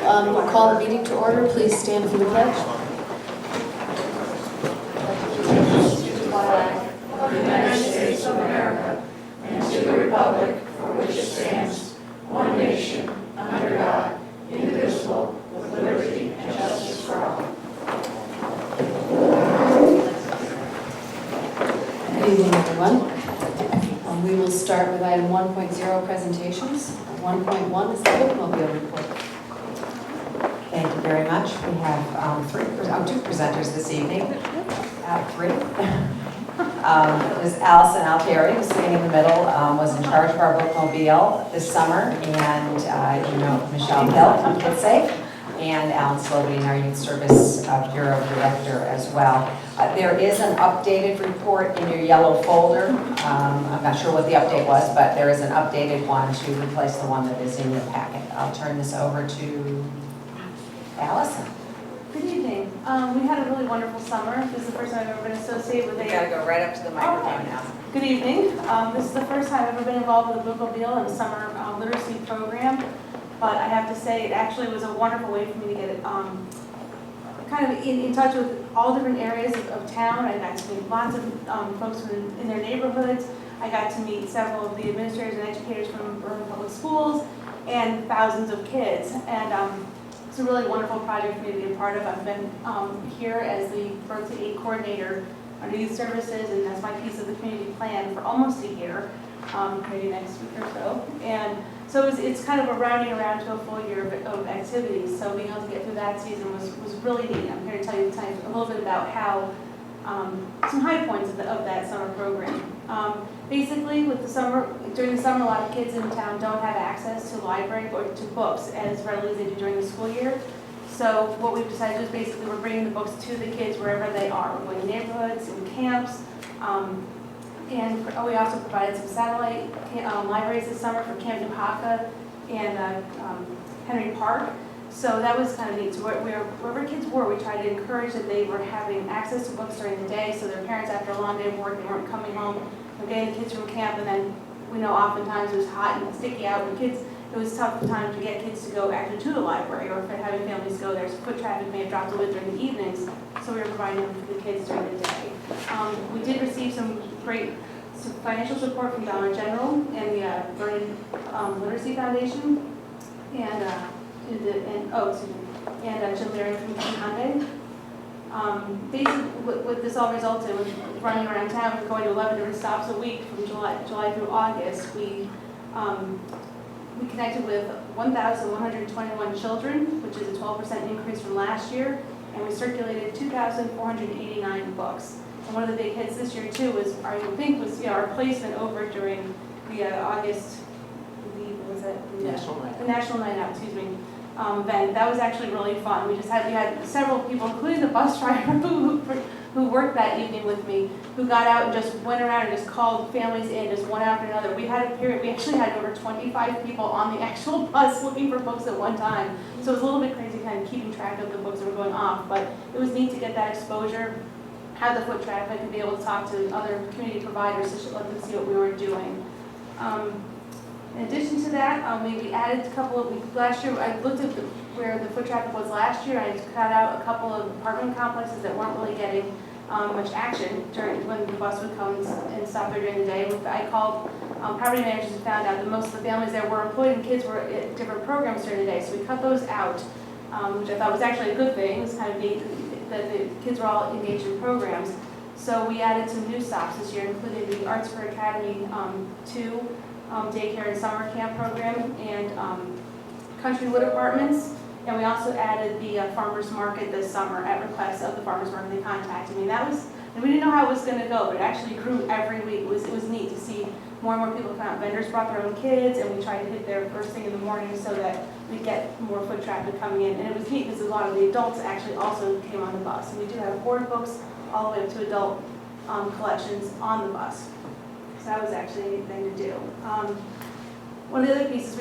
We'll call the meeting to order. Please stand for the pledge. Flag of the United States of America and to the republic for which it stands, one nation, under God, indivisible, with liberty and justice for all. Good evening, everyone. We will start with item 1.0 presentations. 1.1 is the bookmobile report. Thank you very much. We have two presenters this evening. Three. Ms. Allison Altieri, who's sitting in the middle, was in charge of our bookmobile this summer, and Michelle Hill from KidSafe, and Alan Slovey, our Youth Service Bureau Director as well. There is an updated report in your yellow folder. I'm not sure what the update was, but there is an updated one to replace the one that is in your packet. I'll turn this over to Allison. Good evening. We had a really wonderful summer. This is the first time I've ever been associated with a... You gotta go right up to the microphone now. Good evening. This is the first time I've ever been involved with a bookmobile and a summer literacy program. But I have to say, it actually was a wonderful way for me to get it kind of in touch with all different areas of town. I got to meet lots of folks in their neighborhoods. I got to meet several of the administrators and educators from Vernon Public Schools and thousands of kids. And it's a really wonderful project for me to be a part of. I've been here as the birth to 8 coordinator under youth services, and that's my piece of the community plan for almost a year, maybe next week or so. And so it's kind of a rounding around to a full year of activities. So being able to get through that season was really neat. I'm here to tell you a little bit about how some high points of that summer program. Basically, during the summer, a lot of kids in town don't have access to library or to books as readily as they do during the school year. So what we've decided is basically we're bringing the books to the kids wherever they are. We're going to neighborhoods and camps. And we also provided some satellite libraries this summer for Camp New Haka and Henry Park. So that was kind of neat. So wherever kids were, we tried to encourage that they were having access to books during the day, so their parents, after a long day of work, they weren't coming home and getting the kids from camp, and then we know oftentimes it was hot and sticky out, and it was tough time to get kids to go actually to the library, or if they're having families go there. So foot traffic may have dropped a little during the evenings, so we were providing them for the kids during the day. We did receive some great financial support from Dollar General and the Vernon Literacy Foundation, and Jim Larry from Hyundai. Basically, what this all resulted in was running around town, going to 11 different stops a week from July through August. We connected with 1,121 children, which is a 12% increase from last year, and we circulated 2,489 books. And one of the big hits this year too was our placement over during the August, the National Night Out, event. That was actually really fun. We had several people, including the bus driver who worked that evening with me, who got out and just went around and just called families in, just one after another. We actually had over 25 people on the actual bus looking for books at one time. So it was a little bit crazy kind of keeping track of the books that were going off, but it was neat to get that exposure, have the foot traffic, and be able to talk to other community providers to let them see what we were doing. In addition to that, we added last year, I looked at where the foot traffic was last year. I cut out a couple of apartment complexes that weren't really getting much action when the bus would come and stop there during the day. I called property managers and found out that most of the families there were employed and kids were at different programs during the day. So we cut those out, which I thought was actually a good thing. It was kind of neat that the kids were all engaged in programs. So we added some new stops this year, including the Arts for Academy 2, daycare and summer camp program, and Country Wood Apartments. And we also added the farmers market this summer at request of the farmers market. They contacted me. And we didn't know how it was going to go, but it actually grew every week. It was neat to see more and more people come out. Vendors brought their own kids, and we tried to hit there first thing in the morning so that we get more foot traffic coming in. And it was neat because a lot of the adults actually also came on the bus. And we do have board books all the way up to adult collections on the bus. So that was actually a neat thing to do. One of the other pieces,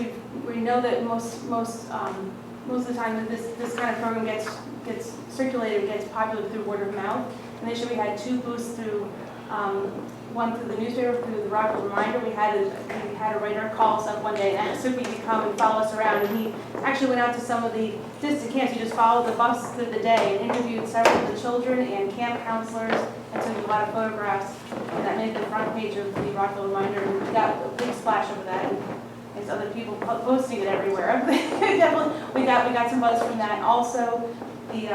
we know that most of the time that this kind of program gets circulated, gets popular through word of mouth. And this year we had 2 booths through one through the newspaper, through the Rockville Reminder. We had a writer call us up one day and asked if he could come and follow us around. And he actually went out to some of the distant camps. He just followed the bus through the day and interviewed several of the children and camp counselors and took a lot of photographs. And that made the front page of the Rockville Reminder. And we got a big splash over that. And there's other people posting it everywhere. Definitely, we got some buzz from that. Also, the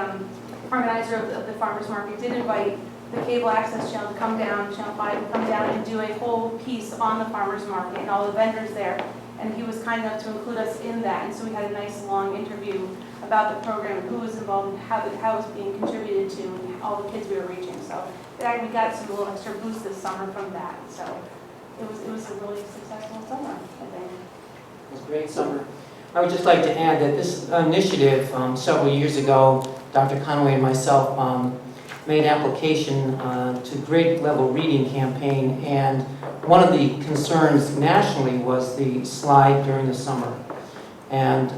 organizer of the farmers market did invite the cable access channel to come down, Channel 5, to come down and do a whole piece on the farmers market and all the vendors there. And he was kind enough to include us in that. And so we had a nice long interview about the program and who was involved and how it was being contributed to and all the kids we were reaching. So we got some little extra boost this summer from that. So it was a really successful summer, I think. It was a great summer. I would just like to add that this initiative, several years ago, Dr. Conway and myself made application to grade level reading campaign, and one of the concerns nationally was the slide during the summer. And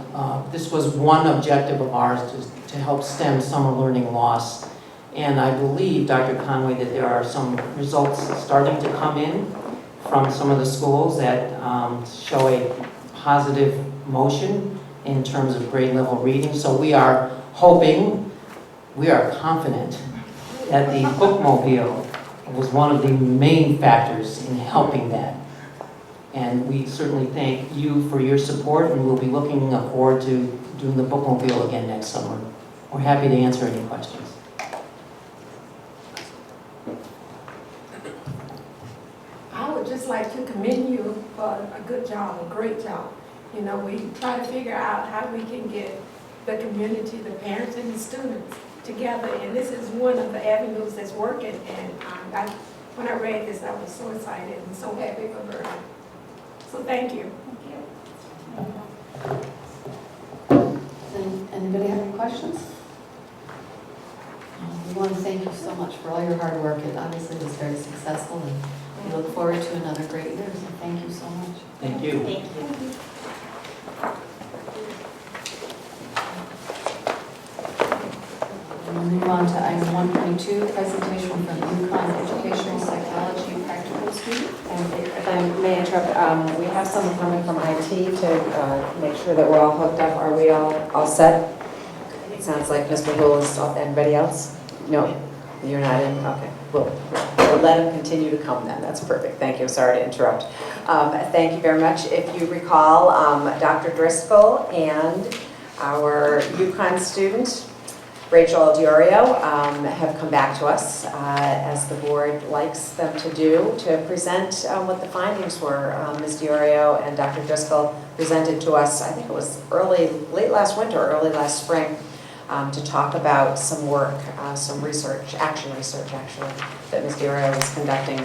this was one objective of ours to help stem summer learning loss. And I believe, Dr. Conway, that there are some results starting to come in from some of the schools that show a positive motion in terms of grade level reading. So we are hoping, we are confident that the bookmobile was one of the main factors in helping that. And we certainly thank you for your support, and we'll be looking forward to doing the bookmobile again next summer. We're happy to answer any questions. I would just like to commend you for a good job, a great job. You know, we try to figure out how we can get the community, the parents and the students together, and this is one of the avenues that's working. And when I read this, I was so excited and so happy for Vernon. So thank you. Anybody have any questions? We want to thank you so much for all your hard work. It obviously was very successful, and we look forward to another great year. So thank you so much. Thank you. Thank you. We'll move on to item 1.2, presentation from UConn Educational Psychology Practical Student. And if I may interrupt, we have someone coming from IT to make sure that we're all hooked up. Are we all set? It sounds like Mr. Hull is off. Anybody else? No? You're not in? Okay. We'll let him continue to come then. That's perfect. Thank you. Sorry to interrupt. Thank you very much. If you recall, Dr. Driscoll and our UConn student, Rachel Diorio, have come back to us, as the board likes them to do, to present what the findings were. Ms. Diorio and Dr. Driscoll presented to us, I think it was late last winter, early last spring, to talk about some work, some research, action research actually, that Ms. Diorio was conducting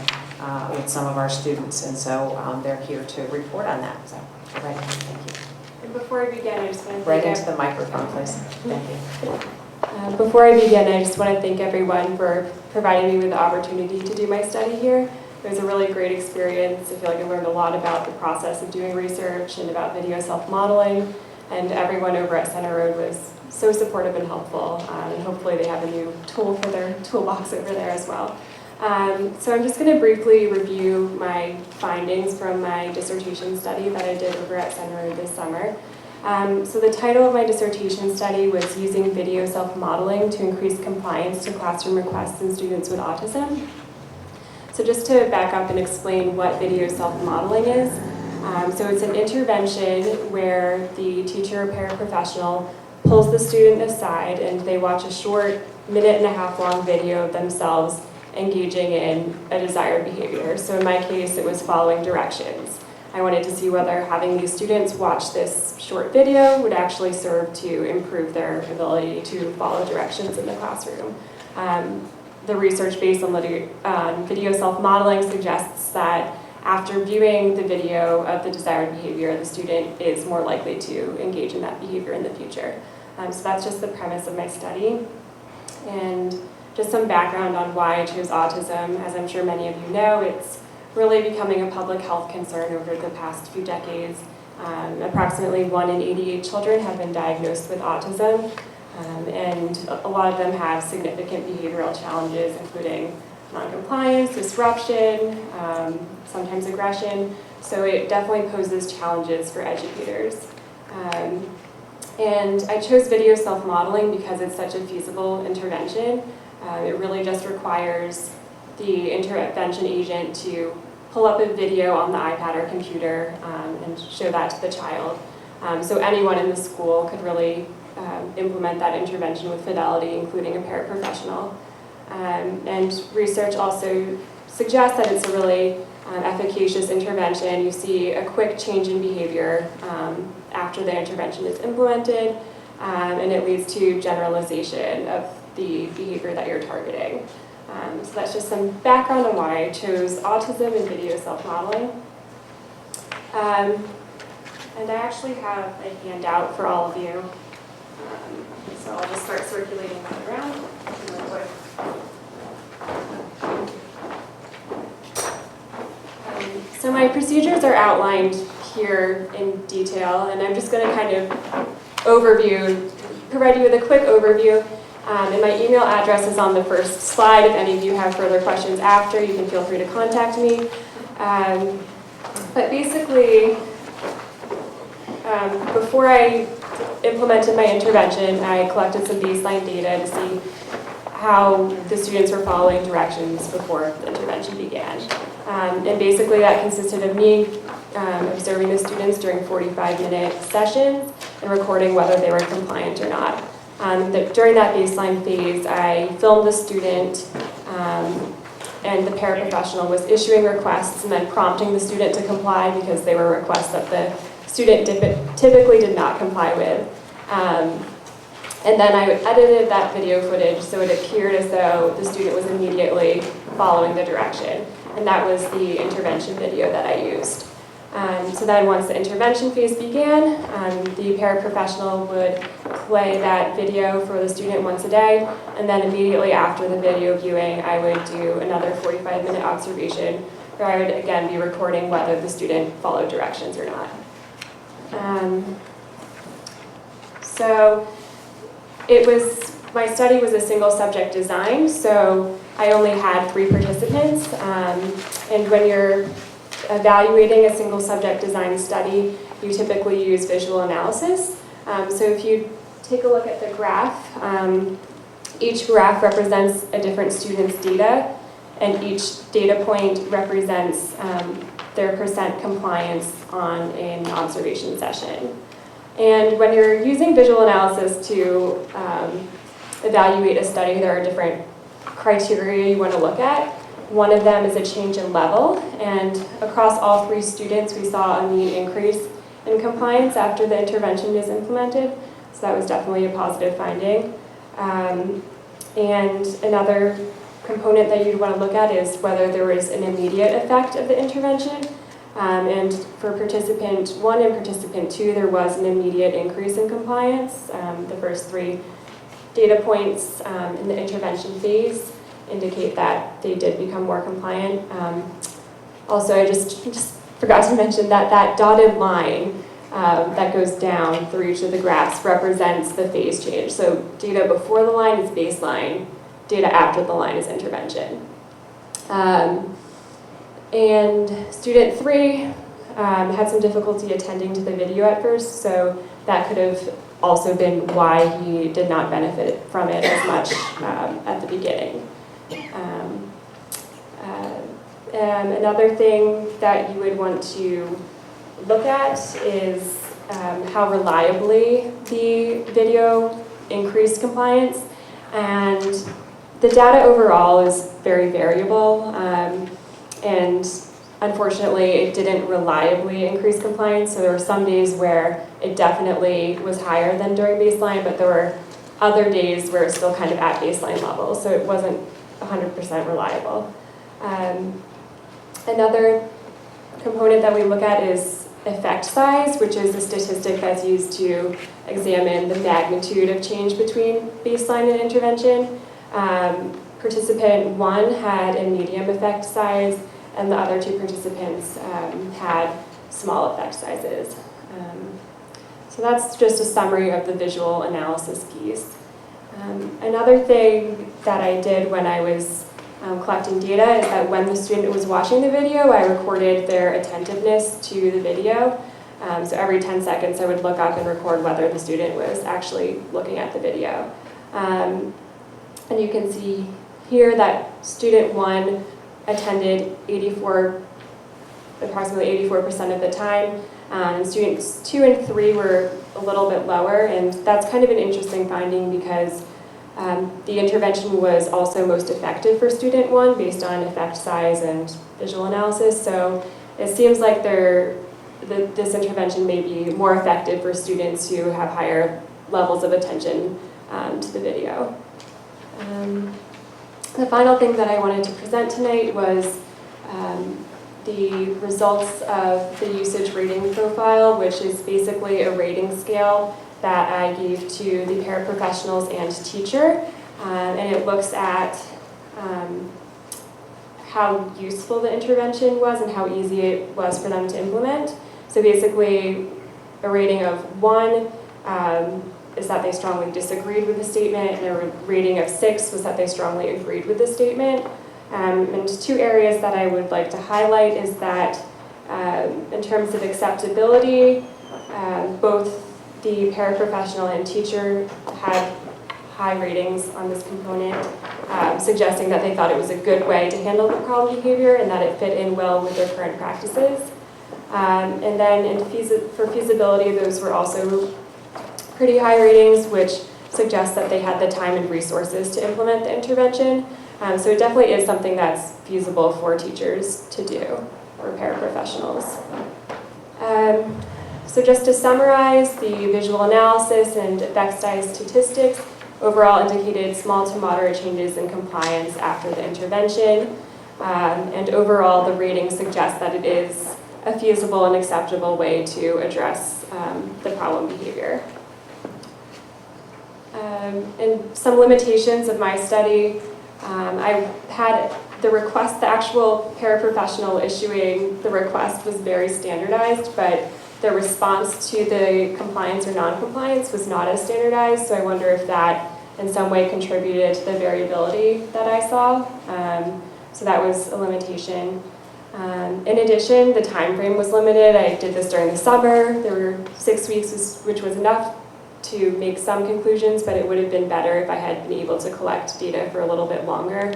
with some of our students. And so they're here to report on that. So, right, thank you. And before I begin, I just want to Right into the microphone, please. Thank you. Before I begin, I just want to thank everyone for providing me with the opportunity to do my study here. It was a really great experience. I feel like I learned a lot about the process of doing research and about video self-modeling, and everyone over at Center Road was so supportive and helpful, and hopefully they have a new tool for their toolbox over there as well. So I'm just going to briefly review my findings from my dissertation study that I did over at Center Road this summer. So the title of my dissertation study was Using Video Self-Modeling to Increase Compliance to Classroom Requests in Students with Autism. So just to back up and explain what video self-modeling is. So it's an intervention where the teacher or paraprofessional pulls the student aside and they watch a short, minute-and-a-half long video of themselves engaging in a desired behavior. So in my case, it was following directions. I wanted to see whether having these students watch this short video would actually serve to improve their ability to follow directions in the classroom. The research based on video self-modeling suggests that after viewing the video of the desired behavior, the student is more likely to engage in that behavior in the future. So that's just the premise of my study. And just some background on why I chose autism. As I'm sure many of you know, it's really becoming a public health concern over the past few decades. Approximately 1 in 88 children have been diagnosed with autism, and a lot of them have significant behavioral challenges, including noncompliance, disruption, sometimes aggression. So it definitely poses challenges for educators. And I chose video self-modeling because it's such a feasible intervention. It really just requires the intervention agent to pull up a video on the iPad or computer and show that to the child. So anyone in the school could really implement that intervention with fidelity, including a paraprofessional. And research also suggests that it's a really efficacious intervention. You see a quick change in behavior after the intervention is implemented, and it leads to generalization of the behavior that you're targeting. So that's just some background on why I chose autism and video self-modeling. And I actually have a handout for all of you. So I'll just start circulating that around real quick. So my procedures are outlined here in detail, and I'm just going to kind of provide you with a quick overview. And my email address is on the first slide. If any of you have further questions after, you can feel free to contact me. But basically, before I implemented my intervention, I collected some baseline data to see how the students were following directions before the intervention began. And basically that consisted of me observing the students during 45-minute sessions and recording whether they were compliant or not. During that baseline phase, I filmed the student and the paraprofessional was issuing requests and then prompting the student to comply because they were requests that the student typically did not comply with. And then I edited that video footage so it appeared as though the student was immediately following the direction. And that was the intervention video that I used. So then once the intervention phase began, the paraprofessional would play that video for the student once a day, and then immediately after the video viewing, I would do another 45-minute observation where I would again be recording whether the student followed directions or not. So my study was a single subject design, so I only had 3 participants, and when you're evaluating a single subject design study, you typically use visual analysis. So if you take a look at the graph, each graph represents a different student's data, and each data point represents their % compliance on an observation session. And when you're using visual analysis to evaluate a study, there are different criteria you want to look at. One of them is a change in level, and across all 3 students we saw a mean increase in compliance after the intervention is implemented, so that was definitely a positive finding. And another component that you'd want to look at is whether there was an immediate effect of the intervention. And for participant 1 and participant 2, there was an immediate increase in compliance. The first 3 data points in the intervention phase indicate that they did become more compliant. Also, I just forgot to mention that dotted line that goes down through each of the graphs represents the phase change. So data before the line is baseline, data after the line is intervention. And student 3 had some difficulty attending to the video at first, so that could have also been why he did not benefit from it as much at the beginning. Another thing that you would want to look at is how reliably the video increased compliance. And the data overall is very variable, and unfortunately it didn't reliably increase compliance. So there were some days where it definitely was higher than during baseline, but there were other days where it was still kind of at baseline level, so it wasn't 100% reliable. Another component that we look at is effect size, which is a statistic that's used to examine the magnitude of change between baseline and intervention. Participant 1 had a medium effect size, and the other 2 participants had small effect sizes. So that's just a summary of the visual analysis piece. Another thing that I did when I was collecting data is that when the student was watching the video, I recorded their attentiveness to the video. So every 10 seconds I would look up and record whether the student was actually looking at the video. And you can see here that student 1 attended approximately 84% of the time. And students 2 and 3 were a little bit lower, and that's kind of an interesting finding because the intervention was also most effective for student 1 based on effect size and visual analysis. So it seems like this intervention may be more effective for students who have higher levels of attention to the video. The final thing that I wanted to present tonight was the results of the usage rating profile, which is basically a rating scale that I gave to the paraprofessionals and teacher. And it looks at how useful the intervention was and how easy it was for them to implement. So basically, a rating of 1 is that they strongly disagreed with the statement, and a rating of 6 was that they strongly agreed with the statement. And 2 areas that I would like to highlight is that in terms of acceptability, both the paraprofessional and teacher had high ratings on this component, suggesting that they thought it was a good way to handle the problem behavior and that it fit in well with their current practices. And then for feasibility, those were also pretty high ratings, which suggests that they had the time and resources to implement the intervention. So it definitely is something that's feasible for teachers to do, or paraprofessionals. So just to summarize, the visual analysis and effect size statistics overall indicated small to moderate changes in compliance after the intervention. And overall, the rating suggests that it is a feasible and acceptable way to address the problem behavior. And some limitations of my study, I had the actual paraprofessional issuing the request was very standardized, but the response to the compliance or non-compliance was not as standardized, so I wonder if that in some way contributed to the variability that I saw. So that was a limitation. In addition, the time frame was limited. I did this during the summer. There were 6 weeks, which was enough to make some conclusions, but it would have been better if I had been able to collect data for a little bit longer,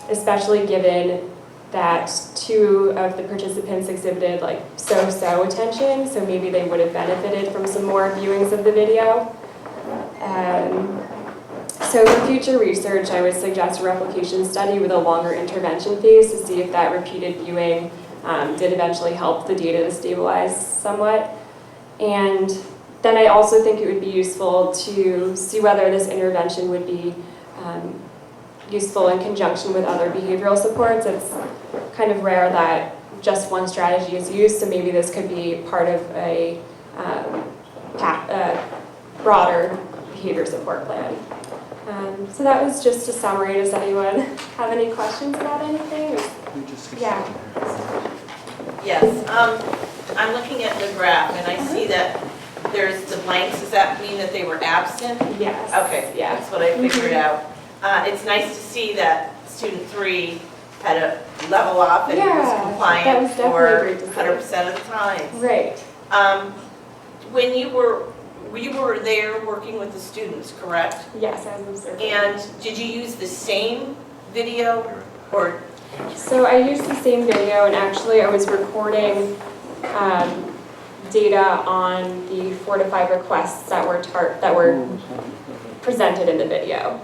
especially given that 2 of the participants exhibited like so-so attention, so maybe they would have benefited from some more viewings of the video. So for future research, I would suggest a replication study with a longer intervention phase to see if that repeated viewing did eventually help the data to stabilize somewhat. And then I also think it would be useful to see whether this intervention would be useful in conjunction with other behavioral supports. It's kind of rare that just one strategy is used, so maybe this could be part of a broader behavior support plan. So that was just a summary. Does anyone have any questions about anything? Yeah. Yes, I'm looking at the graph and I see that there's the blanks. Does that mean that they were absent? Yes. Okay, Yeah. that's what I figured out. It's nice to see that student 3 had a level up and was That compliant was for definitely great to see. 100% of the time. Right. When you were there working with the students, correct? Yes, I was observing. And did you use the same video or? So I used the same video, and actually I was recording data on the 4 to 5 requests that were presented in the video.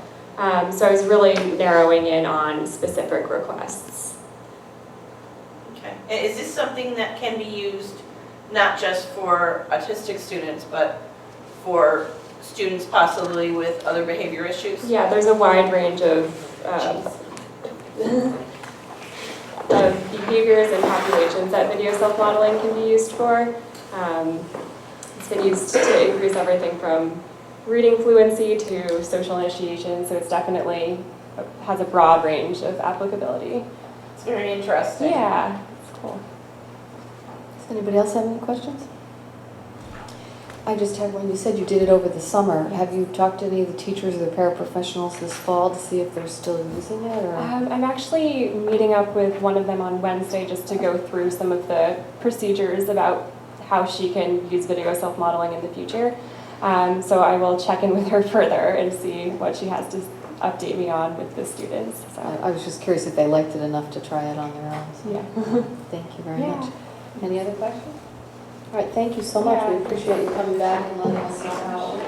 So I was really narrowing in on specific requests. Okay. And is this something that can be used not just for autistic students, but for students possibly with other behavior issues? Yeah, there's a wide range of behaviors and populations that video self-modeling can be used for. It's been used to increase everything from reading fluency to social initiation, so it's definitely has a broad range of applicability. It's very interesting. Yeah, it's cool. Does anybody else have any questions? I just had one. You said you did it over the summer. Have you talked to any of the teachers or the paraprofessionals this fall to see if they're still using it, or? I'm actually meeting up with one of them on Wednesday just to go through some of the procedures about how she can use video self-modeling in the future. So I will check in with her further and see what she has to update me on with the students. So I was just curious if they liked it enough to try it on their own. So yeah. thank you very Yeah. much. Any other questions? All right, thank you so much. We Yeah. appreciate you coming back and letting us know how.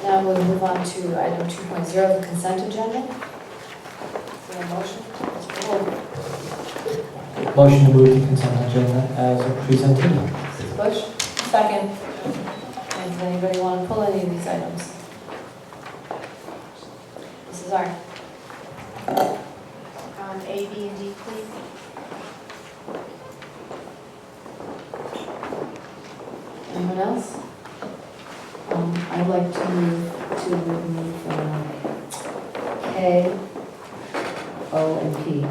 Now we'll move on to item 2.0, the consent agenda. Is there a motion? Mr. Wood. Motion to move the consent agenda as presented. Mrs. Bush? Second. And does anybody want to pull any of these items? Mrs. R. A, B, and D, please. Anyone else? I'd like to move K, O, and P.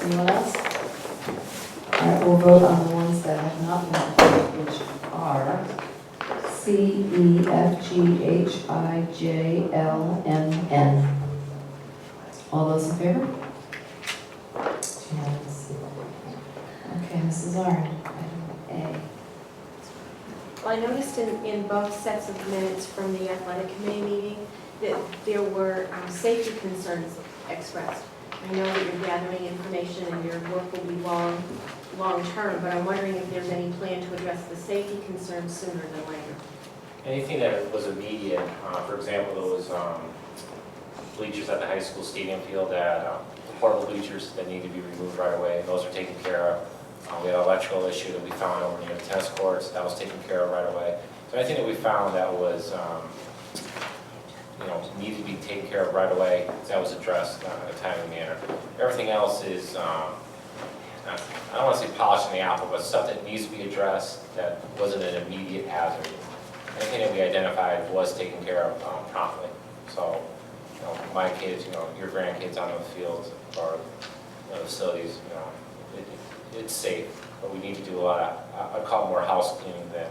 Anyone else? All right, we'll vote on the ones that have not been, which are C, E, F, G, H, I, J, L, M, N. All those in favor? Unanimous. Okay, Mrs. Arndt, item A. Well, I noticed in both sets of minutes from the athletic committee meeting that there were safety concerns expressed. I know that you're gathering information and your work will be long-term, but I'm wondering if there's any plan to address the safety concerns sooner than later. Anything that was immediate, for example, there was bleachers at the high school stadium field that portable bleachers that need to be removed right away. Those are taken care of. We had an electrical issue that we found over near the tennis courts. That was taken care of right away. So anything that we found that was, needed to be taken care of right away, that was addressed in a timely manner. Everything else is, I don't want to say polishing the apple, but stuff that needs to be addressed that wasn't an immediate hazard. Anything that we identified was taken care of promptly. So, my kids, your grandkids on the fields or the facilities, it's safe, but we need to do a lot of, I'd call it more house cleaning than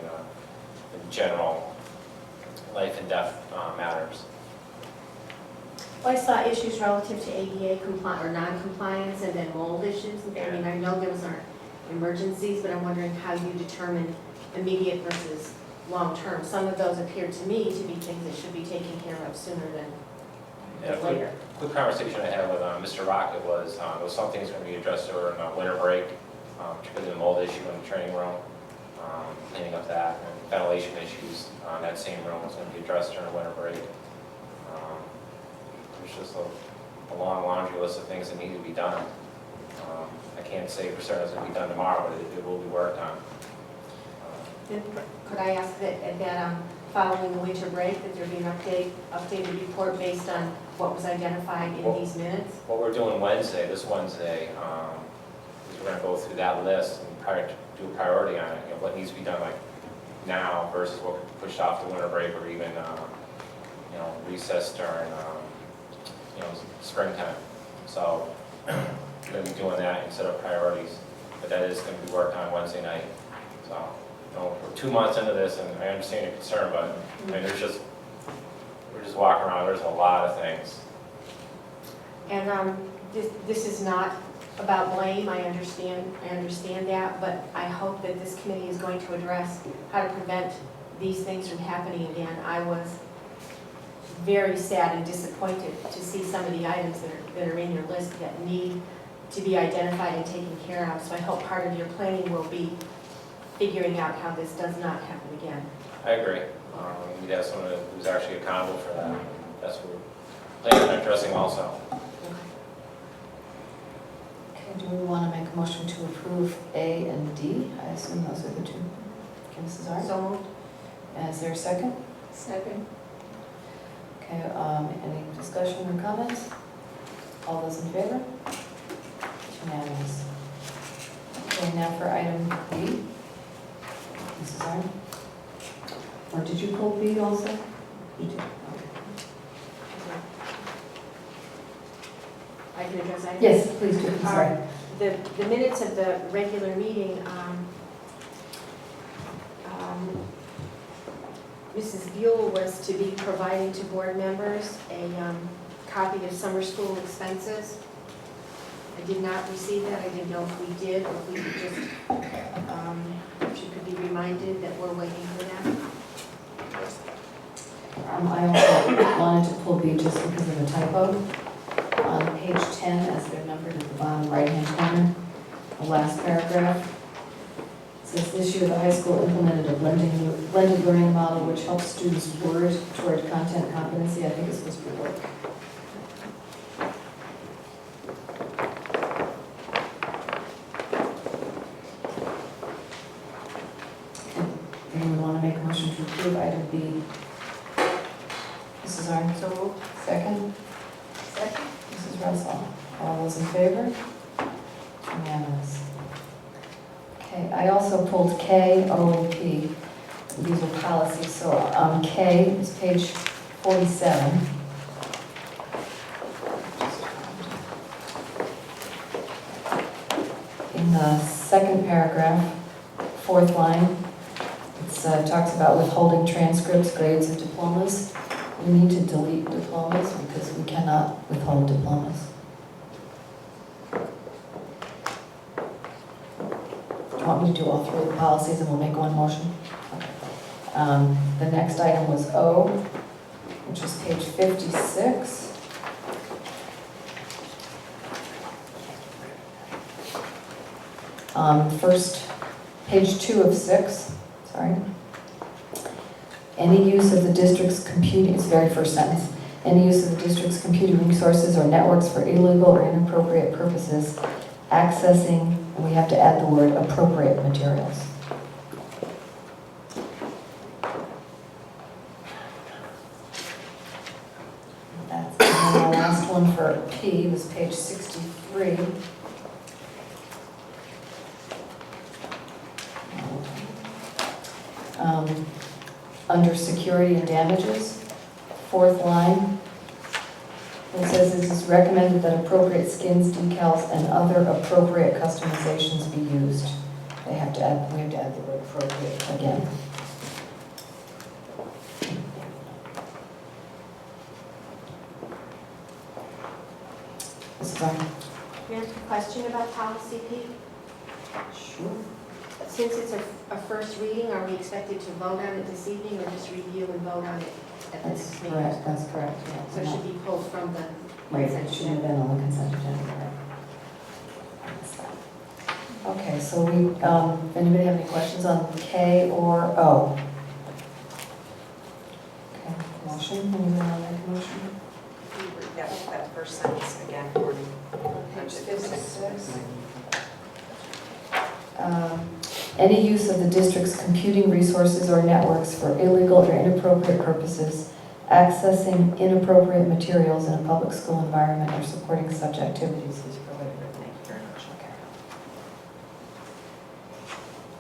general life and death matters. Well, I saw issues relative to ADA or non-compliance and then mold issues. I mean, I know those aren't emergencies, but I'm wondering how you determine immediate versus long-term. Some of those appear to me to be things that should be taken care of sooner than later. Quick conversation I had with Mr. Rocket was there was some things going to be addressed during winter break, particularly the mold issue in the training room, cleaning up that, and ventilation issues on that same room was going to be addressed during winter break. There's just a long laundry list of things that need to be done. I can't say for certain it's going to be done tomorrow, but it will be worked on. Then could I ask that following the winter break, that there be an updated report based on what was identified in these minutes? What we're doing this Wednesday, is we're going to go through that list and do a priority on it. What needs to be done like now versus what could be pushed off the winter break or even recess during springtime. So we're going to be doing that instead of priorities, but that is going to be worked on Wednesday night. So. We're 2 months into this, and I understand your concern, but I mean, we're just walking around. There's a lot of things. And this is not about blame. I understand that, but I hope that this committee is going to address how to prevent these things from happening again. I was very sad and disappointed to see some of the items that are in your list that need to be identified and taken care of. So I hope part of your planning will be figuring out how this does not happen again. I agree. We'd have someone who's actually accountable for that. That's what we're planning on addressing also. Okay, do we want to make a motion to approve A and D? I assume those are the two. Okay, Mrs. Arndt? So moved. Is there a second? Second. Okay, any discussion or comments? All those in favor? Unanimous. Okay, now for item B. Mrs. Arndt? Or did you pull B also? You did. I can address that. Yes, please do, I'm sorry. The minutes of the regular meeting, Mrs. Buell was to be providing to board members a copy of summer school expenses. I did not receive that. I didn't know if we did, or if we could just, if she could be reminded that we're waiting for that. I also wanted to pull B just because of a typo. On page 10, as they're numbered at the bottom right-hand corner, the last paragraph. It says, this year the high school implemented a blended learning model which helps students word toward content competency. I think it's supposed to be work. Anyone want to make a motion to approve item B? Mrs. Arndt, so moved. Second? Second. Mrs. Russell. All those in favor? Unanimous. Okay, I also pulled K, O, and P. These are policies, so K is page 47. In the second paragraph, fourth line, it talks about withholding transcripts, grades, and diplomas. We need to delete diplomas because we cannot withhold diplomas. Do you want me to do all three of the policies and we'll make one motion? Okay. The next item was O, which is page 56. First, page 2 of 6, sorry. Any use of the district's computing, it's the very first sentence, any use of the district's computing resources or networks for illegal or inappropriate purposes, accessing, and we have to add the word appropriate materials. And then the last one for P was page 63. Under security and damages, fourth line, it says it is recommended that appropriate skins, decals, and other appropriate customizations be used. We have to add the word appropriate again. Mrs. Arndt? Here's a question about policy P. Sure. Since it's a first reading, are we expected to vote on it this evening, or just review and vote on it at the That's next meeting? correct, that's correct, So it yeah. should be pulled from the Right, consent it should have agenda. been on the consent agenda, right? Okay, so we, anybody have any questions on K or O? Okay, motion, anyone want to make a motion? That first sentence again, for me. Page 56. Any use of the district's computing resources or networks for illegal or inappropriate purposes, accessing inappropriate materials in a public school environment or supporting such activities is prohibited. Thank you very much. Okay.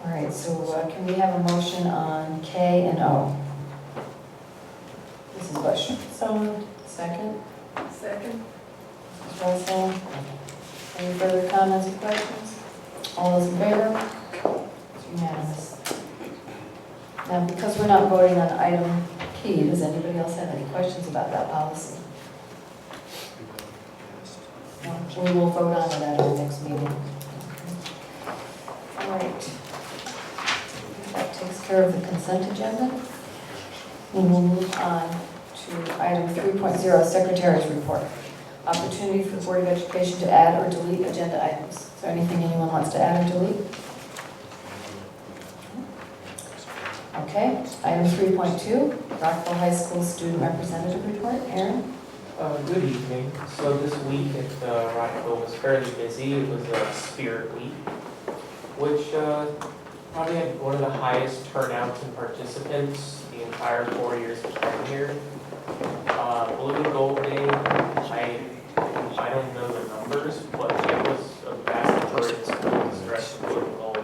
All right, so can we have a motion on K and O? Mrs. Bush. So moved. Second? Second. Mrs. Russell. Any further comments or questions? All those in favor? It's unanimous. Now, because we're not voting on item P, does anybody else have any questions about that policy? No, we will vote on it at our next meeting. All right. That takes care of the consent agenda. We will move on to item 3.0, Secretary's Report. Opportunity for the Board of Education to add or delete agenda items. Is there anything anyone wants to add or delete? Okay, item 3.2, Rockville High School Student Representative Report. Aaron? Good evening. So this week at Rockville was fairly busy. It was a Spirit Week, which probably had one of the highest turnouts and participants the entire 4 years of time here. Blue and Gold Day, I don't know the numbers, but it was a vast majority of schools dressed in blue and gold.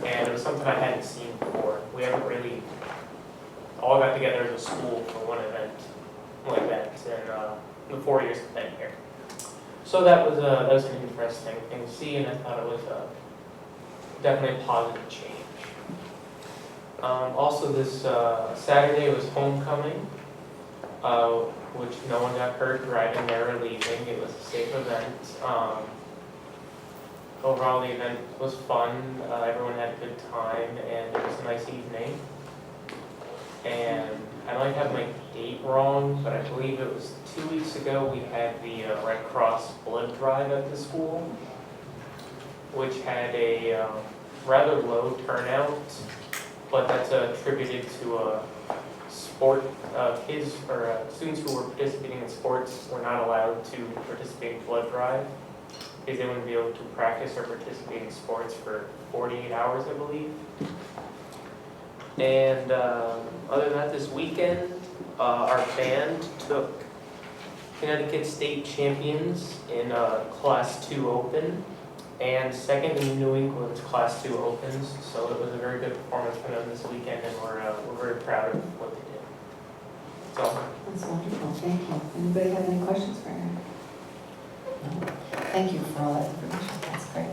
And it was something I hadn't seen before. We haven't really all got together as a school for one event like that in the 4 years I've been here. So that was an interesting thing to see, and I thought it was definitely a positive change. Also this Saturday was homecoming, which no one got hurt driving there or leaving. It was a safe event. Overall, the event was fun. Everyone had a good time, and it was a nice evening. And I might have my date wrong, but I believe it was 2 weeks ago we had the Red Cross blood drive at the school, which had a rather low turnout, but that's attributed to kids or students who were participating in sports were not allowed to participate in blood drive because they wouldn't be able to practice or participate in sports for 48 hours, I believe. And other than that, this weekend, our band took Connecticut State Champions in Class 2 Open and second in New England's Class 2 Opens. So it was a very good performance for them this weekend, and we're very proud of what they did. So. That's wonderful, thank you. Anybody have any questions for Aaron? No? Thank you for all that information, that's great.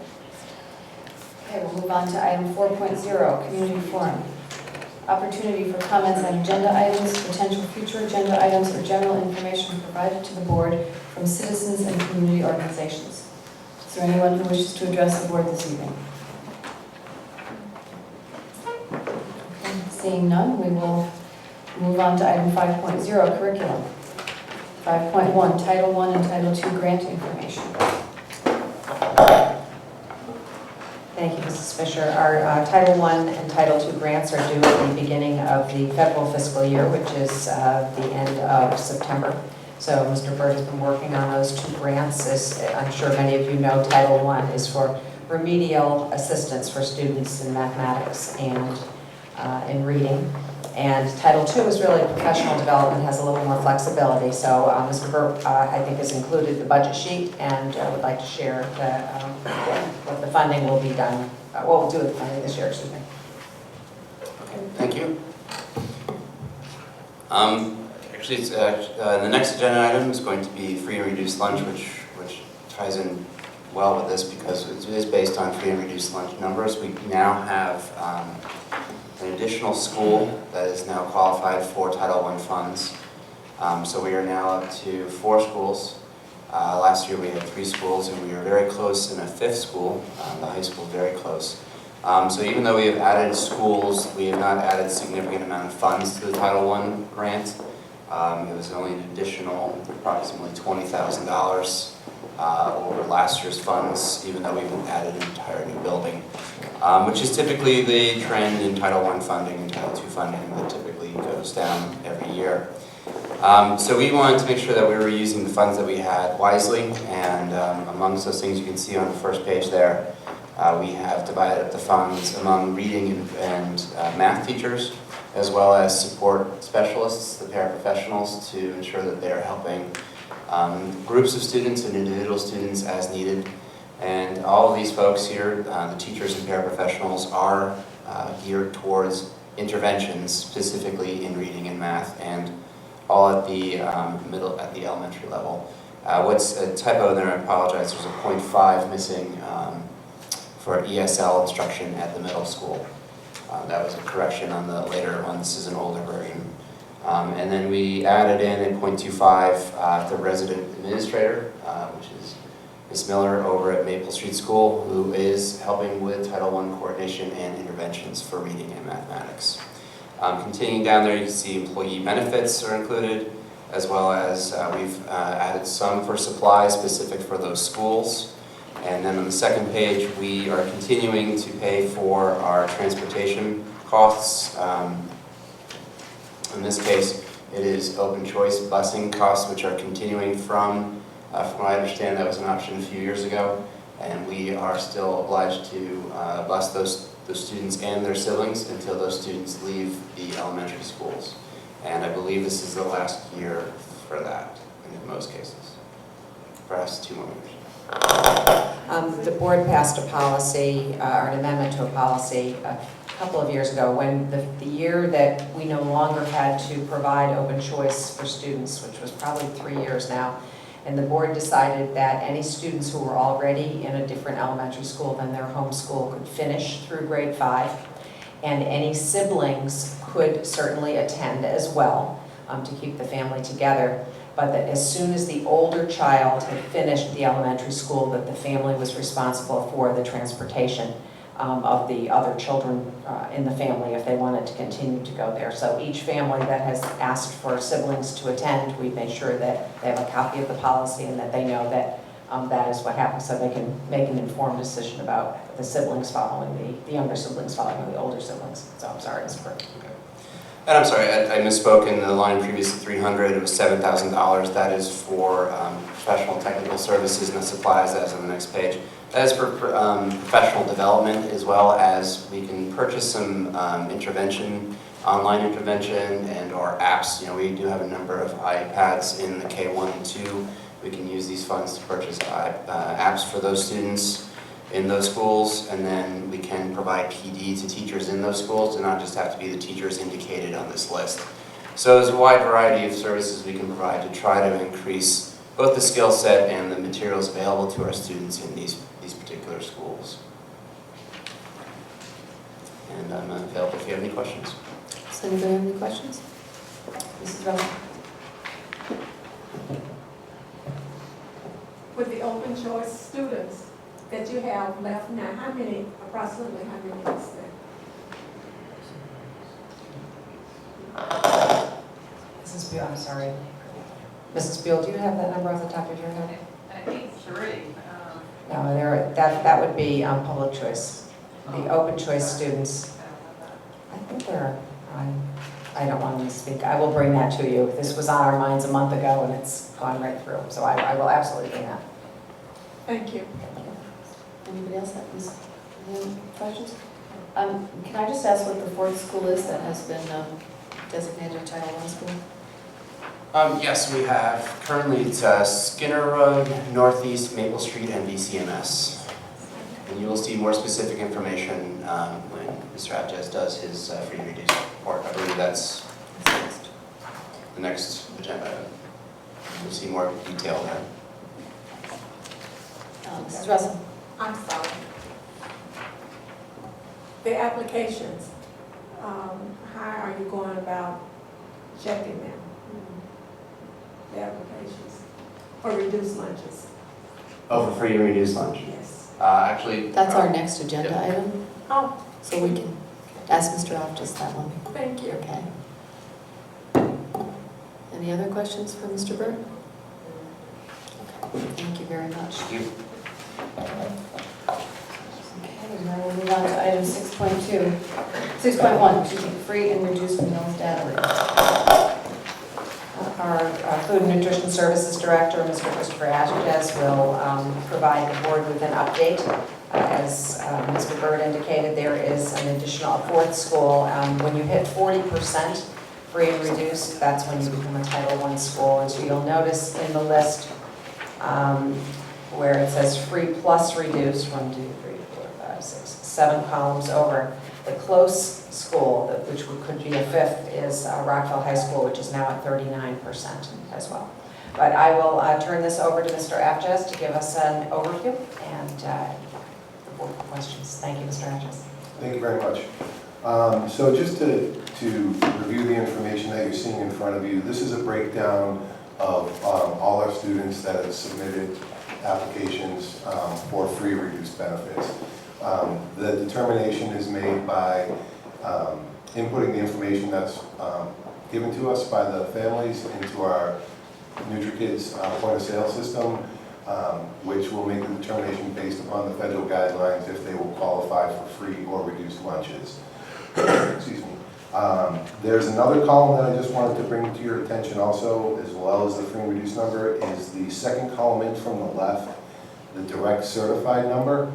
Okay, we'll move on to item 4.0, community forum. Opportunity for comments on agenda items, potential future agenda items, or general information provided to the board from citizens and community organizations. Is there anyone who wishes to address the board this evening? Okay, seeing none, we will move on to item 5.0, curriculum. 5.1, Title I and Title II grant information. Thank you, Mrs. Fisher. Our Title I and Title II grants are due at the beginning of the federal fiscal year, which is the end of September. So Mr. Bird has been working on those two grants. As I'm sure many of you know, Title I is for remedial assistance for students in mathematics and in reading. And Title II is really professional development, has a little more flexibility. So Mr. Burke, I think, has included the budget sheet, and would like to share what the funding will be done, what we'll do with the funding this year, excuse me. Okay, thank you. Actually, it's, the next agenda item is going to be free and reduced lunch, which ties in well with this because it is based on free and reduced lunch numbers. We now have an additional school that is now qualified for Title I funds. So we are now up to 4 schools. Last year we had 3 schools, and we were very close in a 5th school, the high school, very close. So even though we have added schools, we have not added a significant amount of funds to the Title I grant. It was only an additional approximately $20,000 over last year's funds, even though we've added an entire new building. Which is typically the trend in Title I funding and Title II funding that typically goes down every year. So we wanted to make sure that we were using the funds that we had wisely, and amongst those things you can see on the first page there, we have divided up the funds among reading and math teachers, as well as support specialists, the paraprofessionals, to ensure that they are helping groups of students and individual students as needed. And all of these folks here, the teachers and paraprofessionals, are geared towards interventions, specifically in reading and math, and all at the at the elementary level. What's a typo there, I apologize, there's a 0.5 missing for ESL instruction at the middle school. That was a correction on the later one, this is an older version. And then we added in 0.25 the resident administrator, which is Ms. Miller over at Maple Street School, who is helping with Title I coordination and interventions for reading and mathematics. Continuing down there, you can see employee benefits are included, as well as we've added some for supplies specific for those schools. And then on the second page, we are continuing to pay for our transportation costs. In this case, it is open choice busing costs, which are continuing from what I understand, that was an option a few years ago, and we are still obliged to bus those students and their siblings until those students leave the elementary schools. And I believe this is the last year for that, in most cases. Perhaps 2 more years. The board passed a policy, or an amendment to a policy couple of years ago, when the year that we no longer had to provide open choice for students, which was probably 3 years now, and the board decided that any students who were already in a different elementary school than their home school could finish through grade 5, and any siblings could certainly attend as well to keep the family together, but that as soon as the older child had finished the elementary school, that the family was responsible for the transportation of the other children in the family if they wanted to continue to go there. So each family that has asked for siblings to attend, we made sure that they have a copy of the policy and that they know that that is what happens, so they can make an informed decision about the siblings following the younger siblings following the older siblings. So I'm sorry, Ms. Burke. And I'm sorry, I misspoke in the line previously, 300, it was $7,000. That is for professional technical services and the supplies, that's on the next page. That is for professional development, as well as we can purchase some intervention, online intervention, and or apps. You know, we do have a number of iPads in the K1 and 2. We can use these funds to purchase apps for those students in those schools, and then we can provide PD to teachers in those schools, and not just have to be the teachers indicated on this list. So there's a wide variety of services we can provide to try to increase both the skill set and the materials available to our students in these particular schools. And I'm available if you have any questions. Does anybody have any questions? Mrs. Rowe? With the open choice students that you have left now, approximately how many is there? Mrs. Beal, I'm sorry. Mrs. Beal, do you have that number off the top of your head? I think 3. No, that would be public choice. The open choice students, I think they're, I don't want to speak. I will bring that to you. This was on our minds a month ago and it's gone right through. So I will absolutely bring that. Thank you. Anybody else have any questions? Can I just ask what the fourth school is that has been designated a Title I school? Yes, we have, currently it's Skinner Road, Northeast, Maple Street, and BCMS. And you will see more specific information when Mr. Abjez does his free and reduced report. I believe that's the next agenda. You'll see more detail there. Mrs. Russell? I'm sorry. The applications, how are you going about checking them? The applications for reduced lunches? Oh, for free and reduced lunch? Yes. Actually... That's our next agenda item, Oh, so we can ask Mr. Alptis that one. thank you. Okay. Any other questions for Mr. Burke? Okay, thank you very much. Thank you. Okay, now we'll move on to item 6.1, excuse me, free and reduced meals database. Our Food and Nutrition Services Director, Mr. Christopher Ashkes, will provide the board with an update. As Mr. Bird indicated, there is an additional fourth school. When you hit 40% free and reduced, that's when you become a Title I school. And so you'll notice in the list where it says free plus reduced, 1, 2, 3, 4, 5, 6, 7 columns over. The close school, which could be a fifth, is Rockville High School, which is now at 39% as well. But I will turn this over to Mr. Abjez to give us an overview and the board for questions. Thank you, Mr. Abjez. Thank you very much. So just to review the information that you're seeing in front of you, this is a breakdown of all our students that have submitted applications for free reduced benefits. The determination is made by inputting the information that's given to us by the families into our NutriKids point of sale system, which will make the determination based upon the federal guidelines if they will qualify for free or reduced lunches. Excuse me. There's another column that I just wanted to bring to your attention also, as well as the free and reduced number, is the second column in from the left, the direct certified number.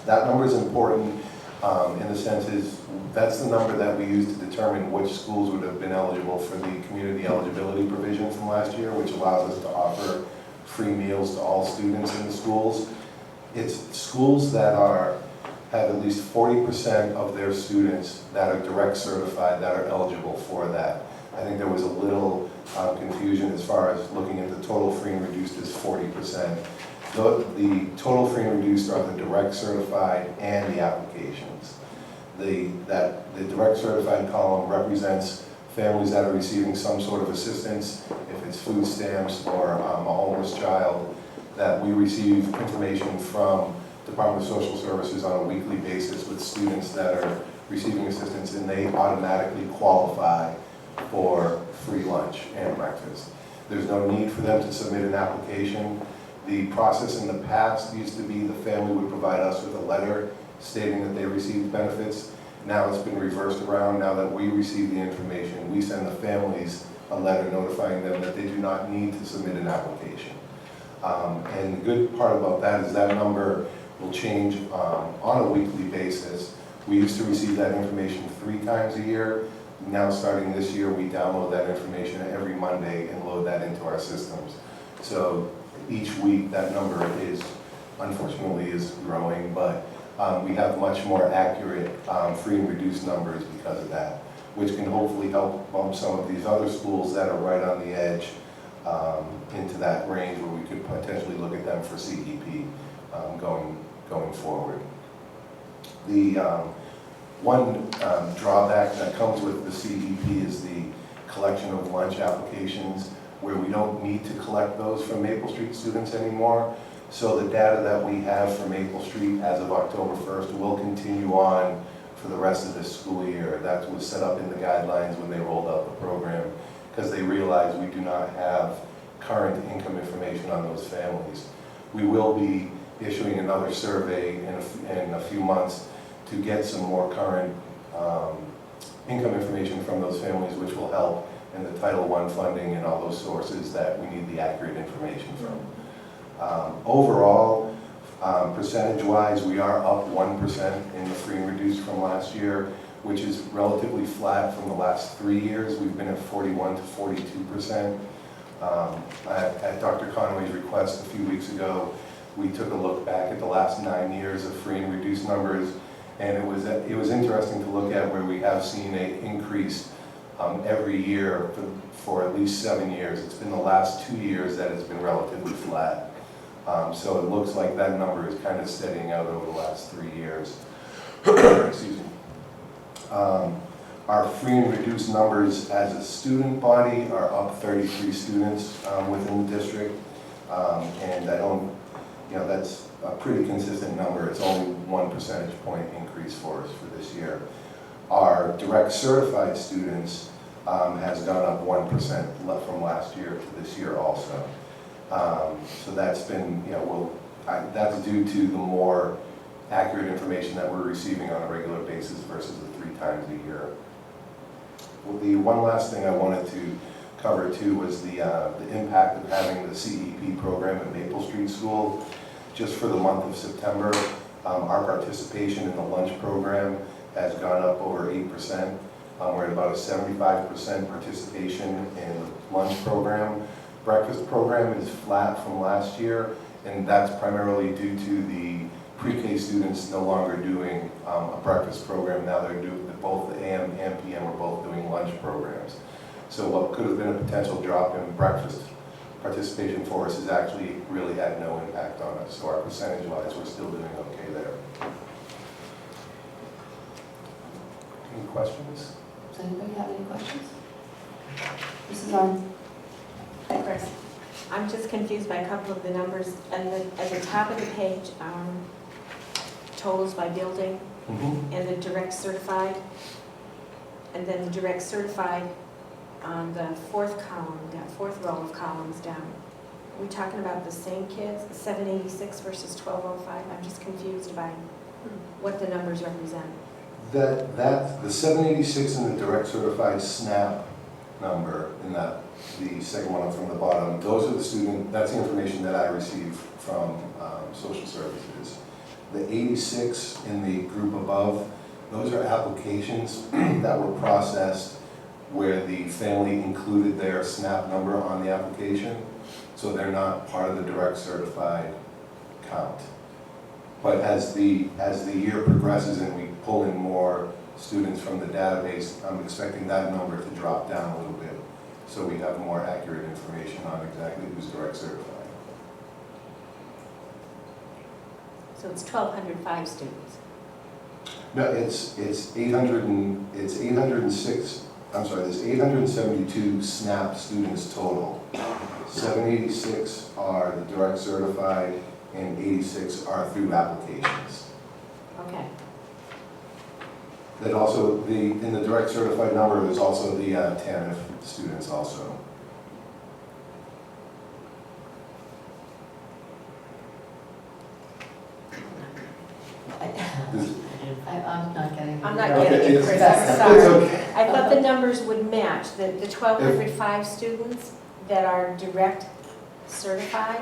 That number is important in the sense is that's the number that we use to determine which schools would have been eligible for the community eligibility provision from last year, which allows us to offer free meals to all students in the schools. It's schools that are have at least 40% of their students that are direct certified that are eligible for that. I think there was a little confusion as far as looking at the total free and reduced as 40%. The total free and reduced are the direct certified and the applications. The direct certified column represents families that are receiving some sort of assistance, if it's food stamps or a homeless child, that we receive information from Department of Social Services on a weekly basis with students that are receiving assistance, and they automatically qualify for free lunch and breakfast. There's no need for them to submit an application. The process in the past used to be the family would provide us with a letter stating that they received benefits. Now it's been reversed around. Now that we receive the information, we send the families a letter notifying them that they do not need to submit an application. And the good part about that is that number will change on a weekly basis. We used to receive that information 3 times a year. Now starting this year, we download that information every Monday and load that into our systems. So each week that number is, unfortunately, is growing, but we have much more accurate free and reduced numbers because of that, which can hopefully help bump some of these other schools that are right on the edge into that range where we could potentially look at them for CEP going forward. The one drawback that comes with the CEP is the collection of lunch applications, where we don't need to collect those from Maple Street students anymore. So the data that we have for Maple Street as of October 1st will continue on for the rest of this school year. That was set up in the guidelines when they rolled out the program, because they realized we do not have current income information on those families. We will be issuing another survey in a few months to get some more current income information from those families, which will help in the Title I funding and all those sources that we need the accurate information from. Overall, percentage-wise, we are up 1% in the free and reduced from last year, which is relatively flat from the last 3 years. We've been at 41 to 42%. At Dr. Conway's request a few weeks ago, we took a look back at the last 9 years of free and reduced numbers, and it was interesting to look at where we have seen an increase every year for at least 7 years. It's been the last 2 years that it's been relatively flat. So it looks like that number is kind of steadying out over the last 3 years. Excuse me. Our free and reduced numbers as a student body are up 33 students within the district. And I don't, that's a pretty consistent number. It's only 1 percentage point increase for us for this year. Our direct certified students has gone up 1% from last year to this year also. So that's been, that's due to the more accurate information that we're receiving on a regular basis versus the 3 times a year. Well, the one last thing I wanted to cover too was the impact of having the CEP program at Maple Street School. Just for the month of September, our participation in the lunch program has gone up over 8%. We're at about a 75% participation in the lunch program. Breakfast program is flat from last year, and that's primarily due to the pre-K students no longer doing a breakfast program. Now they're doing both the AM and PM are both doing lunch programs. So what could have been a potential drop in breakfast participation for us has actually really had no impact on us. So our percentage-wise, we're still doing okay there. Any questions? Does anybody have any questions? Mrs. Arn? Hi, Chris. I'm just confused by a couple of the numbers. At the top of the page, totals by building, and the direct certified, and then the direct certified on the 4th column, that 4th row of columns down. Are we talking about the same kids, 786 versus 1205? I'm just confused by what the numbers represent. The 786 in the direct certified SNAP number, in that the second one up from the bottom, those are the student, that's the information that I received from social services. The 86 in the group above, those are applications that were processed where the family included their SNAP number on the application, so they're not part of the direct certified count. But as the year progresses and we pull in more students from the database, I'm expecting that number to drop down a little bit, so we have more accurate information on exactly who's direct certified. So it's 1,205 students. No, it's 806, I'm sorry, there's 872 SNAP students total. 786 are the direct certified and 86 are through applications. Okay. That also, in the direct certified number, there's also the TANF students also. I'm not getting it. I'm not Okay, getting it, it's- Chris, I'm it's sorry. okay. I thought the numbers would match, the 1,205 students that are direct certified?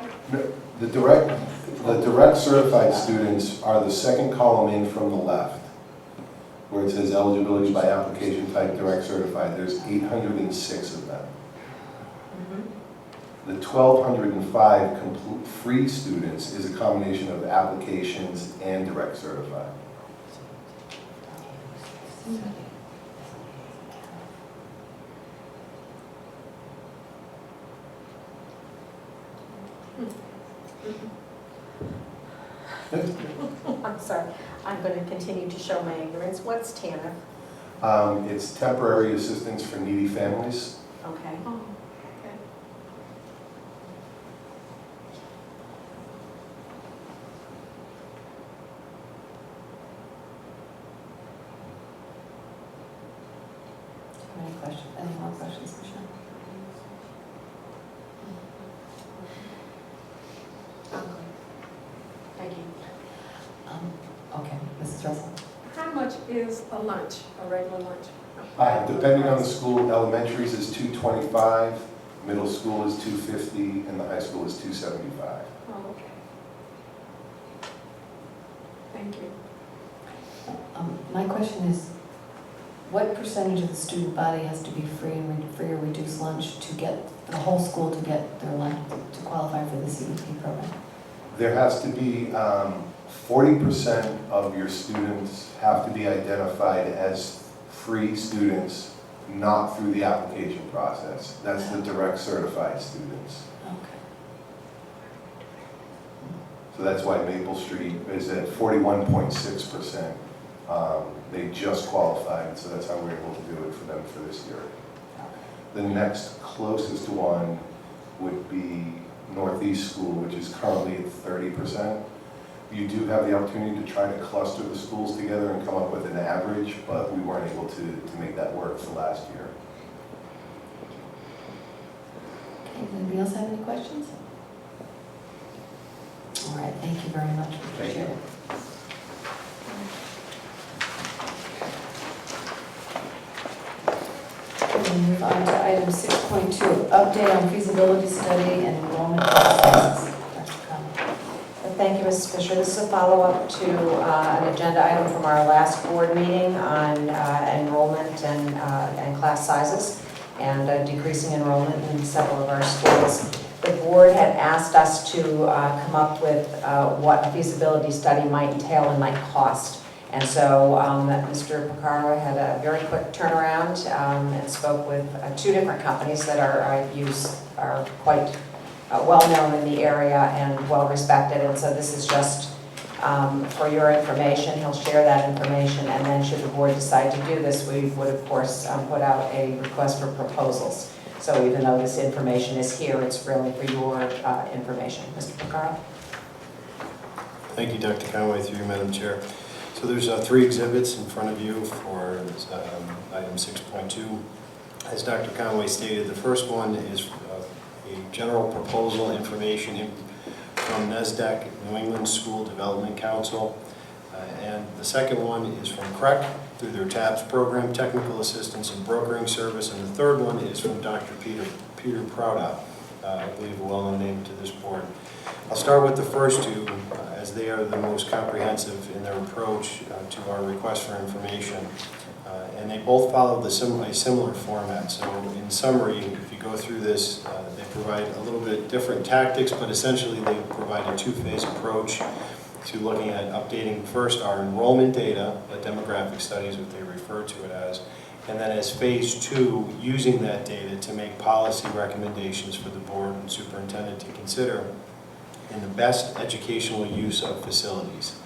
The direct certified students are the second column in from the left, where it says eligibility by application type direct certified. There's 806 of them. The 1,205 complete free students is a combination of applications and direct certified. I'm sorry, I'm going to continue to show my ignorance. What's TANF? It's temporary assistance for needy families. Okay. Oh, okay. Any questions, any more questions, Michelle? Thank you. Okay, Mrs. Russell? How much is a lunch, a regular lunch? Depending on the school, elementaries is $225, middle school is $250, and the high school is $275. Oh, okay. Thank you. My question is, what percentage of the student body has to be free or reduced lunch to get the whole school to get their lunch, to qualify for the CEP program? There has to be 40% of your students have to be identified as free students, not through the application process. That's the direct certified students. Okay. So that's why Maple Street is at 41.6%. They just qualified, so that's how we're able to do it for them for this year. The next closest one would be Northeast School, which is currently at 30%. You do have the opportunity to try to cluster the schools together and come up with an average, but we weren't able to make that work for last year. Okay, does anybody else have any questions? All right, thank you very much. We appreciate it. We'll move on to item 6.2, update on feasibility study and enrollment processes. Dr. Conley. Thank you, Mrs. Fisher. This is a follow-up to an agenda item from our last board meeting on enrollment and class sizes and decreasing enrollment in several of our schools. The board had asked us to come up with what a feasibility study might entail and might cost. And so Mr. Picaro had a very quick turnaround and spoke with two different companies that are quite well-known in the area and well-respected. And so this is just for your information. He'll share that information, and then should the board decide to do this, we would, of course, put out a request for proposals. So even though this information is here, it's really for your information. Mr. Picaro? Thank you, Dr. Conway, through you, Madam Chair. So there's 3 exhibits in front of you for item 6.2. As Dr. Conway stated, the first one is a general proposal information from NESDEC, New England School Development Council. And the second one is from CREC through their TABS program, Technical Assistance and Brokering Service. And the third one is from Dr. Peter Prouda, I believe a well-known name to this board. I'll start with the first two, as they are the most comprehensive in their approach to our request for information. And they both follow a similar format. So in summary, if you go through this, they provide a little bit different tactics, but essentially they provide a 2-phase approach. to looking at updating first our enrollment data, demographic studies, what they refer to it as, and then as phase 2, using that data to make policy recommendations for the board and superintendent to consider in the best educational use of facilities.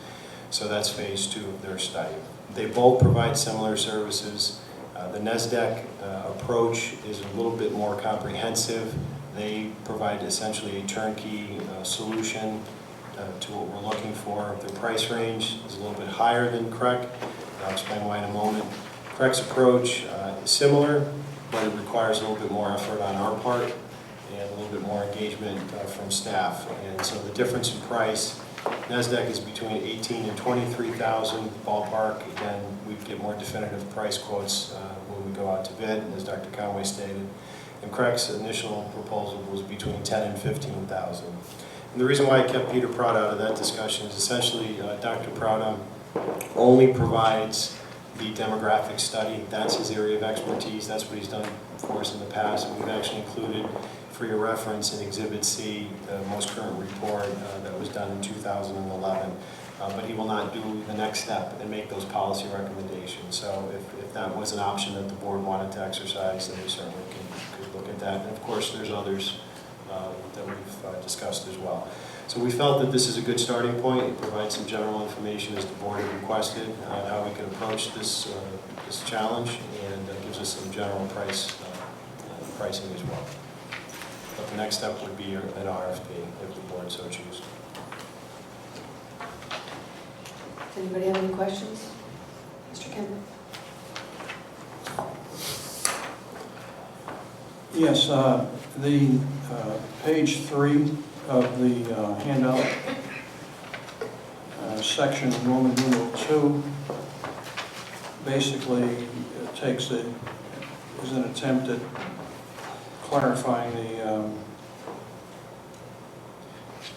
So that's phase 2 of their study. They both provide similar services. The NESDEC approach is a little bit more comprehensive. They provide essentially a turnkey solution to what we're looking for. Their price range is a little bit higher than CREC. I'll explain why in a moment. CREC's approach is similar, but it requires a little bit more effort on our part and a little bit more engagement from staff. And so the difference in price, NESDEC is between $18,000 and $23,000 ballpark. Again, we get more definitive price quotes when we go out to bid, as Dr. Conway stated. And CREC's initial proposal was between $10,000 and $15,000. And the reason why I kept Peter Proud out of that discussion is essentially Dr. Proud only provides the demographic study. That's his area of expertise. That's what he's done for us in the past. And we've actually included, for your reference, in Exhibit C, the most current report that was done in 2011. But he will not do the next step and make those policy recommendations. So if that was an option that the board wanted to exercise, then we certainly could look at that. And of course, there's others that we've discussed as well. So we felt that this is a good starting point. It provides some general information as the board had requested on how we can approach this challenge, and gives us some general pricing as well. But the next step would be an RFP if the board so chooses. Does anybody have any questions? Mr. Kemp? Yes, the page 3 of the handout, section Roman numeral 2, basically is an attempt at clarifying the,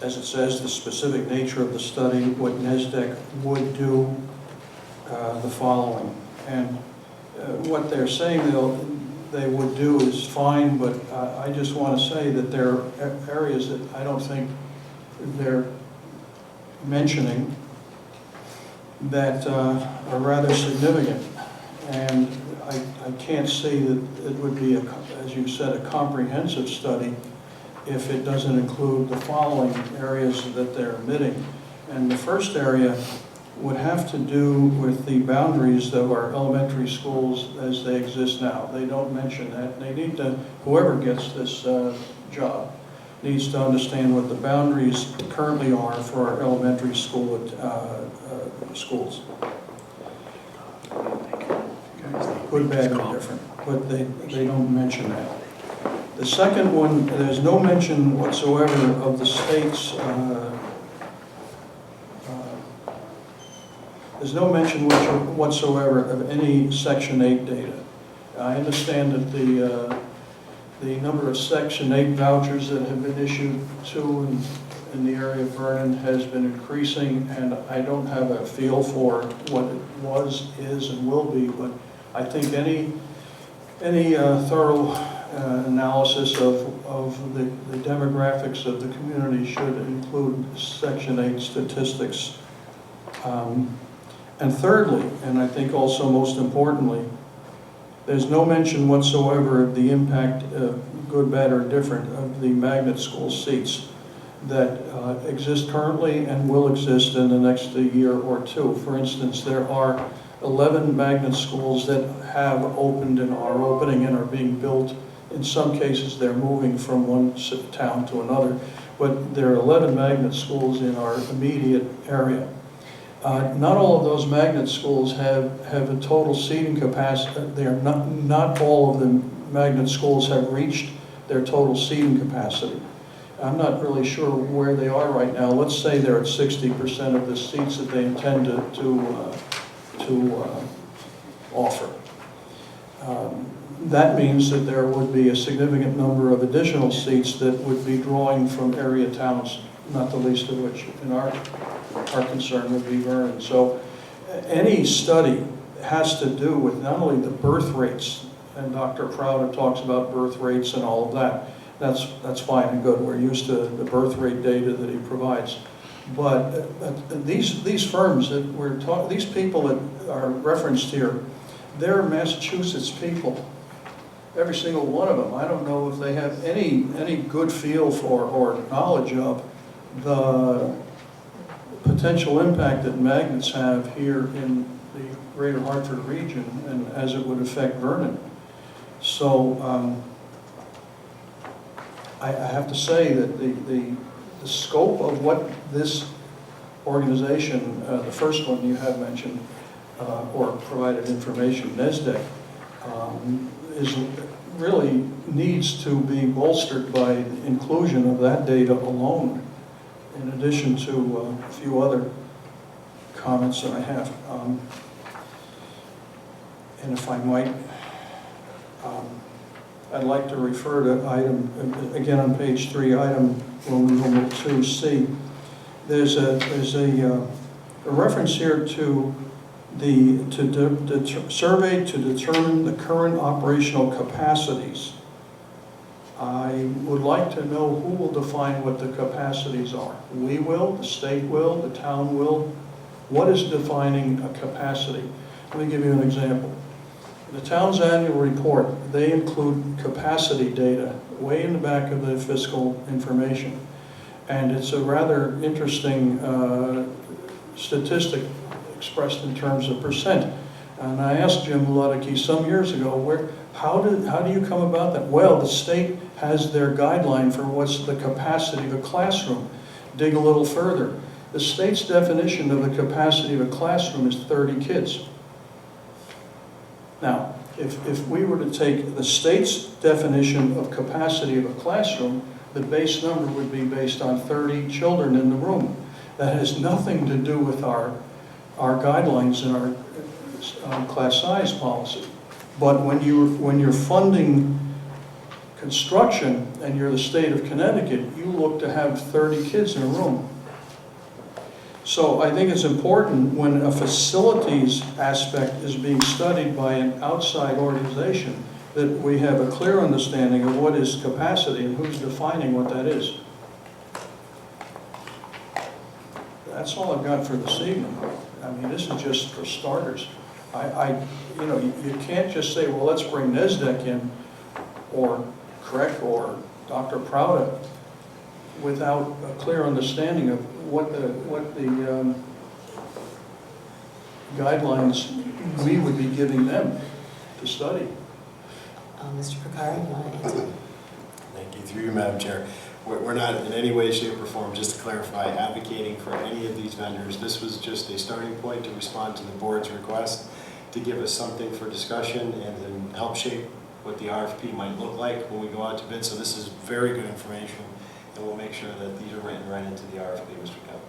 as it says, the specific nature of the study, what NESDEC would do, the following. And what they're saying they would do is fine, but I just want to say that there are areas that I don't think they're mentioning that are rather significant. And I can't see that it would be, as you said, a comprehensive study if it doesn't include the following areas that they're omitting. And the first area would have to do with the boundaries of our elementary schools as they exist now. They don't mention that. They need to, whoever gets this job needs to understand what the boundaries currently are for our elementary school schools. Good, bad, or different, but they don't mention that. The second one, there's no mention whatsoever of the state's there's no mention whatsoever of any Section 8 data. I understand that the number of Section 8 vouchers that have been issued to in the area of Vernon has been increasing, and I don't have a feel for what it was, is, and will be, but I think any thorough analysis of the demographics of the community should include Section 8 statistics. And thirdly, and I think also most importantly, there's no mention whatsoever of the impact, good, bad, or different, of the magnet school seats that exist currently and will exist in the next year or two. For instance, there are 11 magnet schools that have opened and are opening and are being built. In some cases, they're moving from one town to another, but there are 11 magnet schools in our immediate area. Not all of those magnet schools have a total seating capacity. They are not all of the magnet schools have reached their total seating capacity. I'm not really sure where they are right now. Let's say they're at 60% of the seats that they intend to offer. That means that there would be a significant number of additional seats that would be drawing from area towns, not the least of which in our concern would be Vernon. So any study has to do with not only the birth rates, and Dr. Crowder talks about birth rates and all of that. That's fine and good. We're used to the birth rate data that he provides. But these firms that we're talking, these people that are referenced here, they're Massachusetts people. Every single one of them. I don't know if they have any good feel for or knowledge of the potential impact that magnets have here in the greater Hartford region and as it would affect Vernon. So I have to say that the scope of what this organization, the first one you have mentioned, or provided information, NESDEC, is really needs to be bolstered by the inclusion of that data alone, in addition to a few other comments that I have. And if I might, I'd like to refer to item, again on page 3, item Roman numeral 2C. There's a reference here to the survey to determine the current operational capacities. I would like to know who will define what the capacities are. We will, the state will, the town will. What is defining a capacity? Let me give you an example. The town's annual report, they include capacity data way in the back of the fiscal information. And it's a rather interesting statistic expressed in terms of percent. And I asked Jim Ludicky some years ago, how do you come about that? Well, the state has their guideline for what's the capacity of a classroom. Dig a little further. The state's definition of the capacity of a classroom is 30 kids. Now, if we were to take the state's definition of capacity of a classroom, the base number would be based on 30 children in the room. That has nothing to do with our guidelines and our class size policy. But when you're funding construction and you're the state of Connecticut, you look to have 30 kids in a room. So I think it's important when a facilities aspect is being studied by an outside organization that we have a clear understanding of what is capacity and who's defining what that is. That's all I've got for this evening. I mean, this is just for starters. You can't just say, well, let's bring NESDEC in, or Craig, or Dr. Prouda, without a clear understanding of what the guidelines we would be giving them to study. Mr. Picard, you want to answer? Thank you. Through you, Madam Chair. We're not in any way, shape, or form, just to clarify, advocating for any of these vendors. This was just a starting point to respond to the board's request to give us something for discussion and then help shape what the RFP might look like when we go out to bid. So this is very good information, and we'll make sure that these are written right into the RFP, Mr. Kemp.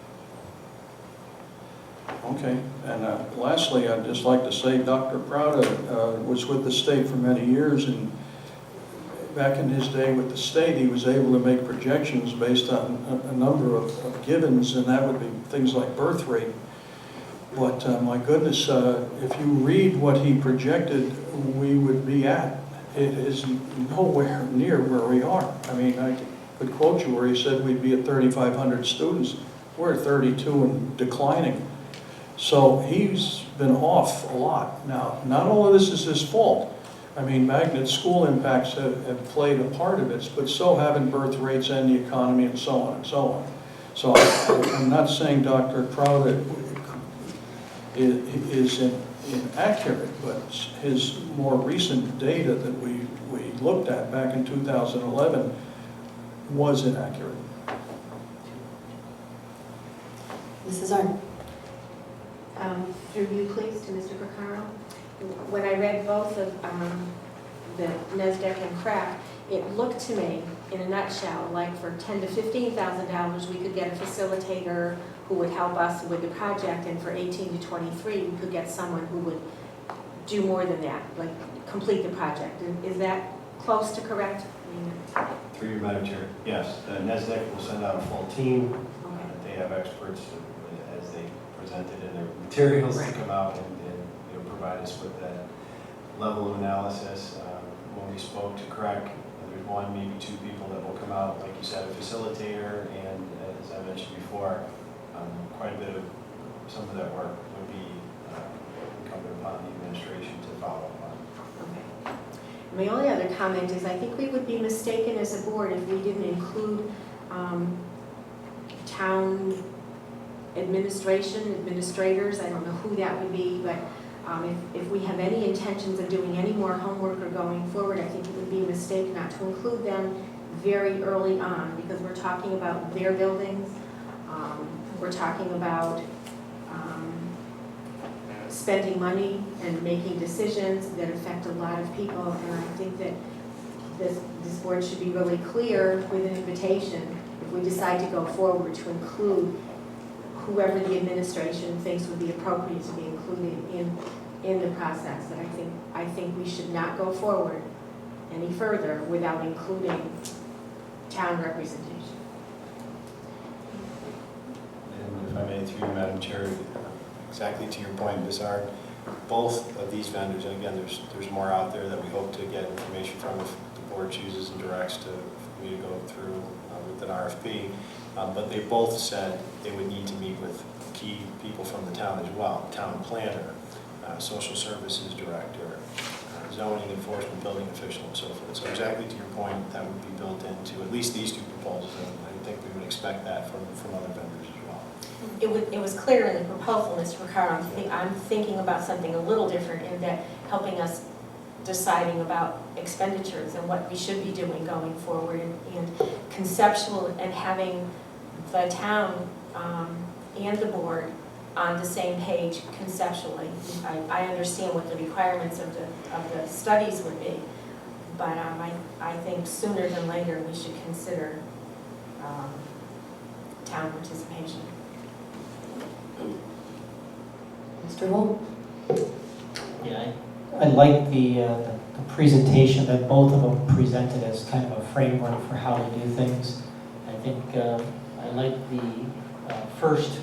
Okay, and lastly, I'd just like to say Dr. Prouda was with the state for many years, and back in his day with the state, he was able to make projections based on a number of givens, and that would be things like birth rate. But my goodness, if you read what he projected we would be at, it is nowhere near where we are. I mean, I could quote you where he said we'd be at 3,500 students. We're at 32 and declining. So he's been off a lot. Now, not all of this is his fault. I mean, magnet school impacts have played a part of it, but so haven't birth rates and the economy and so on and so on. So I'm not saying Dr. Prouda is inaccurate, but his more recent data that we looked at back in 2011 was inaccurate. Mrs. Arndt. Through you, please, to Mr. Picaro. When I read both of the NESDEC and CRAC, it looked to me, in a nutshell, like for $10,000 to $15,000 we could get a facilitator who would help us with the project, and for 18 to 23 we could get someone who would do more than that, like complete the project. Is that close to correct? Through you, Madam Chair. Yes, the NESDEC will send out a full team. They have experts as they presented in their materials to come out and provide us with that level of analysis. When we spoke to Craig, there's one, maybe two people that will come out, like you said, a facilitator, and as I mentioned before, quite a bit of, some of that work would be incumbent upon the administration to follow up on. Okay. My only other comment is I think we would be mistaken as a board if we didn't include town administrators, I don't know who that would be, but if we have any intentions of doing any more homework or going forward, I think it would be a mistake not to include them very early on, because we're talking about their buildings, we're talking about spending money and making decisions that affect a lot of people, and I think that this board should be really clear with an invitation, if we decide to go forward, to include whoever the administration thinks would be appropriate to be included in the process. And I think we should not go forward any further without including town representation. And if I may, through you, Madam Chair, exactly to your point, Ms. Ard, both of these vendors, and again, there's more out there that we hope to get information from if the board chooses and directs for me to go through with an RFP. But they both said they would need to meet with key people from the town as well, town planner, social services director, zoning enforcement, building official, and so forth. So exactly to your point, that would be built into at least these two proposals, and I think we would expect that from other vendors as well. It was clear in the proposal, Mr. Ricardo. I'm thinking about something a little different in that helping us deciding about expenditures and what we should be doing going forward, and conceptual, and having the town and the board on the same page conceptually. I understand what the requirements of the studies would be, but I think sooner than later we should consider town participation. Mr. Holt? Yeah, I like the presentation that both of them presented as kind of a framework for how to do things. I think I like the first,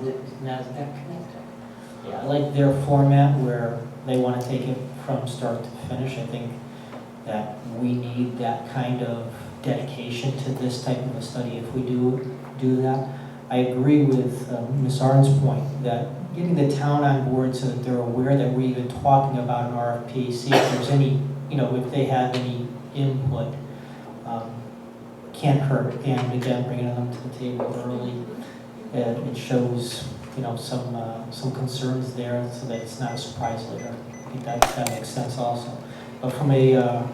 is it NASDAQ? Yeah, I like their format where they want to take it from start to finish. I think that we need that kind of dedication to this type of a study if we do that. I agree with Ms. Arn's point that getting the town on board so that they're aware that we're even talking about an RFP, see if there's any, if they have any input, can't hurt. And again, bringing them to the table early, it shows, some concerns there so that it's not a surprise later. I think that makes sense also. But from a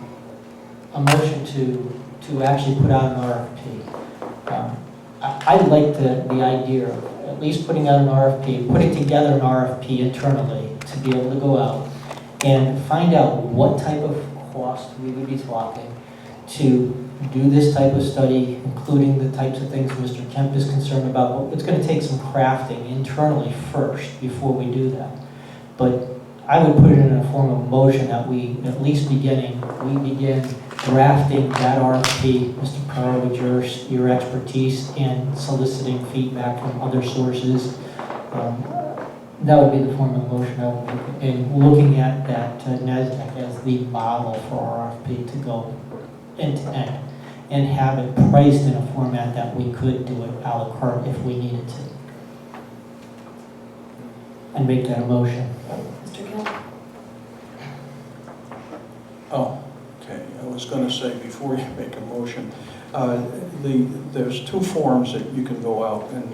motion to actually put out an RFP, I like the idea of at least putting out an RFP, putting together an RFP internally to be able to go out and find out what type of cost we would be talking to do this type of study, including the types of things Mr. Kemp is concerned about. But it's going to take some crafting internally first before we do that. But I would put it in a form of motion that we at least begin drafting that RFP, Mr. Perro, with your expertise in soliciting feedback from other sources. That would be the form of motion I would make, and looking at that NASDAQ as the model for RFP to go end to end, and have it priced in a format that we could do it a la carte if we needed to. And make that a motion. Mr. Kemp? Oh, okay. I was going to say, before you make a motion, there's two forms that you can go out and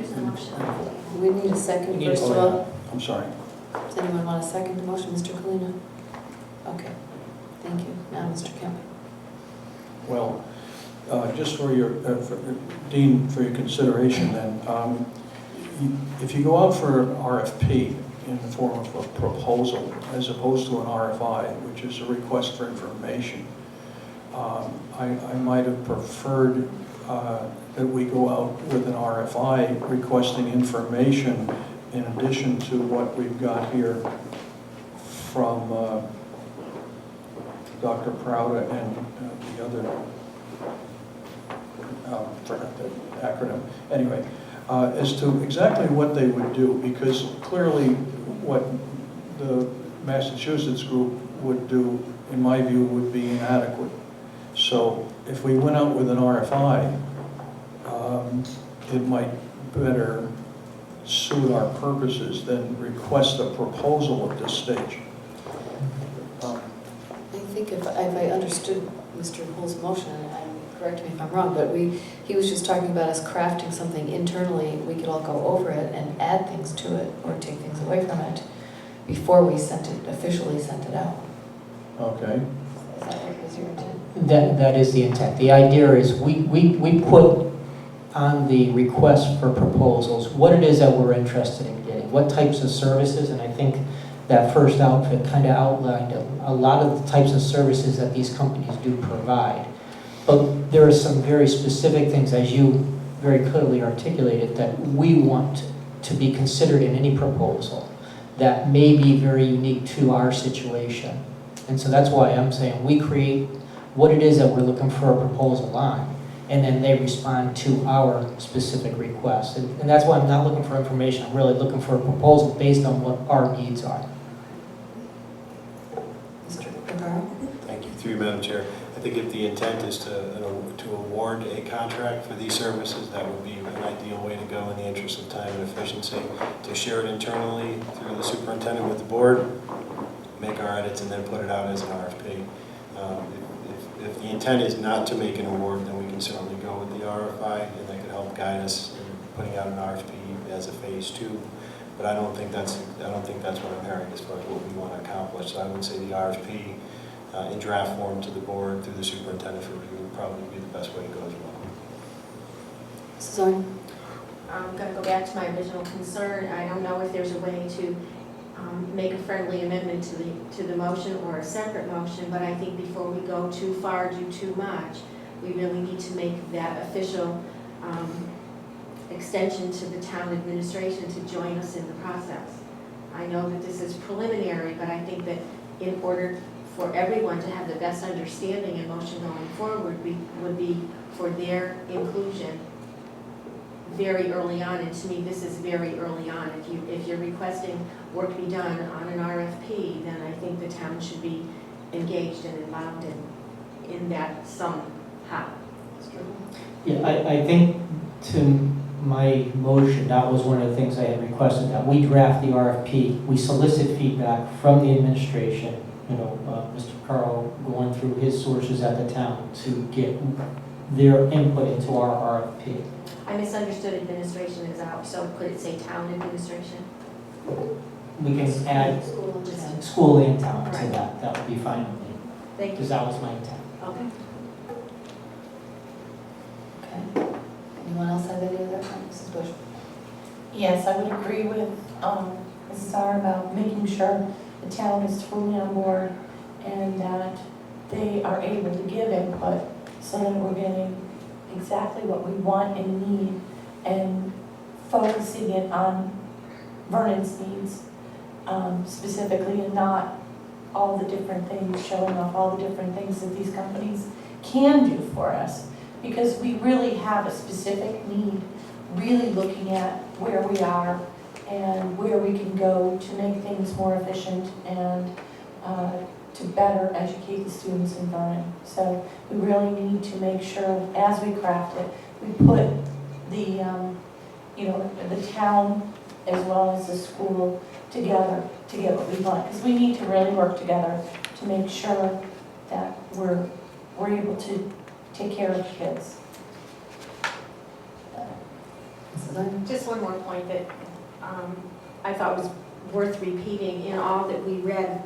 We need a second first of all. I'm sorry. Does anyone want a second the motion, Mr. Kalina? Okay, thank you. Now, Mr. Kemp. Well, just for your, Dean, for your consideration then, if you go out for an RFP in the form of a proposal, as opposed to an RFI, which is a request for information, I might have preferred that we go out with an RFI requesting information in addition to what we've got here from Dr. Prouda and the other, forgot the acronym. Anyway, as to exactly what they would do, because clearly what the Massachusetts group would do, in my view, would be inadequate. So if we went out with an RFI, it might better suit our purposes than request a proposal at this stage. I think if I understood Mr. Hull's motion, and correct me if I'm wrong, but he was just talking about us crafting something internally, we could all go over it and add things to it or take things away from it before we officially sent it out. Okay. Is that what was your intent? That is the intent. The idea is we put on the request for proposals what it is that we're interested in getting, what types of services, and I think that first outfit kind of outlined a lot of the types of services that these companies do provide. But there are some very specific things, as you very clearly articulated, that we want to be considered in any proposal that may be very unique to our situation. And so that's why I'm saying we create what it is that we're looking for a proposal on, and then they respond to our specific requests. And that's why I'm not looking for information, I'm really looking for a proposal based on what our needs are. Mr. Picaro? Thank you, through you, Madam Chair. I think if the intent is to award a contract for these services, that would be an ideal way to go in the interest of time and efficiency. To share it internally through the superintendent with the board, make our edits, and then put it out as an RFP. If the intent is not to make an award, then we can certainly go with the RFI, and that could help guide us in putting out an RFP as a phase 2. But I don't think that's what I'm hearing as far as what we want to accomplish. So I would say the RFP in draft form to the board through the superintendent for review would probably be the best way to go as well. Mrs. Owen? I'm going to go back to my original concern. I don't know if there's a way to make a friendly amendment to the motion or a separate motion, but I think before we go too far, do too much, we really need to make that official extension to the town administration to join us in the process. I know that this is preliminary, but I think that in order for everyone to have the best understanding and motion going forward would be for their inclusion very early on, and to me this is very early on. If you're requesting work be done on an RFP, then I think the town should be engaged and involved in that somehow. Yeah, I think to my motion, that was one of the things I had requested, that we draft the RFP, we solicit feedback from the administration, Mr. Carl going through his sources at the town to get their input into our RFP. I misunderstood administration is out, so could it say town administration? We can add school and town to that. That would be fine with me. Thank you. Because that was my intent. Okay. Okay. Anyone else have any other comments? Mrs. Bush? Yes, I would agree with Mrs. Sauer about making sure the town is fully on board and that they are able to give input so that we're getting exactly what we want and need and focusing it on Vernon's needs specifically, and not all the different things, showing off all the different things that these companies can do for us, because we really have a specific need, really looking at where we are and where we can go to make things more efficient and to better educate the students in Vernon. So we really need to make sure, as we craft it, we put the the town as well as the school together to get what we want, because we need to really work together to make sure that we're able to take care of kids. Just one more point that I thought was worth repeating in all that we read,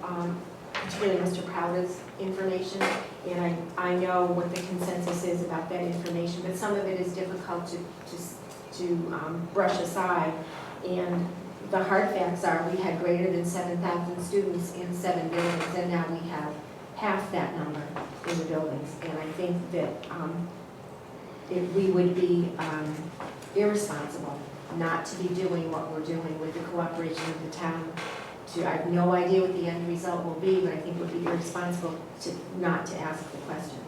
particularly Mr. Prowder's information, and I know what the consensus is about that information, but some of it is difficult to brush aside. And the hard facts are we had greater than 7,000 students in 7 buildings, and now we have half that number in the buildings. And I think that we would be irresponsible not to be doing what we're doing with the cooperation of the town. I have no idea what the end result will be, but I think it would be irresponsible not to ask the question.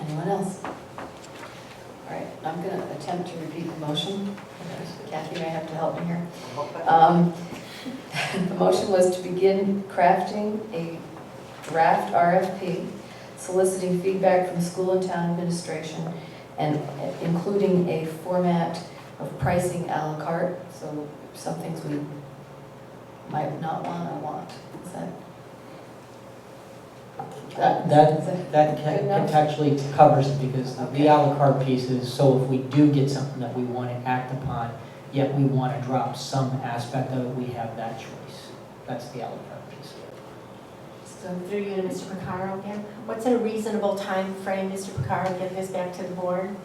Anyone else? All right, I'm going to attempt to repeat the motion. Kathy may have to help me here. The motion was to begin crafting a draft RFP soliciting feedback from school and town administration, and including a format of pricing a la carte, so some things we might not want or want. Is that? That good enough? contextually covers it, because the a la carte piece is, so if we do get something that we want to act upon, yet we want to drop some aspect of it, we have that choice. That's the a la carte piece. So through you to Mr. Picaro again, what's a reasonable time frame, Mr. Picaro, to get this back to the board?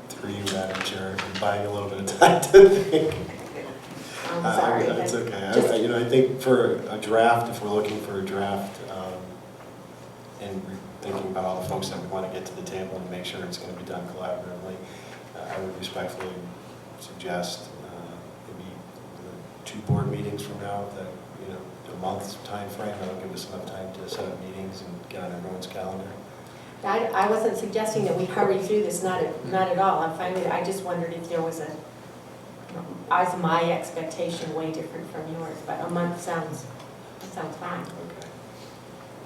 Through you, Madam Chair, I'm buying a little bit of time to think. I'm sorry. It's okay. I think for a draft, if we're looking for a draft, and we're thinking about all the folks that we want to get to the table and make sure it's going to be done collaboratively, I would respectfully suggest maybe 2 board meetings from now, a month's time frame. That'll give us enough time to set up meetings and get on everyone's calendar. I wasn't suggesting that we hurry through this, not at all. I'm fine with it. I just wondered if there was as my expectation way different from yours, but a month sounds fine. Okay.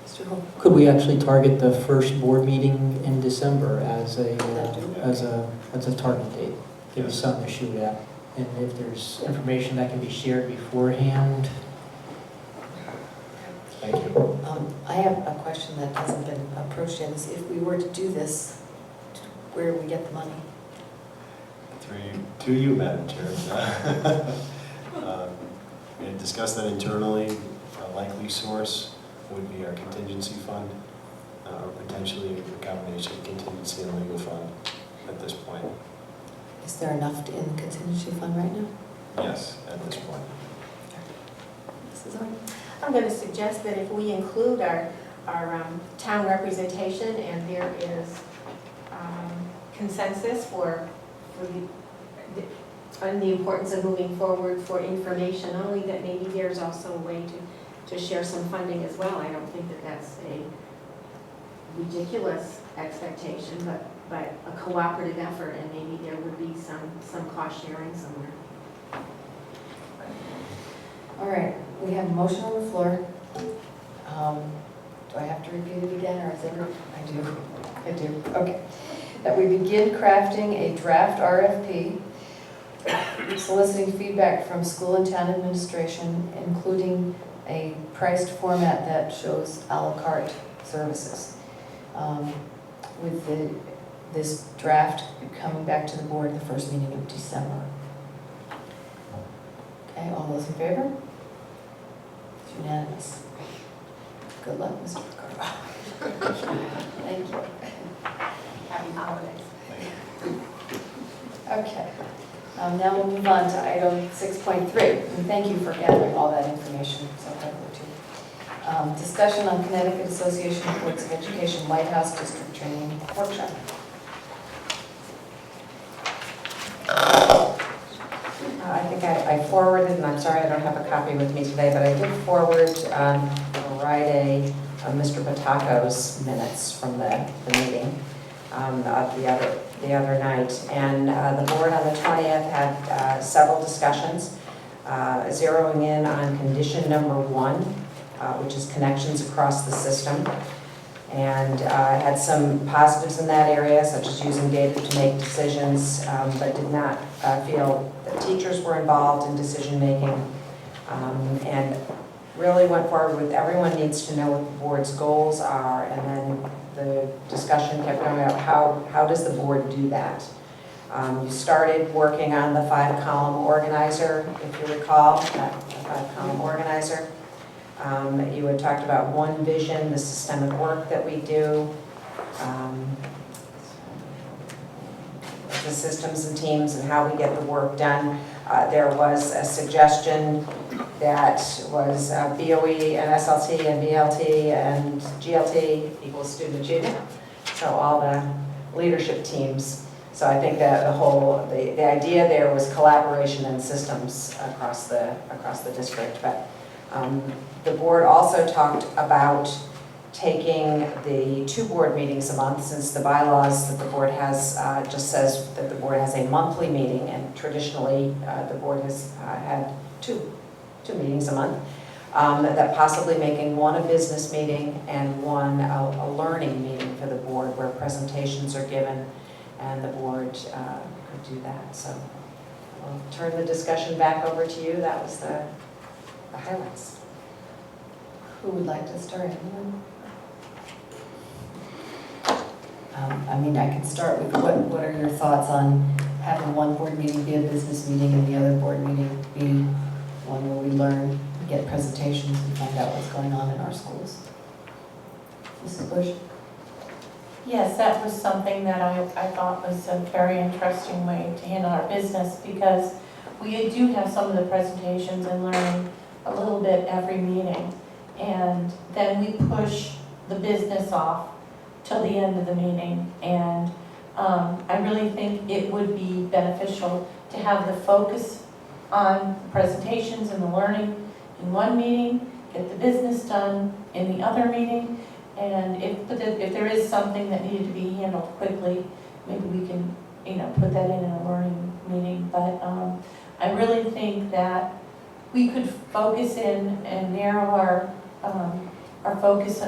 Mr. Holt? Could we actually target the first board meeting in December as a target date? Give us something to shoot at. And if there's information that can be shared beforehand. Thank you. I have a question that hasn't been approached yet. Is if we were to do this, where do we get the money? To you, Madam Chair. We had discussed that internally. A likely source would be our contingency fund, or potentially a combination of contingency and legal fund at this point. Is there enough in the contingency fund right now? Yes, at this point. Mrs. Owen? I'm going to suggest that if we include our town representation and there is consensus on the importance of moving forward for information only, that maybe there's also a way to share some funding as well. I don't think that that's a ridiculous expectation, but a cooperative effort, and maybe there would be some cost sharing somewhere. All right, we have a motion on the floor. Do I have to repeat it again, or is it? I do, okay. That we begin crafting a draft RFP, soliciting feedback from school and town administration, including a priced format that shows a la carte services. With this draft coming back to the board the first meeting of December. Okay, all those in favor? It's unanimous. Good luck, Mr. Picard. Thank you. Happy holidays. Okay, now we'll move on to item 6.3. And thank you for gathering all that information so quickly too. Discussion on Connecticut Association of Boards of Education Lighthouse District Training Workshop. I think I forwarded, and I'm sorry I don't have a copy with me today, but I did forward Friday Mr. Patako's minutes from the meeting the other night. And the board on the 20th had several discussions, zeroing in on condition number 1, which is connections across the system. And had some positives in that area, such as using data to make decisions, but did not feel that teachers were involved in decision-making, and really went forward with everyone needs to know what the board's goals are, and then the discussion kept going about how does the board do that. You started working on the 5-column organizer, if you recall, that 5-column organizer. You had talked about one vision, the systemic work that we do, the systems and teams and how we get the work done. There was a suggestion that was BOE and SLT and BLT and GLT equals student achievement. So all the leadership teams. So I think that the idea there was collaboration and systems across the district. But the board also talked about taking the 2 board meetings a month, since the bylaws that the board has just says that the board has a monthly meeting, and traditionally the board has had two meetings a month. that possibly making one a business meeting and one a learning meeting for the board where presentations are given and the board could do that. So I'll turn the discussion back over to you. That was the highlights. Who would like to start? Anyone? I mean, I can start with what are your thoughts on having one board meeting be a business meeting and the other board meeting be one where we learn, get presentations, and find out what's going on in our schools? Mrs. Bush? Yes, that was something that I thought was a very interesting way to handle our business, because we do have some of the presentations and learning a little bit every meeting. And then we push the business off till the end of the meeting. And I really think it would be beneficial to have the focus on presentations and the learning in one meeting, get the business done in the other meeting. And if there is something that needed to be handled quickly, maybe we can, put that in a learning meeting. But I really think that we could focus in and narrow our focus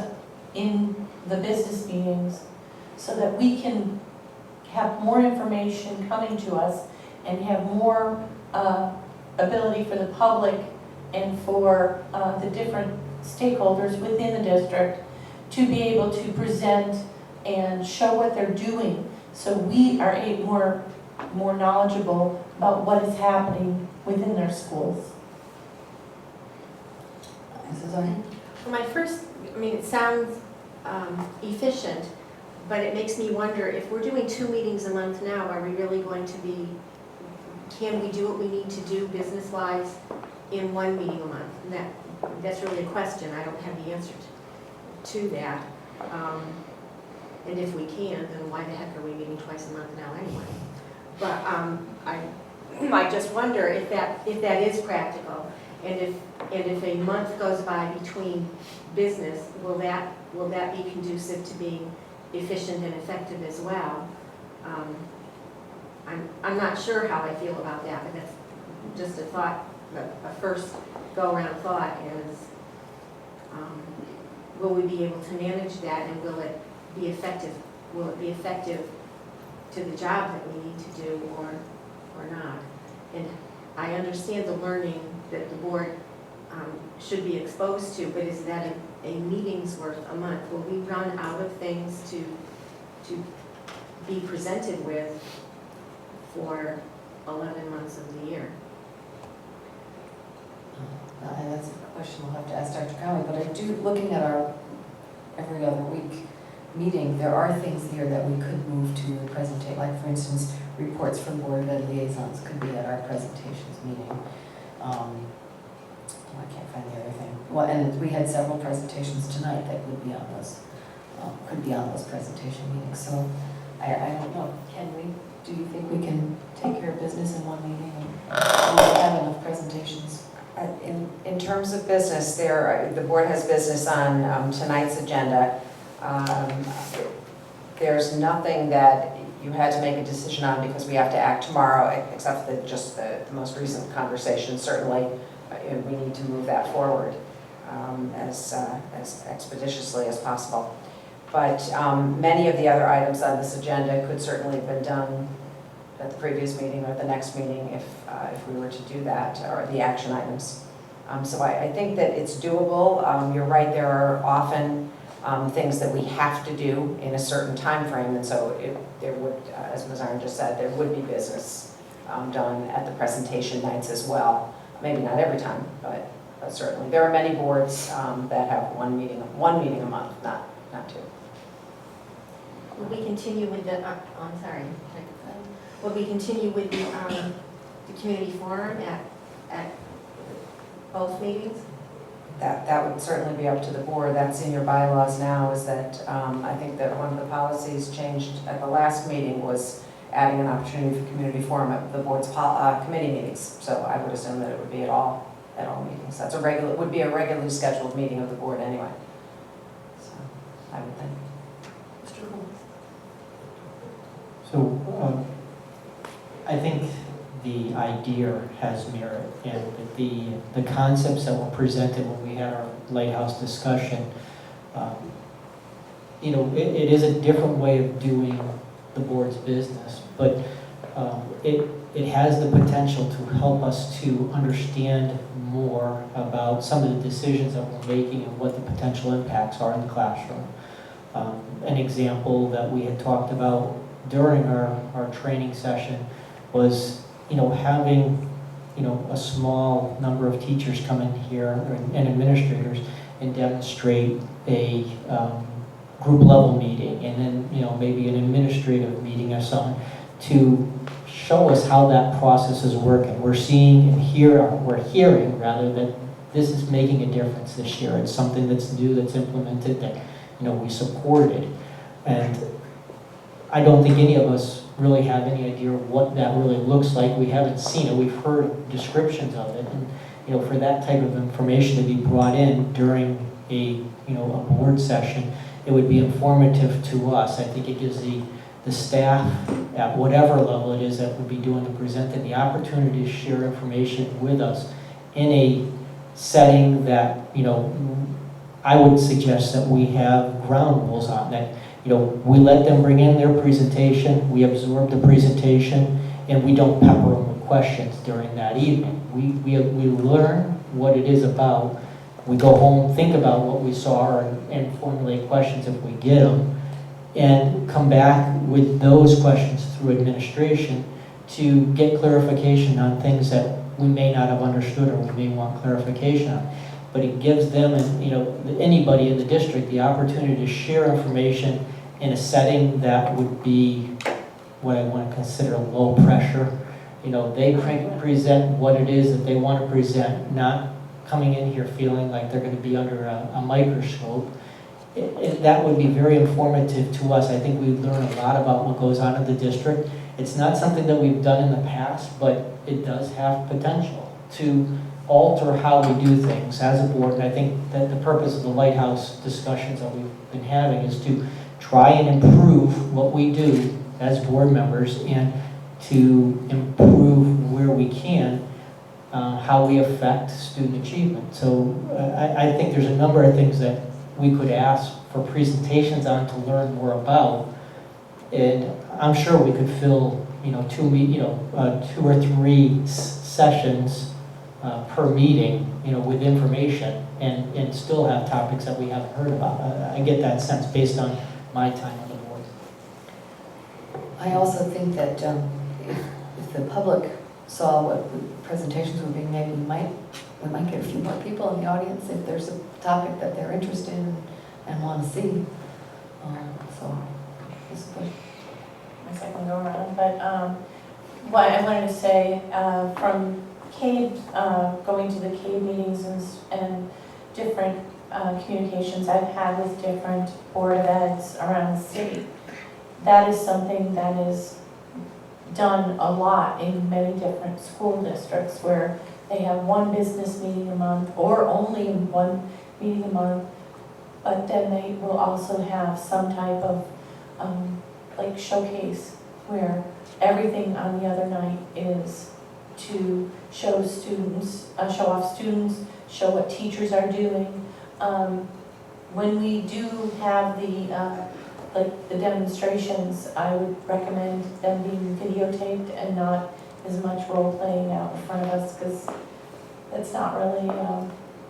in the business meetings so that we can have more information coming to us and have more ability for the public and for the different stakeholders within the district to be able to present and show what they're doing, so we are more knowledgeable about what is happening within their schools. It sounds efficient, but it makes me wonder, if we're doing 2 meetings a month now, are we really going to be, can we do what we need to do business-wise in 1 meeting a month? And that's really a question. I don't have the answer to that. And if we can, then why the heck are we meeting twice a month now anyway? But I just wonder if that is practical, and if a month goes by between business, will that be conducive to being efficient and effective as well? I'm not sure how I feel about that, but that's just a thought. A first go-around thought is, will we be able to manage that, and will it be effective? Will it be effective to the job that we need to do, or not? And I understand the learning that the board should be exposed to, but is that a meeting's worth a month? Will we run out of things to be presented with for 11 months of the year? And that's a question we'll have to ask Dr. Conway, but I do, looking at our every other week meeting, there are things here that we could move to presentate, like for instance, reports from Board of Ed liaisons could be at our presentations meeting. I can't find the other thing. Well, and we had several presentations tonight that would be on those, could be on those presentation meetings. So I don't know, do you think we can take care of business in one meeting and have enough presentations? In terms of business, the board has business on tonight's agenda. There's nothing that you had to make a decision on because we have to act tomorrow, except for just the most recent conversation. Certainly, we need to move that forward as expeditiously as possible. But many of the other items on this agenda could certainly have been done at the previous meeting or the next meeting if we were to do that, or the action items. So I think that it's doable. You're right, there are often things that we have to do in a certain time frame, and so there would, as Ms. Arn just said, there would be business done at the presentation nights as well. Maybe not every time, but certainly. There are many boards that have one meeting a month, not 2. Will we continue with the, I'm sorry, will we continue with the community forum at both meetings? That would certainly be up to the board. That's in your bylaws now, is that I think that one of the policies changed at the last meeting was adding an opportunity for community forum at the board's committee meetings. So I would assume that it would be at all meetings. That's would be a regularly scheduled meeting of the board anyway. So I would think. So I think the idea has merit, and that the concepts that were presented when we had our Lighthouse discussion, you know, it is a different way of doing the board's business, but it has the potential to help us to understand more about some of the decisions that we're making and what the potential impacts are in the classroom. An example that we had talked about during our training session was, you know, having, you know, a small number of teachers come in here and administrators and demonstrate a group level meeting, and then, you know, maybe an administrative meeting or something to show us how that process is working. We're seeing and we're hearing rather that this is making a difference this year. It's something that's new, that's implemented, that, you know, we supported. And I don't think any of us really have any idea what that really looks like. We haven't seen it. We've heard descriptions of it. And, you know, for that type of information to be brought in during a, you know, a board session, it would be informative to us. I think it gives the staff at whatever level it is that would be doing the presenting the opportunity to share information with us in a setting that, you know, I would suggest that we have ground rules on that. You know, we let them bring in their presentation, we absorb the presentation, and we don't pepper them with questions during that evening. We learn what it is about. We go home, think about what we saw, and formulate questions if we get them, and come back with those questions through administration to get clarification on things that we may not have understood or we may want clarification on. But it gives them, and, you know, anybody in the district the opportunity to share information in a setting that would be what I want to consider low pressure. You know, they present what it is that they want to present, not coming in here feeling like they're going to be under a microscope. That would be very informative to us. I think we've learned a lot about what goes on in the district. It's not something that we've done in the past, but it does have potential to alter how we do things as a board. And I think that the purpose of the Lighthouse discussions that we've been having is to try and improve what we do as board members and to improve where we can how we affect student achievement. So I think there's a number of things that we could ask for presentations on to learn more about, and I'm sure we could fill, you know, 2 or 3 sessions per meeting, you know, with information, and still have topics that we haven't heard about. I get that sense based on my time on the board. I also think that if the public saw what the presentations were being made, we might get a few more people in the audience if there's a topic that they're interested in and want to see. So, this is good. My second go around, but what I wanted to say from CABE, going to the CABE meetings and different communications I've had with different Board of Eds around the city, that is something that is done a lot in many different school districts where they have one business meeting a month or only one meeting a month, but then they will also have some type of like showcase where everything on the other night is to show students, show off students, show what teachers are doing. When we do have the demonstrations, I would recommend them being videotaped and not as much role playing out in front of us, because it's not really,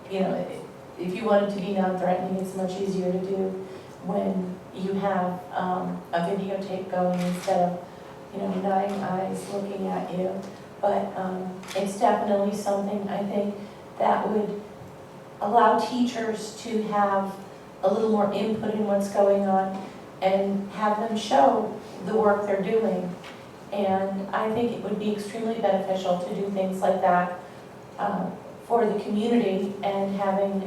you know, if you want it to be non-threatening, it's much easier to do when you have a videotape going instead of, you know, 9 eyes looking at you. But it's definitely something I think that would allow teachers to have a little more input in what's going on and have them show the work they're doing. And I think it would be extremely beneficial to do things like that for the community, and having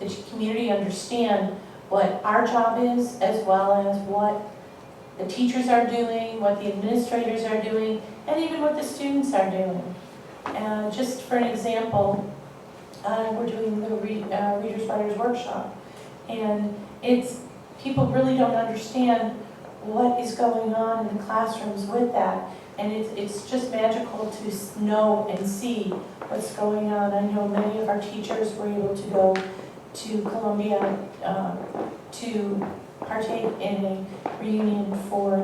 the community understand what our job is, as well as what the teachers are doing, what the administrators are doing, and even what the students are doing. And just for an example, we're doing the Readers Writers Workshop, and people really don't understand what is going on in the classrooms with that. And it's just magical to know and see what's going on. I know many of our teachers were able to go to Columbia to partake in a reunion for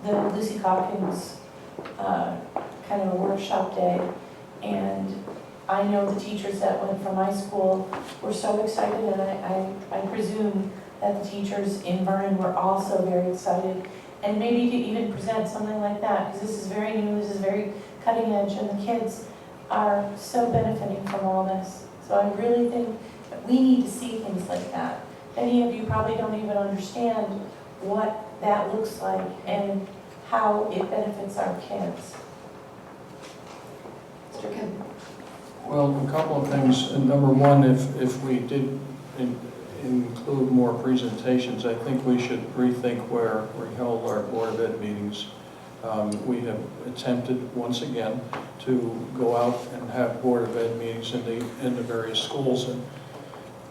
the Lucy Calkins kind of a workshop day. And I know the teachers that went from my school were so excited, and I presume that the teachers in Vernon were also very excited. And maybe to even present something like that, because this is very new, this is very cutting edge, and the kids are so benefiting from all this. So I really think that we need to see things like that. Many of you probably don't even understand what that looks like and how it benefits our kids. Mr. Kim? Well, a couple of things. Number one, if we did include more presentations, I think we should rethink where we held our Board of Ed meetings. We have attempted once again to go out and have Board of Ed meetings in the various schools, and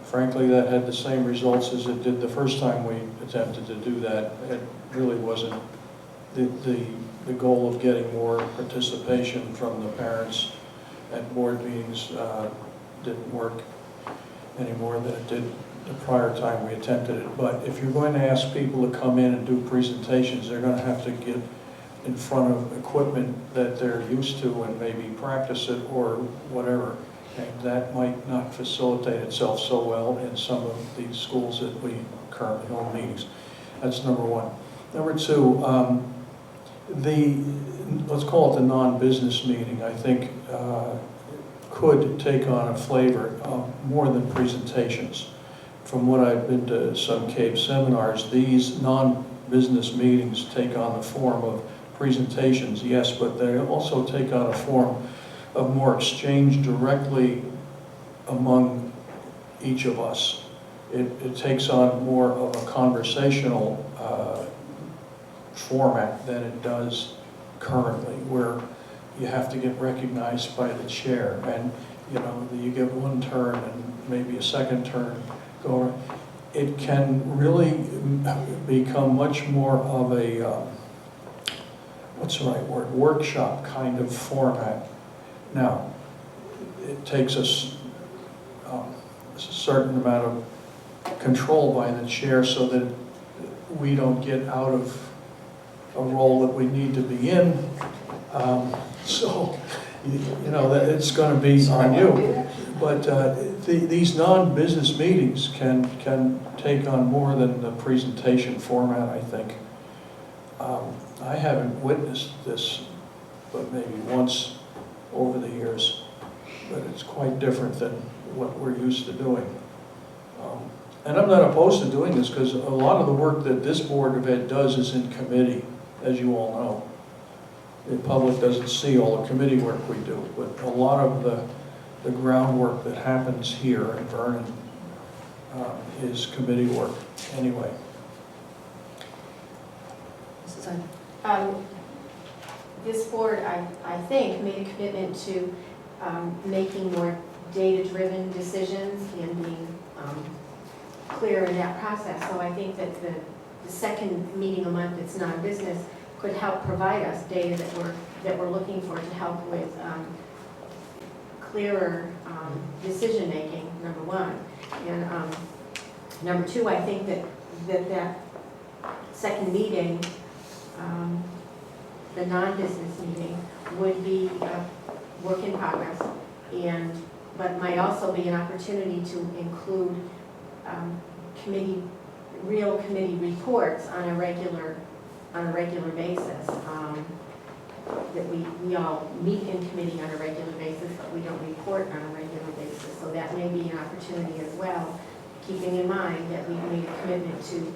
frankly that had the same results as it did the first time we attempted to do that. It really wasn't the goal of getting more participation from the parents at board meetings didn't work any more than it did the prior time we attempted it. But if you're going to ask people to come in and do presentations, they're going to have to get in front of equipment that they're used to and maybe practice it or whatever. And that might not facilitate itself so well in some of these schools that we currently hold meetings. That's number one. Number two, let's call it the non-business meeting, I think could take on a flavor of more than presentations. From what I've been to some CAVE seminars, these non-business meetings take on the form of presentations, yes, but they also take on a form of more exchange directly among each of us. It takes on more of a conversational format than it does currently, where you have to get recognized by the chair, and you get one turn and maybe a second turn going. It can really become much more of a what's the right word, workshop kind of format. Now, it takes us a certain amount of control by the chair so that we don't get out of a role that we need to be in. So, that it's going to be on you. But these non-business meetings can take on more than the presentation format, I think. I haven't witnessed this, but maybe once over the years, but it's quite different than what we're used to doing. And I'm not opposed to doing this, because a lot of the work that this Board of Ed does is in committee, as you all know. The public doesn't see all the committee work we do, but a lot of the groundwork that happens here in Vernon is committee work anyway. This board, I think, made a commitment to making more data-driven decisions and being clear in that process. So I think that the second meeting a month that's non-business could help provide us data that we're looking for to help with clearer decision-making, number one. And number two, I think that second meeting, the non-business meeting, would be a work in progress, but might also be an opportunity to include real committee reports on a regular basis. That we all meet in committee on a regular basis, but we don't report on a regular basis. So that may be an opportunity as well, keeping in mind that we've made a commitment to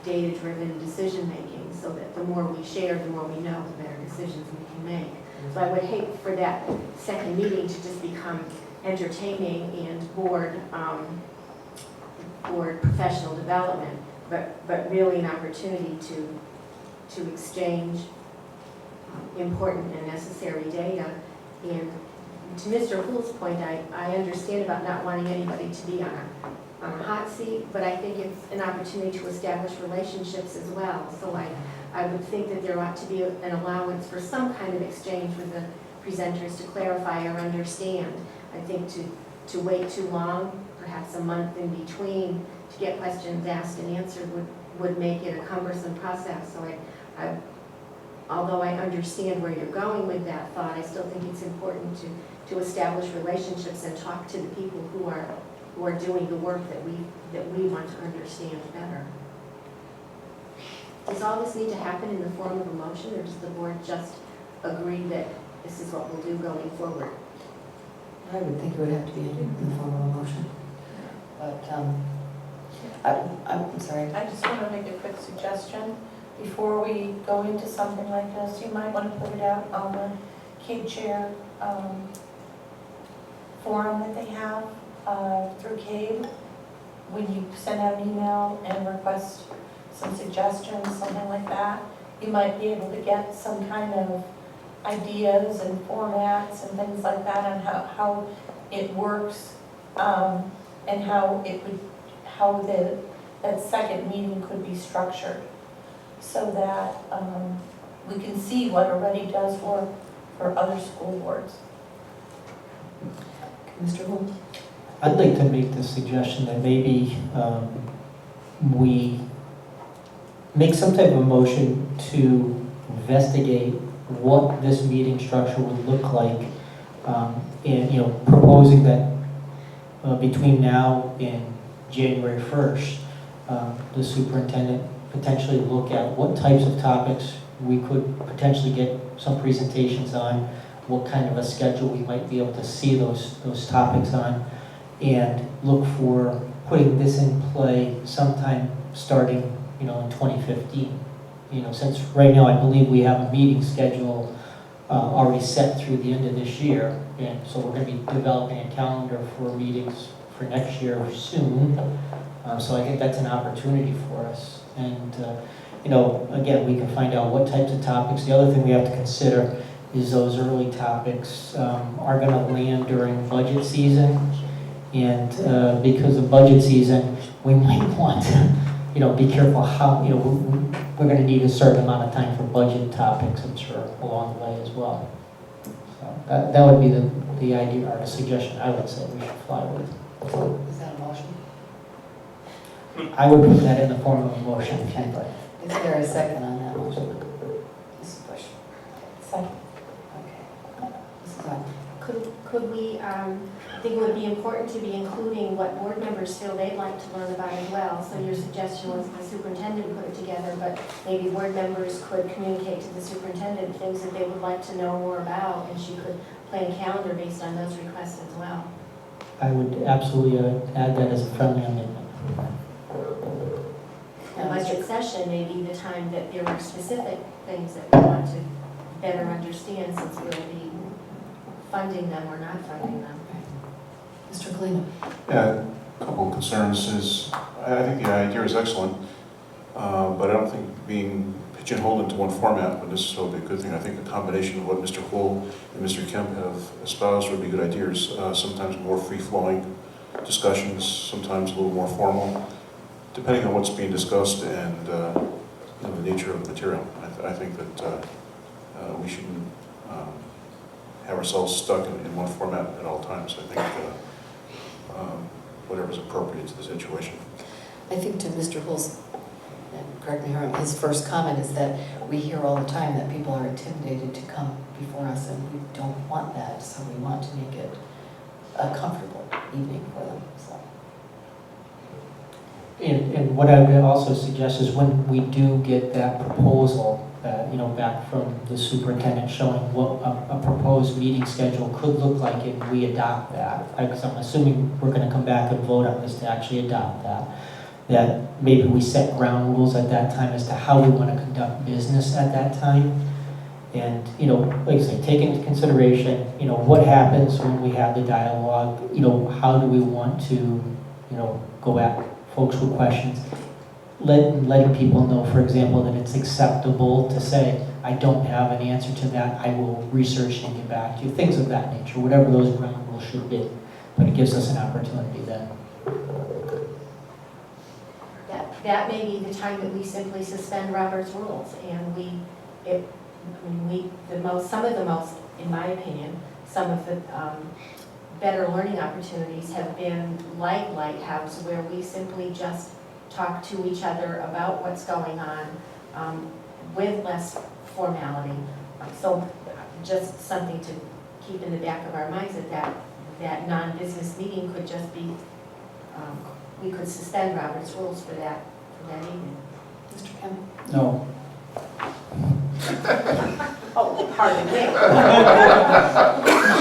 data-driven decision-making, so that the more we share, the more we know, the better decisions we can make. So I would hate for that second meeting to just become entertaining and board professional development, but really an opportunity to exchange important and necessary data. And to Mr. Hull's point, I understand about not wanting anybody to be on a hot seat, but I think it's an opportunity to establish relationships as well. So I would think that there ought to be an allowance for some kind of exchange with the presenters to clarify or understand. I think to wait too long, perhaps a month in between, to get questions asked and answered would make it a cumbersome process. So although I understand where you're going with that thought, I still think it's important to establish relationships and talk to the people who are doing the work that we want to understand better. Does all this need to happen in the form of a motion, or does the board just agree that this is what we'll do going forward? I would think it would have to be in the form of a motion. But, I'm sorry. I just want to make a quick suggestion. Before we go into something like this, you might want to put it out on the CABE Chair forum that they have through CABE. When you send out an email and request some suggestions, something like that, you might be able to get some kind of ideas and formats and things like that on how it works and how that second meeting could be structured, so that we can see what already does work for other school boards. Mr. Holmes? I'd like to make the suggestion that maybe we make some type of a motion to investigate what this meeting structure would look like, and proposing that between now and January 1st, the superintendent potentially look at what types of topics we could potentially get some presentations on, what kind of a schedule we might be able to see those topics on, and look for putting this in play sometime starting in 2015. Since right now I believe we have a meeting schedule already set through the end of this year, and so we're going to be developing a calendar for meetings for next year soon. So I think that's an opportunity for us. And again, we can find out what types of topics. The other thing we have to consider is those early topics are going to land during budget season, and because of budget season, we might want to be careful how, we're going to need a certain amount of time for budget topics, I'm sure, along the way as well. So that would be the idea or the suggestion I would say we should fly with. Is that a motion? I would put that in the form of a motion if you'd like. Is there a second on that motion? Mrs. Bush? Second. Okay. Mrs. Vaughn? Could we, I think it would be important to be including what board members feel they'd like to learn about as well. So your suggestion was the superintendent put it together, but maybe board members could communicate to the superintendent things that they would like to know more about, and she could plan a calendar based on those requests as well. I would absolutely add that as a friendly amendment. The budget session may be the time that there are specific things that we want to better understand, since we'll be funding them or not funding them. Mr. Kalina? Yeah, a couple of concerns is, I think the idea is excellent, but I don't think being pigeonholed into one format would necessarily be a good thing. I think a combination of what Mr. Hull and Mr. Kemp have espoused would be good ideas. Sometimes more free-flowing discussions, sometimes a little more formal, depending on what's being discussed and the nature of the material. I think that we shouldn't have ourselves stuck in one format at all times. I think whatever's appropriate to the situation. I think to Mr. Hull's, and correct me if I'm wrong, his first comment is that we hear all the time that people are intimidated to come before us, and we don't want that, so we want to make it a comfortable evening for them. So. And what I would also suggest is when we do get that proposal, back from the superintendent showing what a proposed meeting schedule could look like, and we adopt that. Because I'm assuming we're going to come back and vote on this to actually adopt that. That maybe we set ground rules at that time as to how we want to conduct business at that time. And, like I say, take into consideration, what happens when we have the dialogue, how do we want to, go at folks with questions. Letting people know, for example, that it's acceptable to say, I don't have an answer to that, I will research and get back to you, things of that nature, whatever those ground rules should be. But it gives us an opportunity then. that may be the time that we simply suspend Robert's rules, and some of the most, in my opinion, some of the better learning opportunities have been like Lighthouse, where we simply just talk to each other about what's going on with less formality. So just something to keep in the back of our minds, that non-business meeting could just be, we could suspend Robert's rules for that evening. Mr. Kemmett? No. Oh, pardon me.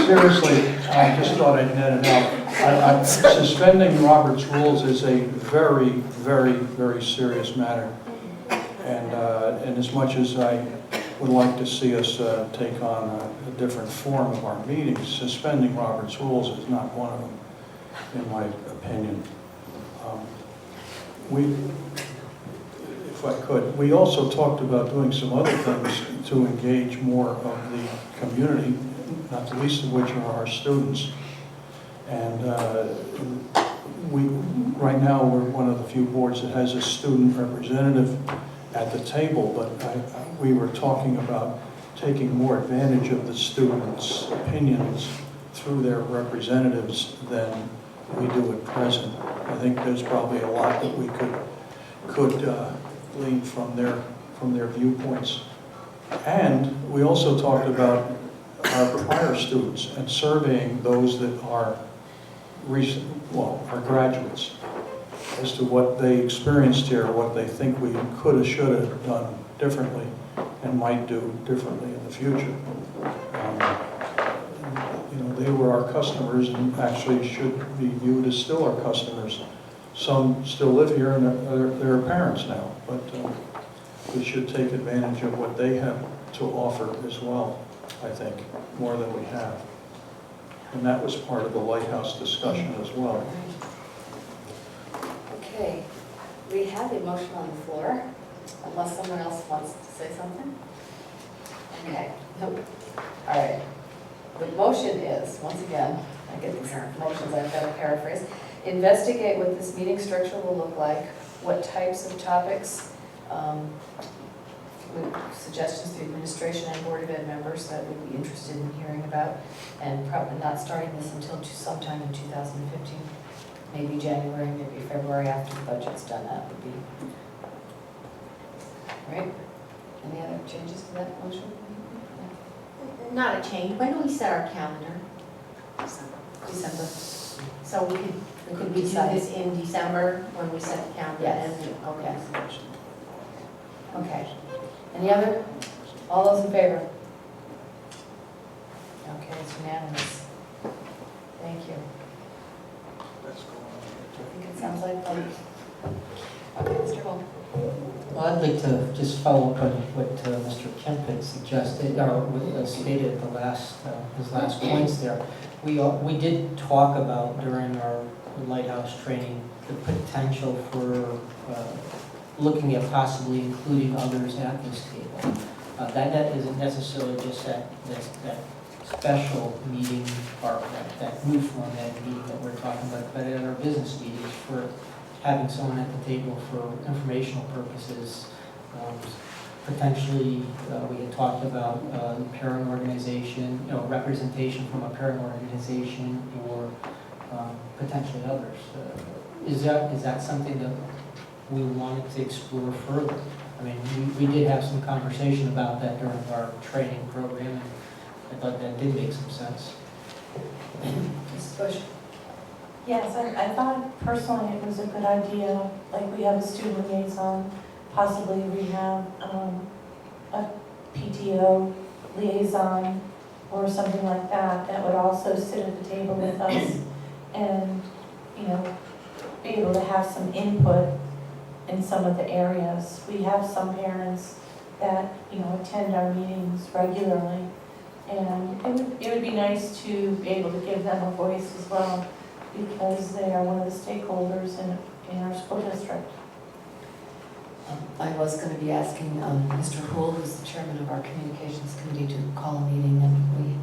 Seriously, I just thought I'd net it out. Suspending Robert's rules is a very, very, very serious matter. And as much as I would like to see us take on a different form of our meetings, suspending Robert's rules is not one of them, in my opinion. If I could, we also talked about doing some other things to engage more of the community, not the least of which are our students. And right now, we're one of the few boards that has a student representative at the table, but we were talking about taking more advantage of the students' opinions through their representatives than we do at present. I think there's probably a lot that we could glean from their viewpoints. And we also talked about our prior students and surveying those that are are graduates, as to what they experienced here, what they think we could have, should have done differently and might do differently in the future. They were our customers and actually should be viewed as still our customers. Some still live here and they're parents now, but we should take advantage of what they have to offer as well, I think, more than we have. And that was part of the Lighthouse discussion as well. Okay, we have a motion on the floor, unless someone else wants to say something? Okay, nope. All right. The motion is, once again, I get these motions, I've got to paraphrase. Investigate what this meeting structure will look like, what types of topics, with suggestions to administration and Board of Ed members that would be interested in hearing about, and probably not starting this until sometime in 2015, maybe January, maybe February after the budget's done. That would be right. Any other changes to that motion? Not a change. When do we set our calendar? December. So could we do this in December when we set the calendar? Yes. Okay. Okay. Any other? All those in favor? Okay, it's unanimous. Thank you. I think it sounds like fun. Okay, Mr. Hall. Well, I'd like to just follow up on what Mr. Kemp had suggested, or stated at the his last points there. We did talk about during our Lighthouse training the potential for looking at possibly including others at this table. That isn't necessarily just that special meeting part, that new format meeting that we're talking about, but at our business meetings for having someone at the table for informational purposes. Potentially, we had talked about parent organization, representation from a parent organization or potentially others. Is that something that we wanted to explore further? I mean, we did have some conversation about that during our training program, and I thought that did make some sense. Mrs. Bush. Yes, I thought personally it was a good idea, like we have a student liaison, possibly we have a PTO liaison or something like that, that would also sit at the table with us and, be able to have some input in some of the areas. We have some parents that, attend our meetings regularly, and it would be nice to be able to give them a voice as well, because they are one of the stakeholders in our school district. I was going to be asking Mr. Houle, who's the chairman of our communications committee, to call a meeting, and we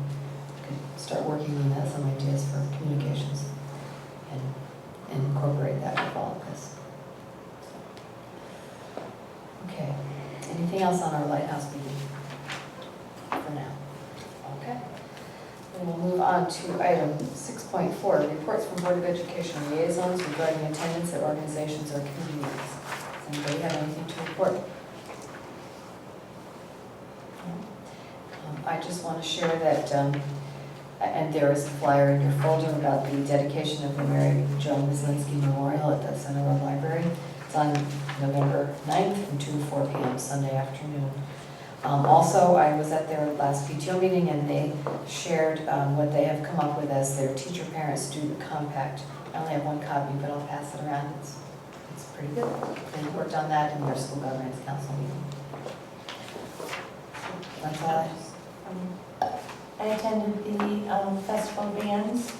could start working on some ideas for communications and incorporate that with all of this. Anything else on our lighthouse meeting for now? Okay. Then we'll move on to item 6.4, reports from Board of Education liaisons regarding attendance at organizations or committee meetings. Does anybody have anything to report? I just want to share that, and there is a flyer in your folder about the dedication of the Mary Jo Myslinski Memorial at the Center Road Library. It's on November 9th from 2 to 4 p.m. Sunday afternoon. Also, I was at their last PTO meeting and they shared what they have come up with as their teacher, parent, student compact. I only have one copy, but I'll pass it around. It's pretty good. They worked on that in their school governance council meeting. That's all I have. I attended the Festival of Bands.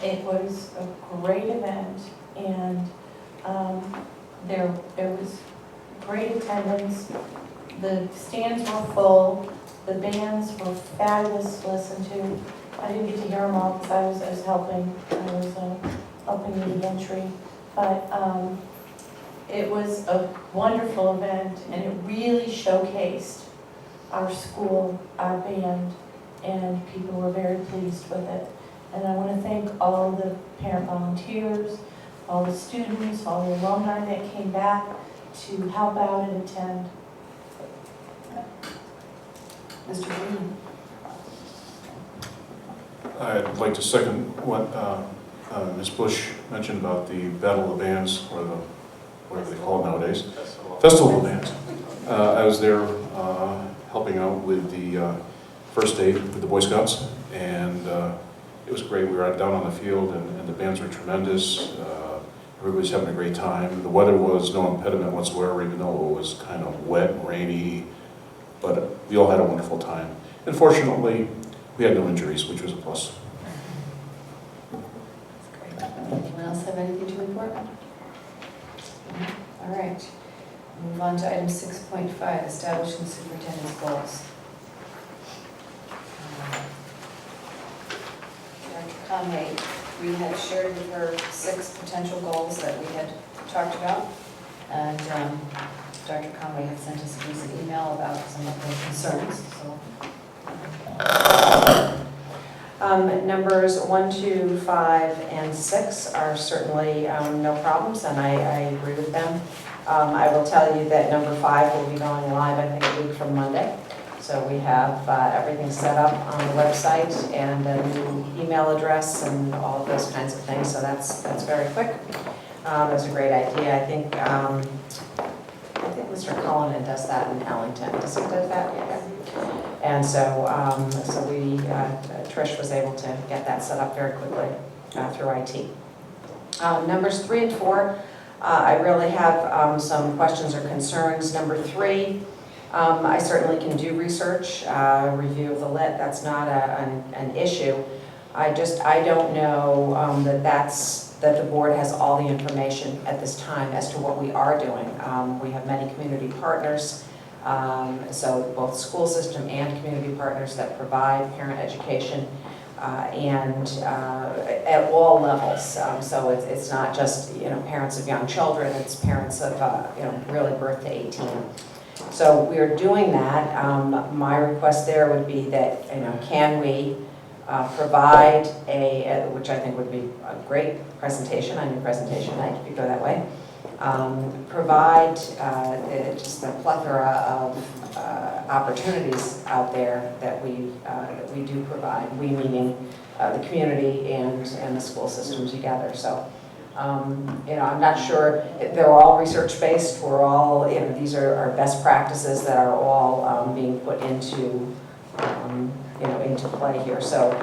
It was a great event, and there was great attendance. The stands were full. The bands were fabulous to listen to. I didn't get to hear them all because I was helping. I was helping the entry, but it was a wonderful event, and it really showcased our school, our band, and people were very pleased with it. And I want to thank all the parent volunteers, all the students, all the alumni that came back to help out and attend. Mr. Green. I'd like to second what Ms. Bush mentioned about the Battle of the Bands, or the, whatever they call it nowadays, Festival of the Bands. I was there helping out with the first aid with the Boy Scouts, and it was great. We were out down on the field, and the bands were tremendous. Everybody's having a great time. The weather was no impediment whatsoever, even though it was kind of wet and rainy, but we all had a wonderful time. And fortunately, we had no injuries, which was a plus. That's great. Anyone else have anything to report? All right. Move on to item 6.5, establishing superintendent's goals. Dr. Conway, we had shared with her 6 potential goals that we had talked about, and Dr. Conway had sent us a recent email about some of those concerns. Numbers 1, 2, 5, and 6 are certainly no problems, and I agree with them. I will tell you that number 5 will be going live, I think, a week from Monday. So we have everything set up on the website and a new email address and all of those kinds of things. So that's very quick. That's a great idea. I think Mr. Cullinan does that in Ellington. Does he do that? Yeah. And so, Trish was able to get that set up very quickly through IT. Numbers 3 and 4, I really have some questions or concerns. Number 3, I certainly can do research, review of the lit. That's not an issue. I don't know that the board has all the information at this time as to what we are doing. We have many community partners, so both school system and community partners that provide parent education and at all levels. So it's not just parents of young children, it's parents of really birth to 18. So we are doing that. My request there would be that can we provide which I think would be a great presentation on your presentation night if you go that way. Provide just a plethora of opportunities out there that we do provide. We meaning the community and the school system together. So I'm not sure they're all research based. We're all these are our best practices that are all being put into into play here. So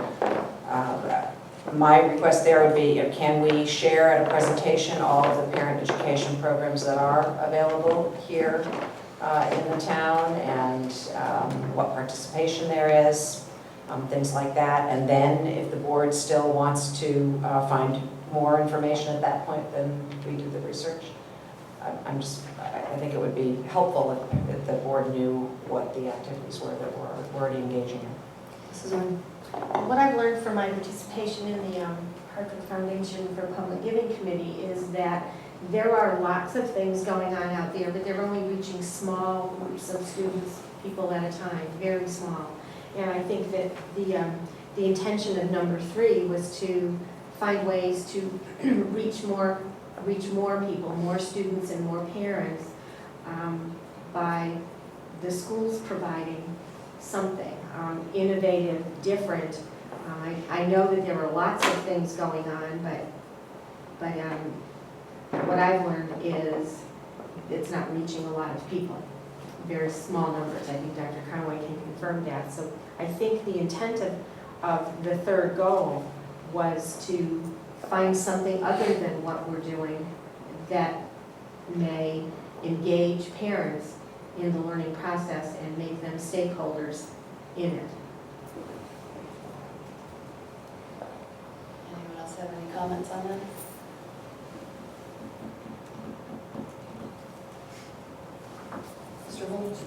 my request there would be, can we share at a presentation all of the parent education programs that are available here in the town and what participation there is, things like that. And then if the board still wants to find more information at that point, then we do the research. I think it would be helpful if the board knew what the activities were that we're already engaging in. What I've learned from my participation in the Hartford Foundation for Public Giving Committee is that there are lots of things going on out there, but they're only reaching small groups of students, people at a time, very small. And I think that the intention of number 3 was to find ways to reach more people, more students and more parents by the schools providing something innovative, different. I know that there are lots of things going on, but what I've learned is it's not reaching a lot of people, very small numbers. I think Dr. Conway can confirm that. So I think the intent of the third goal was to find something other than what we're doing that may engage parents in the learning process and make them stakeholders in it. Anyone else have any comments on that? Mr. Holmes?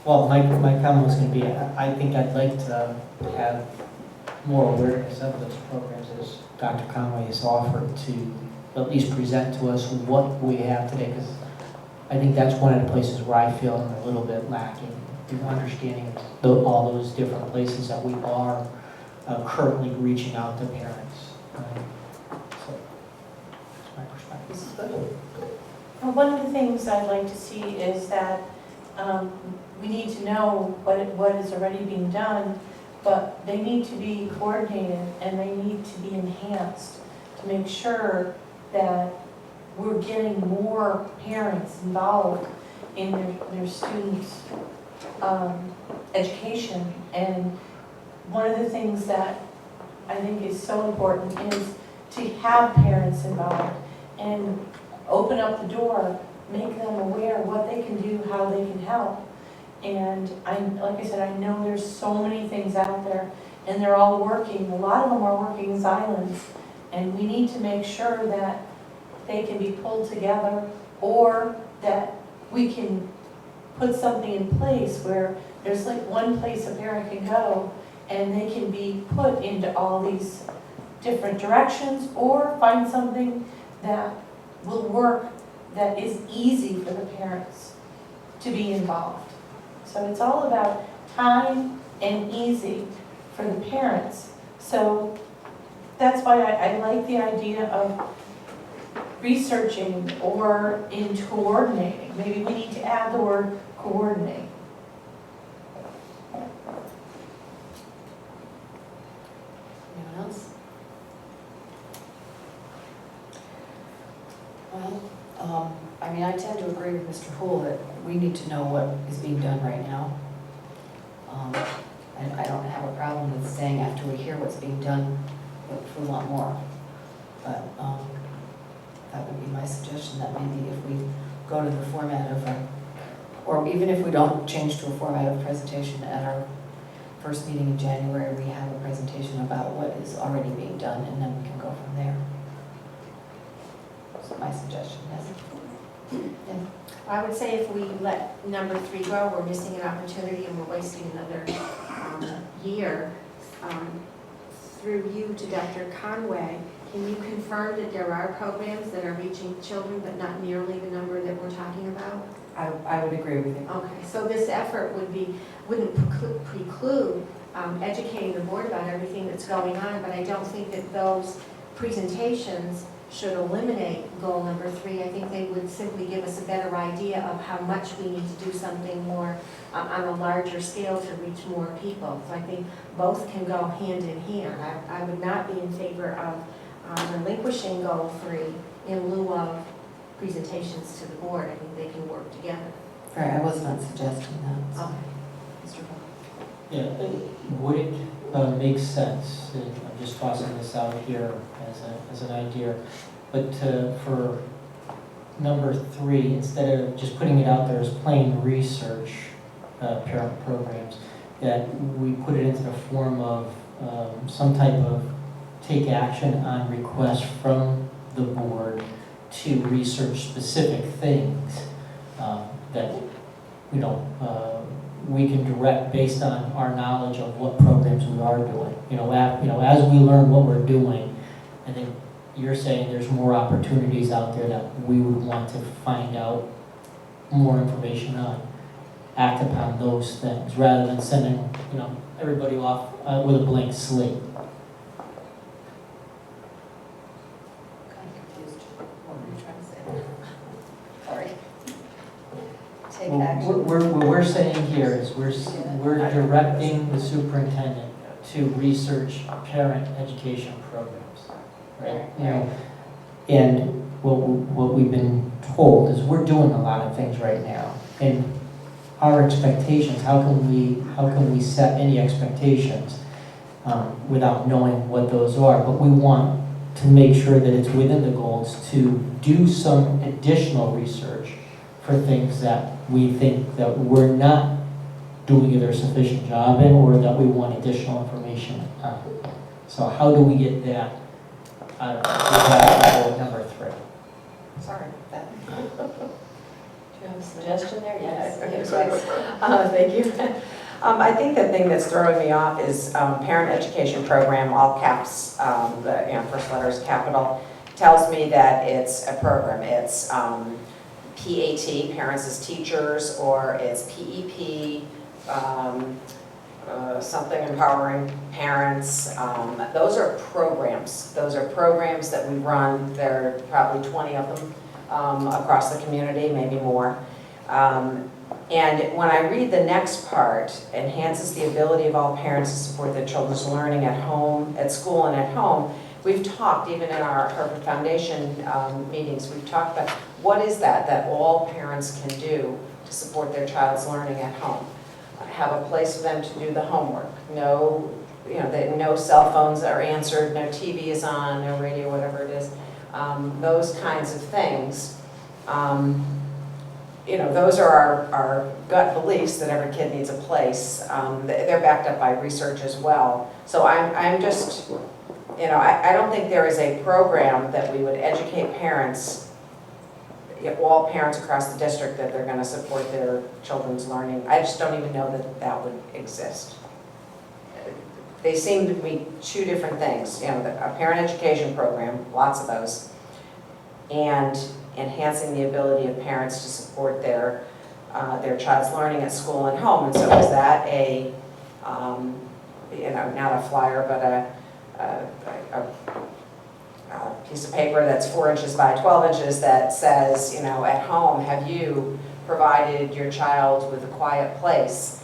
Well, my comment was going to be, I think I'd like to have more awareness of those programs as Dr. Conway has offered to at least present to us what we have today, because I think that's one of the places where I feel I'm a little bit lacking in understanding all those different places that we are currently reaching out to parents. So that's my perspective. Well, one of the things I'd like to see is that we need to know what is already being done, but they need to be coordinated and they need to be enhanced to make sure that we're getting more parents involved in their students' education. And one of the things that I think is so important is to have parents involved and open up the door, make them aware of what they can do, how they can help. And like I said, I know there's so many things out there and they're all working. A lot of them are working as islands. And we need to make sure that they can be pulled together, or that we can put something in place where there's like one place a parent can go and they can be put into all these different directions, or find something that will work that is easy for the parents to be involved. So it's all about time and easy for the parents. So that's why I like the idea of researching or in coordinating. Maybe we need to add the word coordinate. Anyone else? Well, I mean, I tend to agree with Mr. Houle that we need to know what is being done right now. And I don't have a problem with saying after we hear what's being done, that we want more. But that would be my suggestion, that maybe if we go to the format of or even if we don't change to a format of presentation at our first meeting in January, we have a presentation about what is already being done, and then we can go from there. That's my suggestion, yes. Yeah. I would say if we let number 3 go, we're missing an opportunity and we're wasting another year. Through you to Dr. Conway, can you confirm that there are programs that are reaching children but not nearly the number that we're talking about? I would agree with you. Okay, so this effort wouldn't preclude educating the board about everything that's going on, but I don't think that those presentations should eliminate goal number 3. I think they would simply give us a better idea of how much we need to do something more on a larger scale to reach more people. So I think both can go hand in hand. I would not be in favor of relinquishing goal 3 in lieu of presentations to the board. I think they can work together. Right, I was not suggesting that. So. Okay. Mr. Houle? Yeah, would it make sense, and I'm just tossing this out here as an idea, but for number 3, instead of just putting it out there as plain research parent programs, that we put it into the form of some type of take action on request from the board to research specific things that we can direct based on our knowledge of what programs we are doing. As we learn what we're doing, I think you're saying there's more opportunities out there that we would want to find out more information on, act upon those things, rather than sending, everybody off with a blank slate. Kind of confused. What were you trying to say? Sorry. Take Well, action. what we're saying here is we're directing the superintendent to research parent education programs, right? And what we've been told is we're doing a lot of things right now, and our expectations, how can we set any expectations without knowing what those are? But we want to make sure that it's within the goals to do some additional research for things that we think that we're not doing either a sufficient job in, or that we want additional information on. So how do we get that out of number 3? Sorry about that. Do you have a suggestion there? Yes. Yes. Thank you. I think the thing that's throwing me off is parent education program, all caps, the first letter is capital, tells me that it's a program. It's PAT, parents as teachers, or it's PEP, something empowering parents. Those are programs. Those are programs that we run. There are probably 20 of them across the community, maybe more. And when I read the next part, enhances the ability of all parents to support their children's learning at home, at school and at home. We've talked, even in our Harvard Foundation meetings, we've talked about what is that all parents can do to support their child's learning at home. Have a place for them to do the homework. No cell phones are answered, no TV is on, no radio, whatever it is. Those kinds of things. Those are our gut beliefs that every kid needs a place. They're backed up by research as well. So I'm just, I don't think there is a program that we would educate parents, all parents across the district, that they're going to support their children's learning. I just don't even know that that would exist. They seem to be two different things. A parent education program, lots of those, and enhancing the ability of parents to support their child's learning at school and home. And so is that a, not a flyer, but a piece of paper that's 4 inches by 12 inches that says, at home, have you provided your child with a quiet place?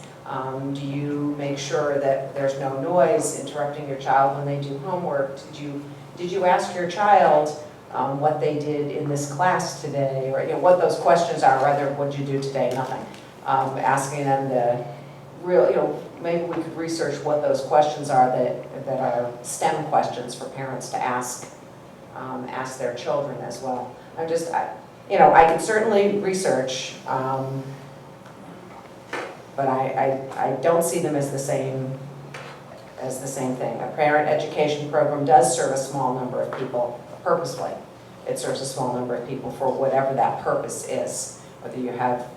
Do you make sure that there's no noise interrupting your child when they do homework? Did you ask your child what they did in this class today, or what those questions are, rather what'd you do today, nothing. Asking them to maybe we could research what those questions are that are STEM questions for parents to ask their children as well. I can certainly research, but I don't see them as the same thing. A parent education program does serve a small number of people purposely. It serves a small number of people for whatever that purpose is. Whether you have,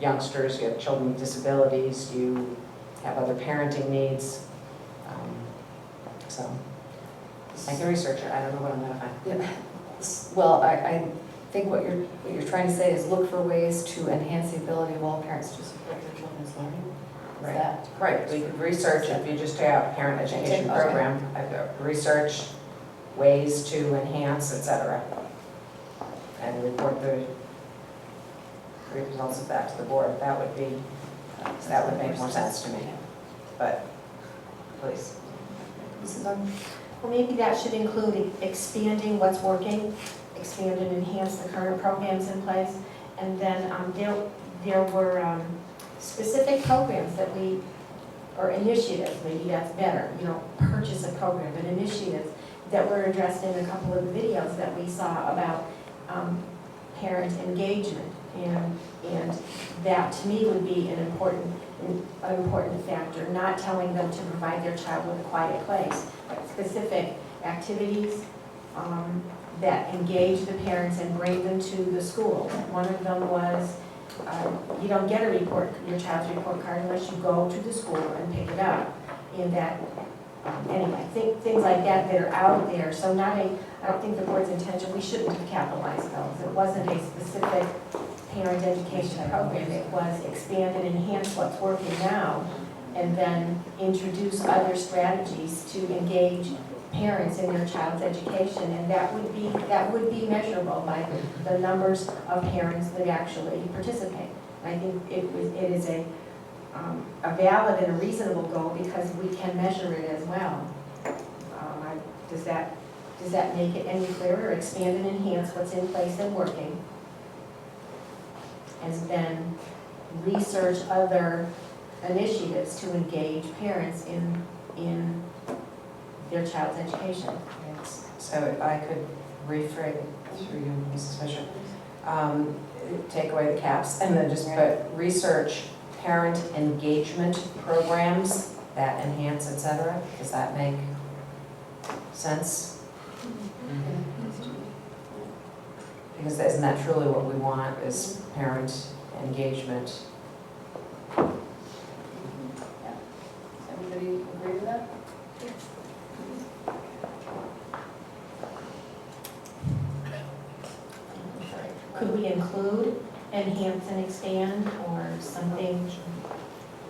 youngsters, you have children with disabilities, you have other parenting needs. So I can research it. I don't know what I'm going to find. Yeah. Well, I think what you're trying to say is look for ways to enhance the ability of all parents to support their children's learning. Right. We could research, if you just have parent education Okay. program, research ways to enhance, etc. And report the results of that to the board. That would make more sense to me. But please. Well, maybe that should include expanding what's working, expand and enhance the current programs in place. And then there were specific programs that or initiatives, maybe that's better, purchase a program, but initiatives that were addressed in a couple of the videos that we saw about parent engagement. And that to me would be an important factor, not telling them to provide their child with a quiet place, but specific activities that engage the parents and bring them to the school. One of them was, you don't get your child's report card unless you go to the school and pick it up. And that Anyway, things like that are out there, so I don't think the board's intention, we shouldn't have capitalized those. It wasn't a specific parent education program, it was expand and enhance what's working now, and then introduce other strategies to engage parents in their child's education, and that would be measurable by the numbers of parents that actually participate. I think it is a valid and a reasonable goal because we can measure it as well. Does that make it any clearer? Expand and enhance what's in place and working, and then research other initiatives to engage parents in their child's education. So if I could rephrase through you, Mrs. Fisher, take away the caps and then just put research, parent engagement programs that enhance, etc. Does that make sense? Because isn't that truly what we want, is parent engagement? Everybody agree with that? Could we include enhance and expand or something?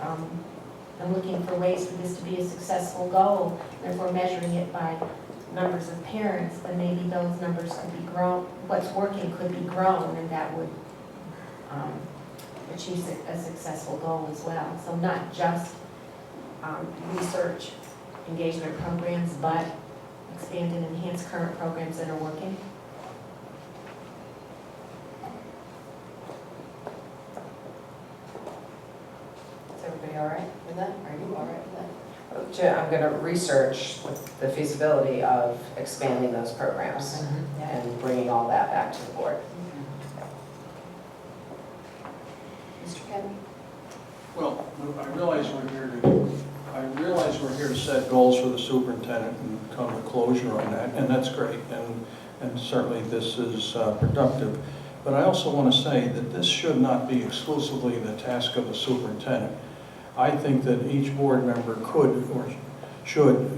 I'm looking for ways for this to be a successful goal. And if we're measuring it by numbers of parents, then maybe those numbers could be grown, what's working could be grown, and that would achieve a successful goal as well. So not just research engagement programs, but expand and enhance current programs that are working. Is everybody all right with that? Are you all right with that? I'm going to research the feasibility of expanding those programs and bringing all that back to the board. Mr. Kevin? Well, I realize we're here to set goals for the superintendent and come to closure on that, and that's great, and certainly this is productive. But I also want to say that this should not be exclusively the task of the superintendent. I think that each board member could or should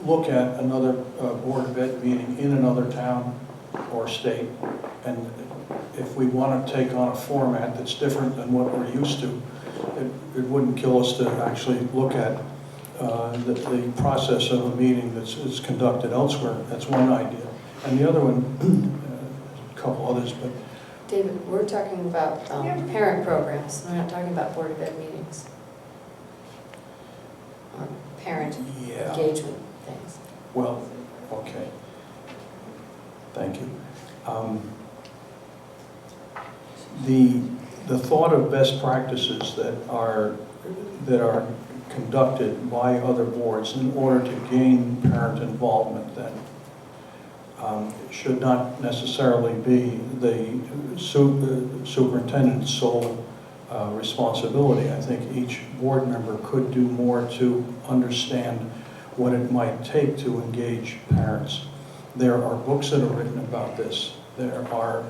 look at another Board of Ed meeting in another town or state, and if we want to take on a format that's different than what we're used to, it wouldn't kill us to actually look at the process of a meeting that's conducted elsewhere. That's one idea. And the other one, a couple others, but David, we're talking about parent programs. We're not talking about Board of Ed meetings. Or parent engagement things. well, okay. Thank you. The thought of best practices that are conducted by other boards in order to gain parent involvement then should not necessarily be the superintendent's sole responsibility. I think each board member could do more to understand what it might take to engage parents. There are books that are written about this. There are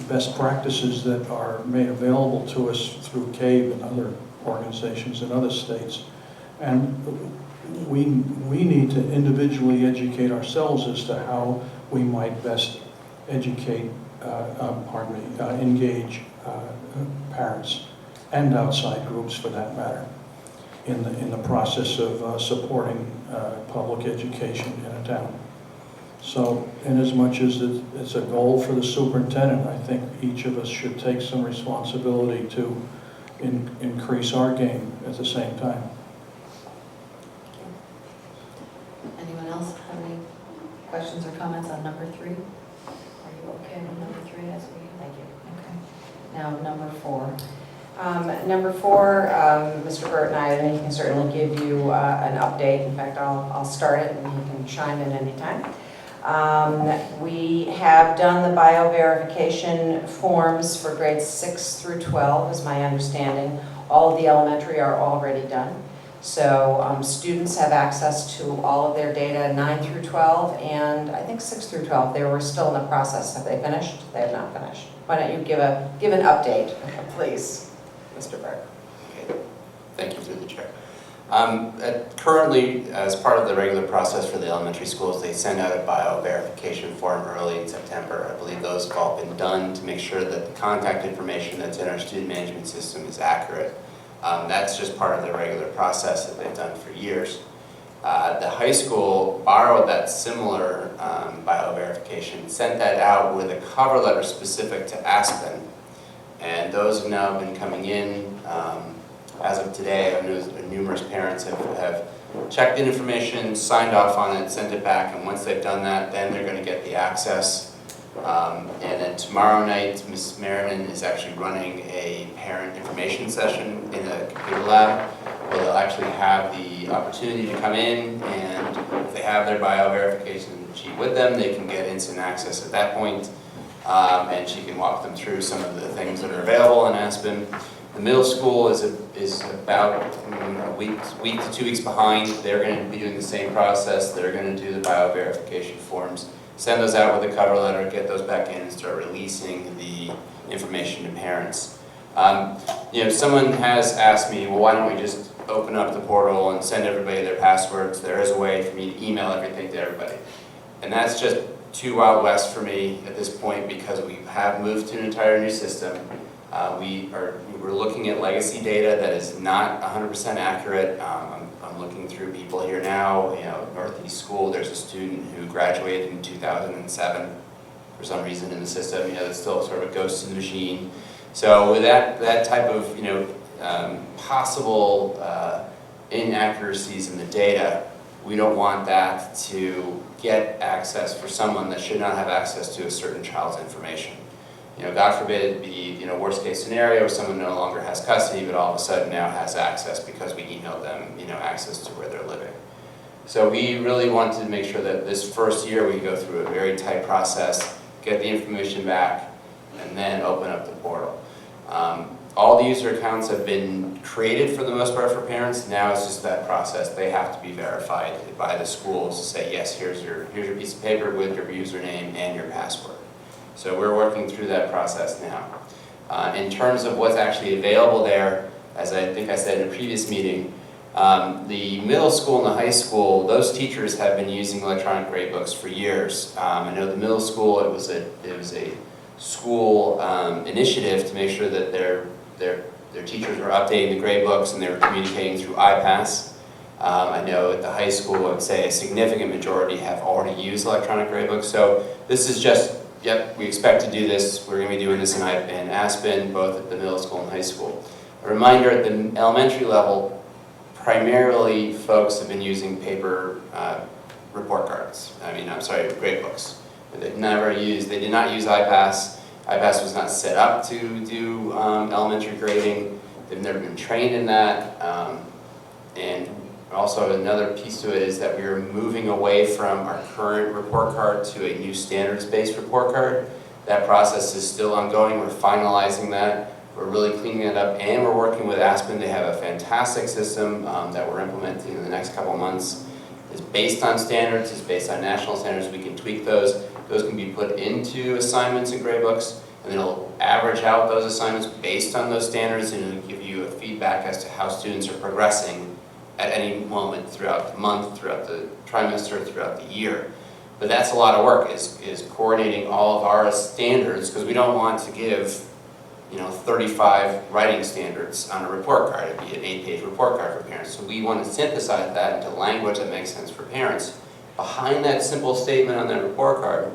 best practices that are made available to us through CABE and other organizations in other states. And we need to individually educate ourselves as to how we might best educate, engage parents and outside groups for that matter in the process of supporting public education in a town. So inasmuch as it's a goal for the superintendent, I think each of us should take some responsibility to increase our game at the same time. Anyone else have any questions or comments on number 3? Are you okay with number 3 as we? Thank you. Okay. Now number 4. Number 4, Mr. Burt and I can certainly give you an update. In fact, I'll start it and he can chime in anytime. We have done the bioverification forms for grades 6 through 12, is my understanding. All of the elementary are already done. So students have access to all of their data, 9 through 12, and I think 6 through 12. They were still in the process. Have they finished? They have not finished. Why don't you give an update, please, Mr. Burke? Okay. Thank you through the chair. Currently, as part of the regular process for the elementary schools, they send out a bio-verification form early in September. I believe those have all been done to make sure that the contact information that's in our student management system is accurate. That's just part of the regular process that they've done for years. The high school borrowed that similar bio-verification, sent that out with a cover letter specific to Aspen, and those have now been coming in. As of today, I know numerous parents have checked in information, signed off on it, sent it back, and once they've done that, then they're going to get the access. And then tomorrow night, Ms. Vernon is actually running a parent information session in a computer lab where they'll actually have the opportunity to come in, and if they have their bio-verification sheet with them, they can get instant access at that point, and she can walk them through some of the things that are available in Aspen. The middle school is about a week to 2 weeks behind. They're going to be doing the same process. They're going to do the bio-verification forms, send those out with a cover letter, get those back in, and start releasing the information to parents. Someone has asked me, well, why don't we just open up the portal and send everybody their passwords? There is a way for me to email everything to everybody. And that's just too Wild West for me at this point, because we have moved to an entire new system. We're looking at legacy data that is not 100% accurate. I'm looking through people here now. Northeast School, there's a student who graduated in 2007 for some reason in the system. It's still sort of a ghost in the machine. So with that type of possible inaccuracies in the data, we don't want that to get access for someone that should not have access to a certain child's information. God forbid it be, worst case scenario where someone no longer has custody, but all of a sudden now has access because we emailed them, access to where they're living. So we really wanted to make sure that this first year we go through a very tight process, get the information back, and then open up the portal. All the user accounts have been created for the most part for parents. Now it's just that process. They have to be verified by the schools to say, yes, here's your piece of paper with your username and your password. So we're working through that process now. In terms of what's actually available there, as I think I said in a previous meeting, the middle school and the high school, those teachers have been using electronic gradebooks for years. I know the middle school, it was a school initiative to make sure that their teachers were updating the gradebooks and they were communicating through iPass. I know at the high school, I would say a significant majority have already used electronic gradebooks. So this is just, yep, we expect to do this. We're going to be doing this in Aspen, both at the middle school and high school. A reminder, at the elementary level, primarily folks have been using paper report cards. Gradebooks. They did not use iPass. iPass was not set up to do elementary grading. They've never been trained in that. And also another piece to it is that we are moving away from our current report card to a new standards-based report card. That process is still ongoing. We're finalizing that. We're really cleaning it up, and we're working with Aspen. They have a fantastic system that we're implementing in the next couple of months. It's based on standards, it's based on national standards. We can tweak those. Those can be put into assignments and gradebooks, and then it'll average out those assignments based on those standards, and it'll give you a feedback as to how students are progressing at any moment throughout the month, throughout the trimester, throughout the year. But that's a lot of work, is coordinating all of our standards, because we don't want to give 35 writing standards on a report card. It'd be an 8-page report card for parents. So we want to synthesize that into language that makes sense for parents. Behind that simple statement on that report card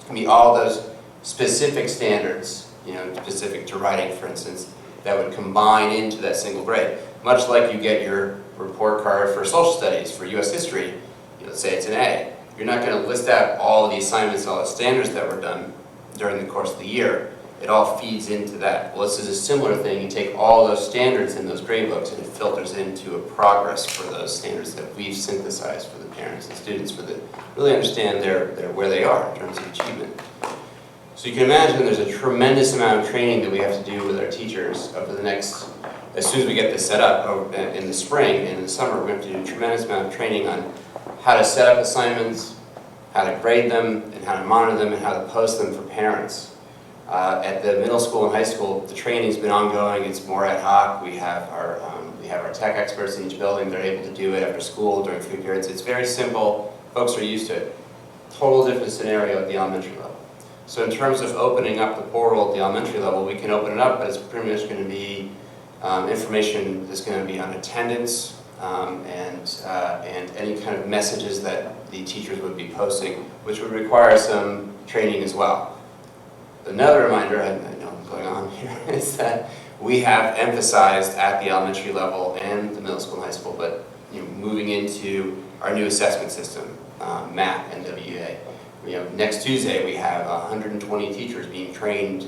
can be all those specific standards, specific to writing, for instance, that would combine into that single grade. Much like you get your report card for social studies, for U.S. history, let's say it's an A. You're not going to list out all of the assignments, all the standards that were done during the course of the year. It all feeds into that. Well, this is a similar thing. You take all those standards in those grade books and it filters into a progress for those standards that we've synthesized for the parents and students for the really understand where they are in terms of achievement. So you can imagine there's a tremendous amount of training that we have to do with our teachers over the next, as soon as we get this set up in the spring and in the summer, we have to do a tremendous amount of training on how to set up assignments, how to grade them, and how to monitor them, and how to post them for parents. At the middle school and high school, the training's been ongoing. It's more ad hoc. We have our We have our tech experts in each building. They're able to do it after school during free periods. It's very simple. Folks are used to it. Total different scenario at the elementary level. So in terms of opening up the portal at the elementary level, we can open it up, but it's pretty much going to be information that's going to be on attendance and any kind of messages that the teachers would be posting, which would require some training as well. Another reminder, I know I'm going on here, is that we have emphasized at the elementary level and the middle school and high school, but moving into our new assessment system, MAP and WA. Next Tuesday we have 120 teachers being trained,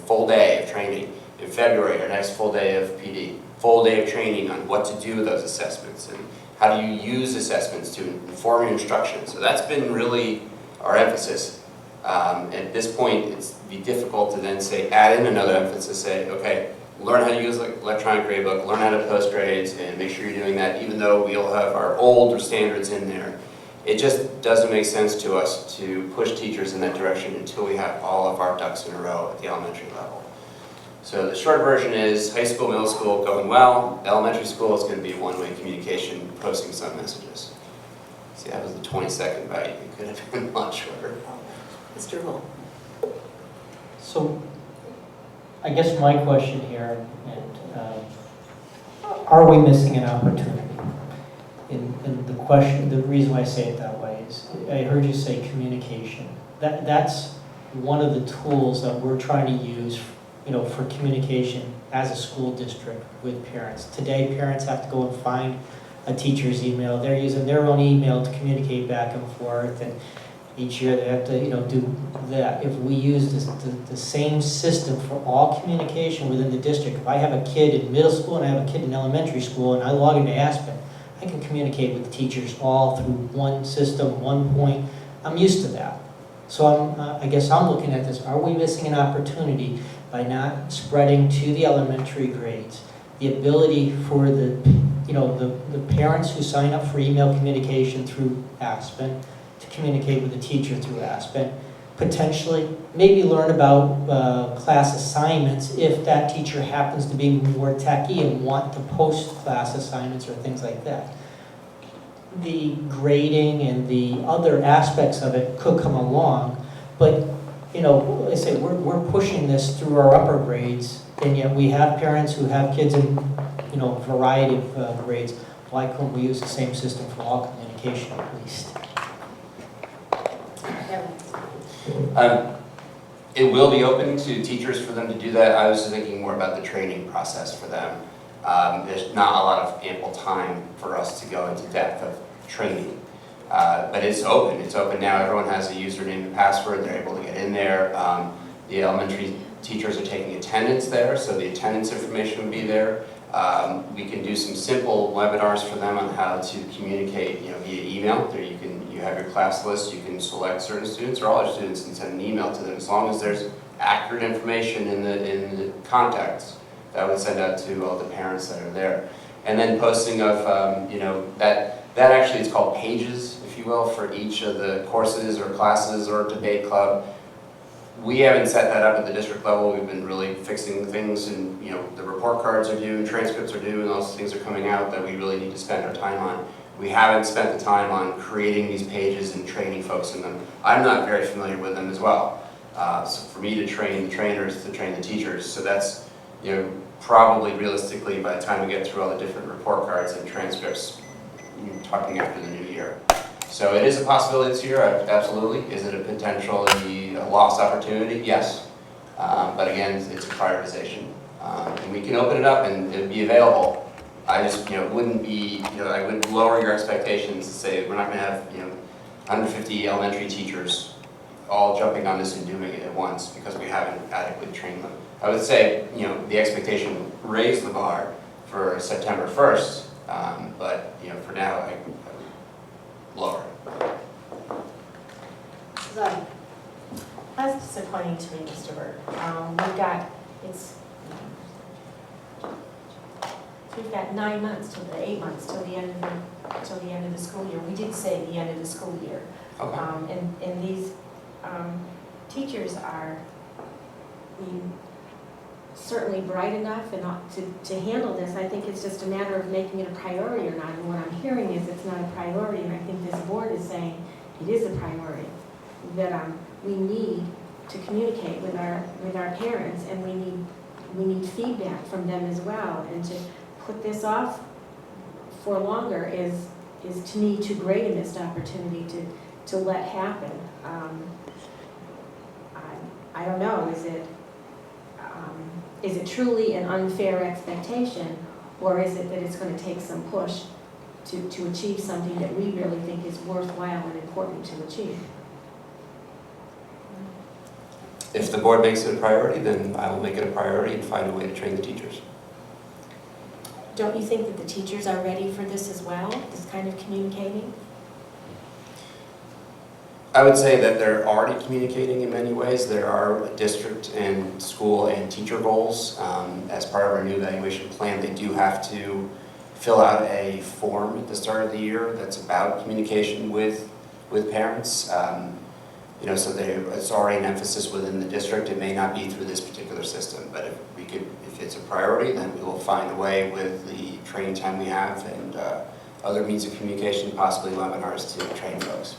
full day of training. In February, our next full day of PD, full day of training on what to do with those assessments and how do you use assessments to inform your instruction. So that's been really our emphasis. At this point, it's be difficult to then say, add in another emphasis, say, okay, learn how to use electronic gradebook, learn how to post grades, and make sure you're doing that, even though we all have our older standards in there. It just doesn't make sense to us to push teachers in that direction until we have all of our ducks in a row at the elementary level. So the short version is high school, middle school going well. Elementary school is going to be one-way communication, posting some messages. See, that was the 20-second bite. It could have been much shorter. Mr. Hull. So, I guess my question here, are we missing an opportunity? And the question, the reason why I say it that way is, I heard you say communication. That's one of the tools that we're trying to use, for communication as a school district with parents. Today, parents have to go and find a teacher's email. They're using their own email to communicate back and forth, and each year they have to, do that. If we use the same system for all communication within the district, if I have a kid in middle school and I have a kid in elementary school and I log into Aspen, I can communicate with the teachers all through one system, one point. I'm used to that. So I guess I'm looking at this, are we missing an opportunity by not spreading to the elementary grades the ability for the parents who sign up for email communication through Aspen to communicate with the teacher through Aspen, potentially maybe learn about class assignments if that teacher happens to be more techie and want to post class assignments or things like that. The grading and the other aspects of it could come along, but I say we're pushing this through our upper grades, and yet we have parents who have kids in a variety of grades. Why couldn't we use the same system for all communication at least? It will be open to teachers for them to do that. I was thinking more about the training process for them. There's not a lot of ample time for us to go into depth of training. But it's open. It's open now. Everyone has a username and password. They're able to get in there. The elementary teachers are taking attendance there, so the attendance information will be there. We can do some simple webinars for them on how to communicate, via email. There you have your class list. You can select certain students or all your students and send an email to them, as long as there's accurate information in the contacts that would send out to all the parents that are there. And then posting of, that actually is called pages, if you will, for each of the courses or classes or debate club. We haven't set that up at the district level. We've been really fixing things, and the report cards are due, and transcripts are due, and those things are coming out that we really need to spend our time on. We haven't spent the time on creating these pages and training folks in them. I'm not very familiar with them as well. So for me to train the trainers, to train the teachers, so that's probably realistically by the time we get through all the different report cards and transcripts, talking after the new year. So it is a possibility this year, absolutely. Is it a potentially a lost opportunity? Yes. But again, it's a prioritization. And we can open it up and it would be available. I just, wouldn't be, I would lower your expectations and say we're not going to have, 150 elementary teachers all jumping on this and doing it at once because we haven't adequately trained them. I would say, the expectation, raise the bar for September 1st, but, for now, I would lower it. Suzanne. That's disappointing to me, Mr. Burt. We've got 9 months to 8 months till the end of the school year. We did say the end of the school year. Okay. And these teachers are, certainly bright enough and to handle this. I think it's just a matter of making it a priority or not. And what I'm hearing is it's not a priority, and I think this board is saying it is a priority. That we need to communicate with our parents, and we need feedback from them as well. And to put this off for longer is to me too great a missed opportunity to let happen. I don't know, is it truly an unfair expectation, or is it that it's going to take some push to achieve something that we really think is worthwhile and important to achieve? If the board makes it a priority, then I will make it a priority and find a way to train the teachers. Don't you think that the teachers are ready for this as well, this kind of communicating? I would say that they're already communicating in many ways. There are district and school and teacher goals. As part of our new evaluation plan, they do have to fill out a form at the start of the year that's about communication with parents. So it's already an emphasis within the district. It may not be through this particular system, but if it's a priority, then we will find a way with the training time we have and other means of communication, possibly webinars to train folks.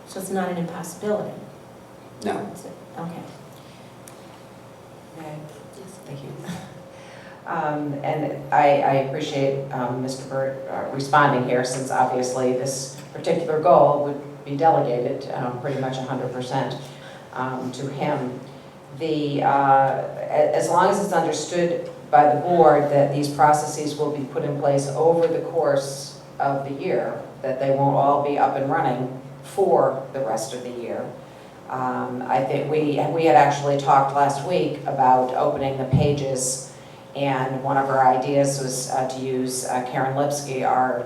So it's not an impossibility? No. Okay. Right. Yes, thank you. And I appreciate Mr. Burt responding here, since obviously this particular goal would be delegated pretty much 100% to him. As long as it's understood by the board that these processes will be put in place over the course of the year, that they won't all be up and running for the rest of the year. I think we had actually talked last week about opening the pages, and one of our ideas was to use Karen Lipsky, our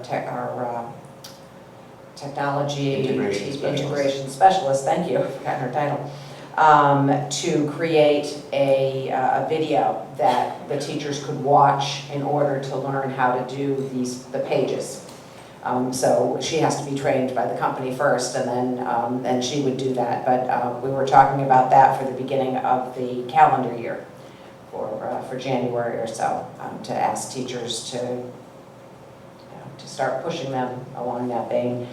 technology integration specialist, thank you, I forgot her title, to create a video that the teachers could watch in order to learn how to do the pages. So she has to be trained by the company first, and then she would do that. But we were talking about that for the beginning of the calendar year, for January or so, to ask teachers to start pushing them along that vein.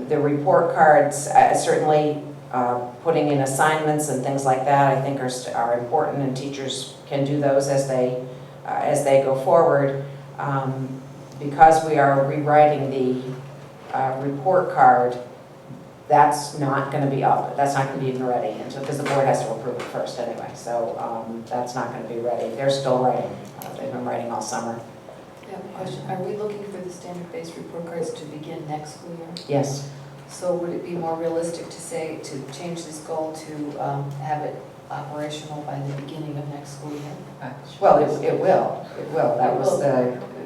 The report cards, certainly putting in assignments and things like that, I think are important, and teachers can do those as they go forward. Because we are rewriting the report card, that's not going to be up. That's not going to be even ready, because the board has to approve it first anyway. So that's not going to be ready. They're still writing. They've been writing all summer. I have a question. Are we looking for the standard-based report cards to begin next school year? Yes. So would it be more realistic to change this goal to have it operational by the beginning of next school year? Well, it will. That was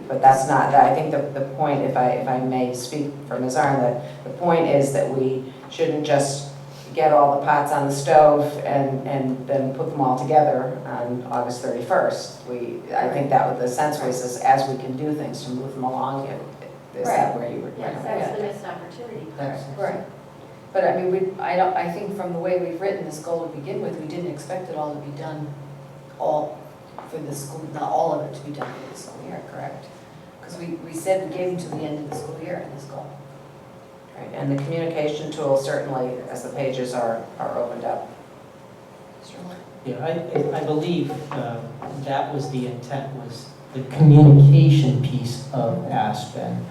but that's not, I think the point, if I may speak for Ms. Arn, that the point is that we shouldn't just get all the pots on the stove and then put them all together on August 31st. I think that the sense was as we can do things to move them along. Is that where you were? Yes, that's the missed opportunity. Right. But I mean, I think from the way we've written this goal to begin with, we didn't expect it all to be done all for the school, not all of it to be done for the school year, correct? Because we said we gave them to the end of the school year in this goal. Right, and the communication tool certainly, as the pages are opened up. Yeah, I believe that was the intent, was the communication piece of Aspen.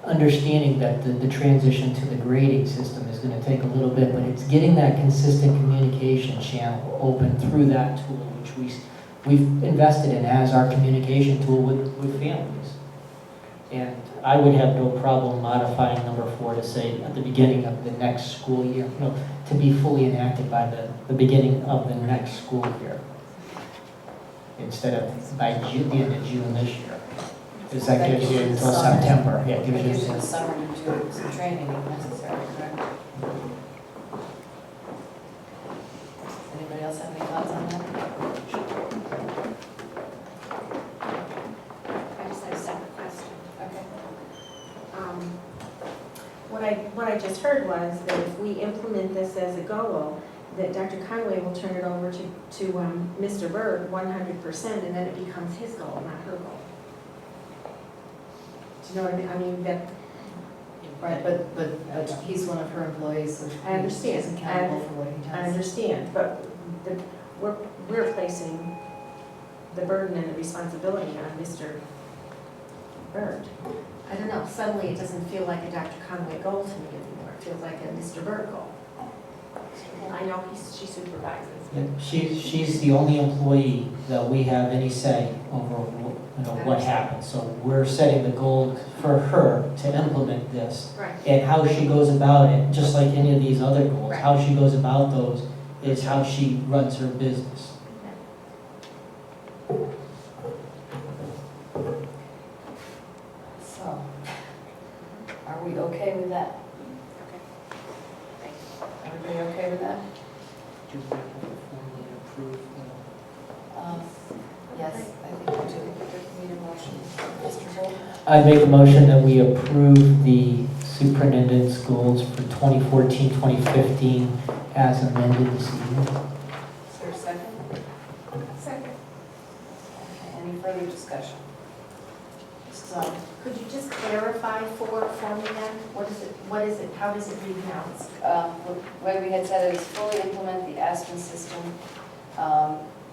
Understanding that the transition to the grading system is going to take a little bit, but it's getting that consistent communication channel open through that tool, which we've invested in as our communication tool with families. And I would have no problem modifying number 4 to say at the beginning of the next school year, to be fully enacted by the beginning of the next school year, instead of by the end of June this year. Because that gives you until September. Yeah, it gives you the summer to do some training if necessary, correct? Anybody else have any thoughts on that? I just have a separate question. Okay. What I just heard was that if we implement this as a goal, that Dr. Conway will turn it over to Mr. Berg 100%, and then it becomes his goal, not her goal. Do you know what I mean? I mean, that, Right, but he's one of her employees, so I understand. he's accountable for what he does. I understand, but we're placing the burden and the responsibility on Mr. Berg. I don't know, suddenly it doesn't feel like a Dr. Conway goal to me anymore, it feels like a Mr. Berg goal. And I know she supervises. Yeah, she's the only employee that we have any say over, what happens. So we're setting the goal for her to implement this. Right. And how she goes about it, just like any of these other goals, Right. how she goes about those is how she runs her business. So, are we okay with that? Okay. Everybody okay with that? Do you formally approve Yes, I think we do. Need a motion. Mr. Holt? I make a motion that we approve the superintendent's goals for 2014-2015 as amended this evening. Is there a second? Second. Okay, any further discussion? So, Could you just clarify for me then? What is it, how does it read now? the way we had said it is fully implement the Aspen system,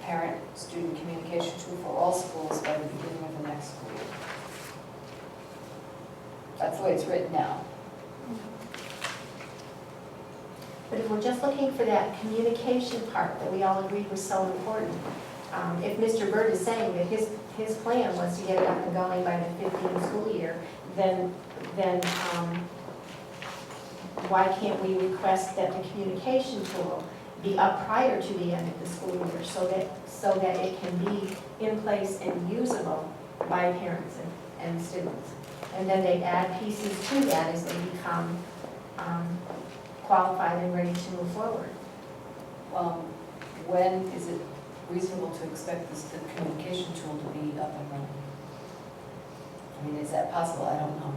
parent-student communication tool for all schools by the beginning of the next school year. That's the way it's written now. But if we're just looking for that communication part that we all agreed was so important, if Mr. Bird is saying that his plan was to get it up and going by the 15 school year, then why can't we request that the communication tool be up prior to the end of the school year so that it can be in place and usable by parents and students? And then they add pieces to that as they become qualified and ready to move forward. When is it reasonable to expect the communication tool to be up and running? I mean, is that possible? I don't know.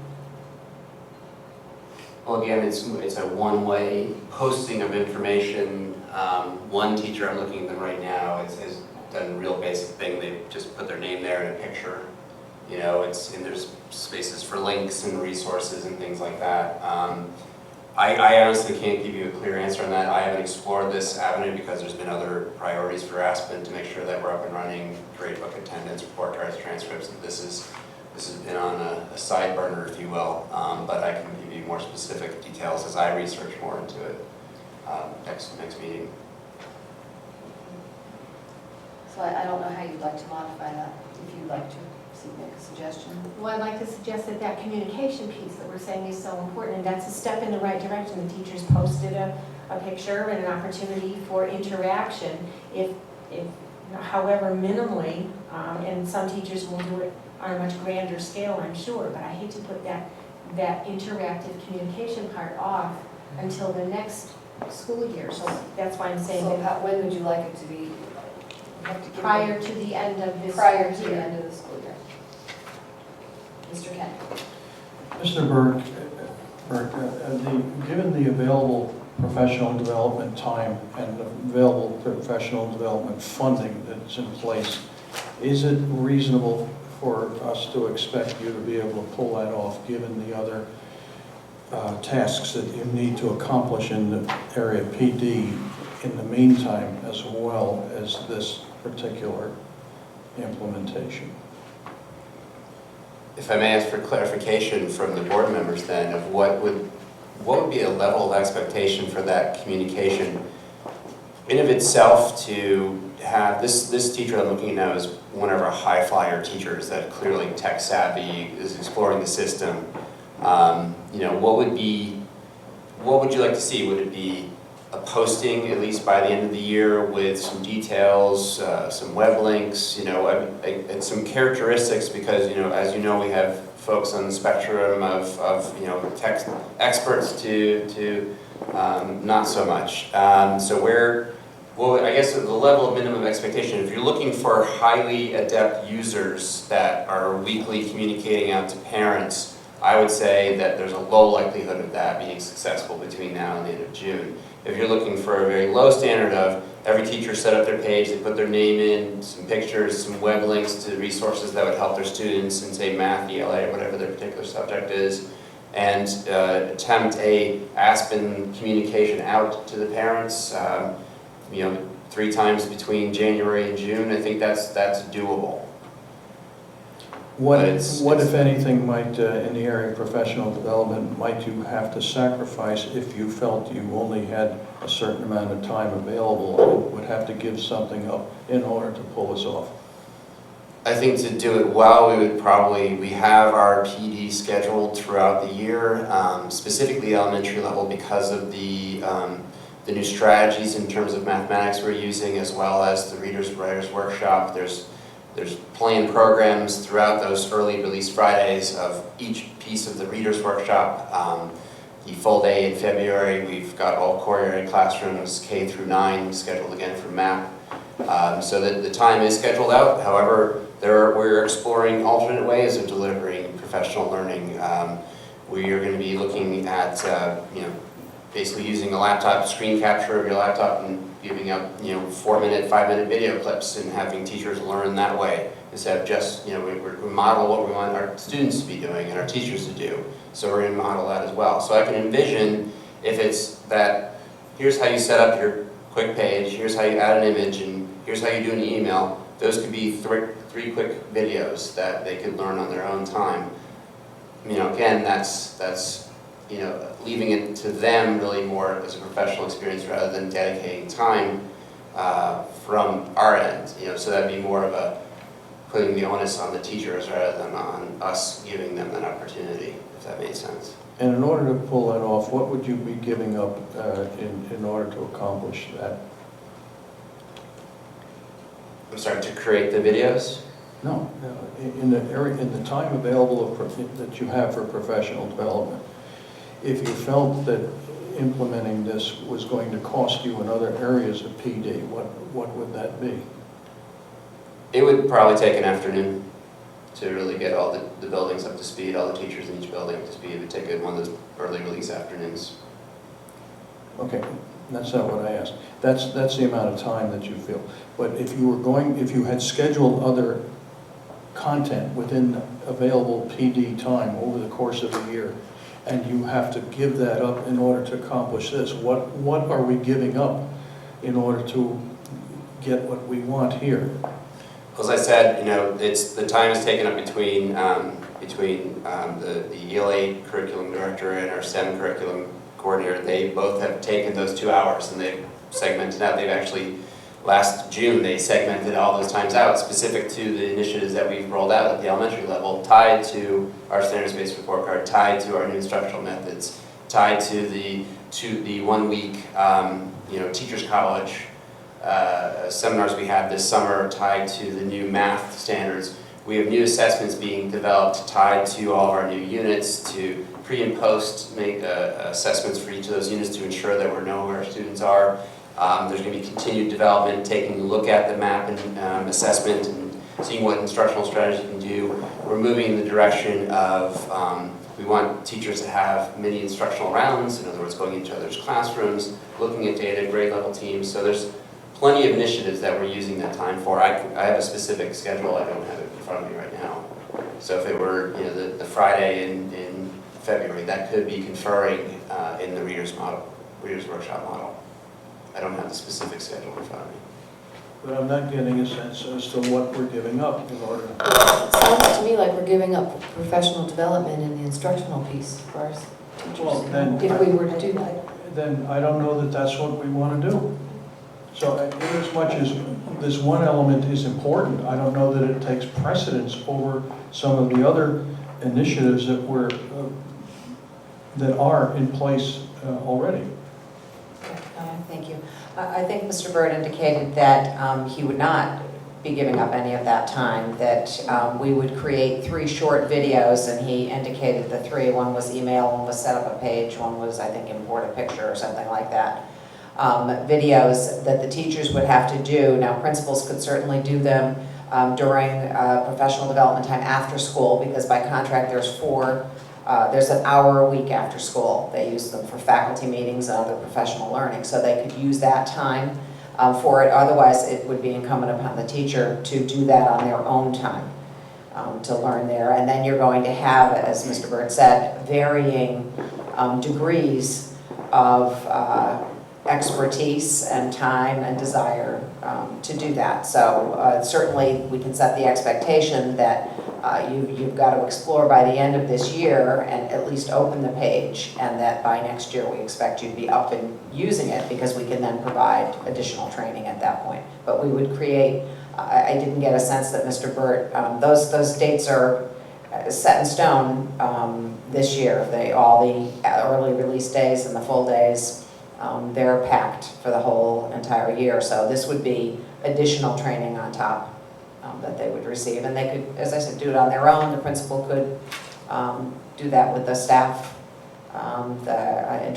Well, again, it's a one-way posting of information. One teacher, I'm looking at them right now, has done a real basic thing. They just put their name there in a picture. And there's spaces for links and resources and things like that. I honestly can't give you a clear answer on that. I haven't explored this avenue because there's been other priorities for Aspen to make sure that we're up and running, grade book attendance, report cards, transcripts. This has been on a side burner, if you will, but I can give you more specific details as I research more into it next meeting. So I don't know how you'd like to modify that, if you'd like to make a suggestion. Well, I'd like to suggest that communication piece that we're saying is so important, and that's a step in the right direction. The teachers posted a picture and an opportunity for interaction, if however minimally, and some teachers will do it on a much grander scale, I'm sure, but I hate to put that interactive communication part off until the next school year. So that's why I'm saying So that when would you like it to be? You have to give prior them- to the end of this Prior to school the year. end of the school year. Mr. Kent? Mr. Burke, given the available professional development time and the available professional development funding that's in place, is it reasonable for us to expect you to be able to pull that off, given the other tasks that you need to accomplish in the area of PD in the meantime, as well as this particular implementation? If I may ask for clarification from the board members then of what would be a level of expectation for that communication in of itself to have, this teacher I'm looking at now is one of our high flyer teachers that clearly tech savvy, is exploring the system. What would you like to see? Would it be a posting at least by the end of the year with some details, some web links, and some characteristics, because as you know, we have folks on the spectrum of tech experts to not so much. I guess the level of minimum expectation, if you're looking for highly adept users that are weekly communicating out to parents, I would say that there's a low likelihood of that being successful between now and the end of June. If you're looking for a very low standard of every teacher set up their page, they put their name in, some pictures, some web links to resources that would help their students in, say, math, ELA, whatever their particular subject is, and attempt a Aspen communication out to the parents, 3 times between January and June, I think that's doable. What, But it's- if anything, might, in the area of professional development, might you have to sacrifice if you felt you only had a certain amount of time available and would have to give something up in order to pull this off? I think to do it well, we have our PD scheduled throughout the year, specifically elementary level because of the new strategies in terms of mathematics we're using, as well as the Readers and Writers Workshop. There's planned programs throughout those early release Fridays of each piece of the Readers Workshop. The full day in February, we've got all core area classrooms, K through 9, scheduled again for MAP. So that the time is scheduled out. However, we're exploring alternate ways of delivering professional learning. We are going to be looking at, basically using a laptop screen capture of your laptop and giving up, 4-minute, 5-minute video clips and having teachers learn that way instead of just, we model what we want our students to be doing and our teachers to do. So we're going to model that as well. So I can envision if it's that, here's how you set up your quick page, here's how you add an image, and here's how you do an email. Those could be 3 quick videos that they could learn on their own time. Again, that's leaving it to them really more as a professional experience rather than dedicating time from our end. So that'd be more of a putting the onus on the teachers rather than on us giving them that opportunity, if that makes sense. And in order to pull that off, what would you be giving up in order to accomplish that? I'm sorry, to create the videos? No, in the time available that you have for professional development. If you felt that implementing this was going to cost you in other areas of PD, what would that be? It would probably take an afternoon to really get all the buildings up to speed, all the teachers in each building up to speed. It would take one of those early release afternoons. Okay, that's not what I asked. That's the amount of time that you feel. But if you had scheduled other content within available PD time over the course of a year, and you have to give that up in order to accomplish this, what are we giving up in order to get what we want here? As I said, the time is taken up between the ELA curriculum director and our STEM curriculum coordinator. They both have taken those 2 hours and they've segmented out. They've actually, last June, they segmented all those times out specific to the initiatives that we've rolled out at the elementary level, tied to our standards-based report card, tied to our new instructional methods, tied to the 1 week, Teachers College seminars we had this summer tied to the new math standards. We have new assessments being developed tied to all of our new units, to pre and post make assessments for each of those units to ensure that we know where our students are. There's going to be continued development, taking a look at the map and assessment and seeing what instructional strategy can do. We're moving in the direction of we want teachers to have mini instructional rounds, in other words, going into others' classrooms, looking at data, grade level teams. So there's plenty of initiatives that we're using that time for. I have a specific schedule. I don't have it in front of me right now. So if it were the Friday in February, that could be conferring in the Readers Workshop model. I don't have the specific schedule in front of me. But I'm not getting a sense as to what we're giving up in order to... It sounds to me like we're giving up professional development in the instructional piece for our teachers, Well, then, if we were to do that. Then I don't know that that's what we want to do. So as much as this one element is important, I don't know that it takes precedence over some of the other initiatives that that are in place already. Thank you. I think Mr. Bird indicated that he would not be giving up any of that time, that we would create 3 short videos, and he indicated the 3. One was email, one was set up a page, one was, I think, import a picture or something like that. Videos that the teachers would have to do. Now, principals could certainly do them during professional development time after school, because by contract there's 4 there's an hour a week after school. They use them for faculty meetings and other professional learning, so they could use that time for it. Otherwise, it would be incumbent upon the teacher to do that on their own time, to learn there. And then you're going to have, as Mr. Burt said, varying degrees of expertise and time and desire to do that. So certainly we can set the expectation that you've got to explore by the end of this year and at least open the page, and that by next year we expect you to be up and using it, because we can then provide additional training at that point. But we would create, I didn't get a sense that Mr. Burt, those dates are set in stone this year. All the early release days and the full days, they're packed for the whole entire year. So this would be additional training on top that they would receive. And they could, as I said, do it on their own. The principal could do that with the staff. The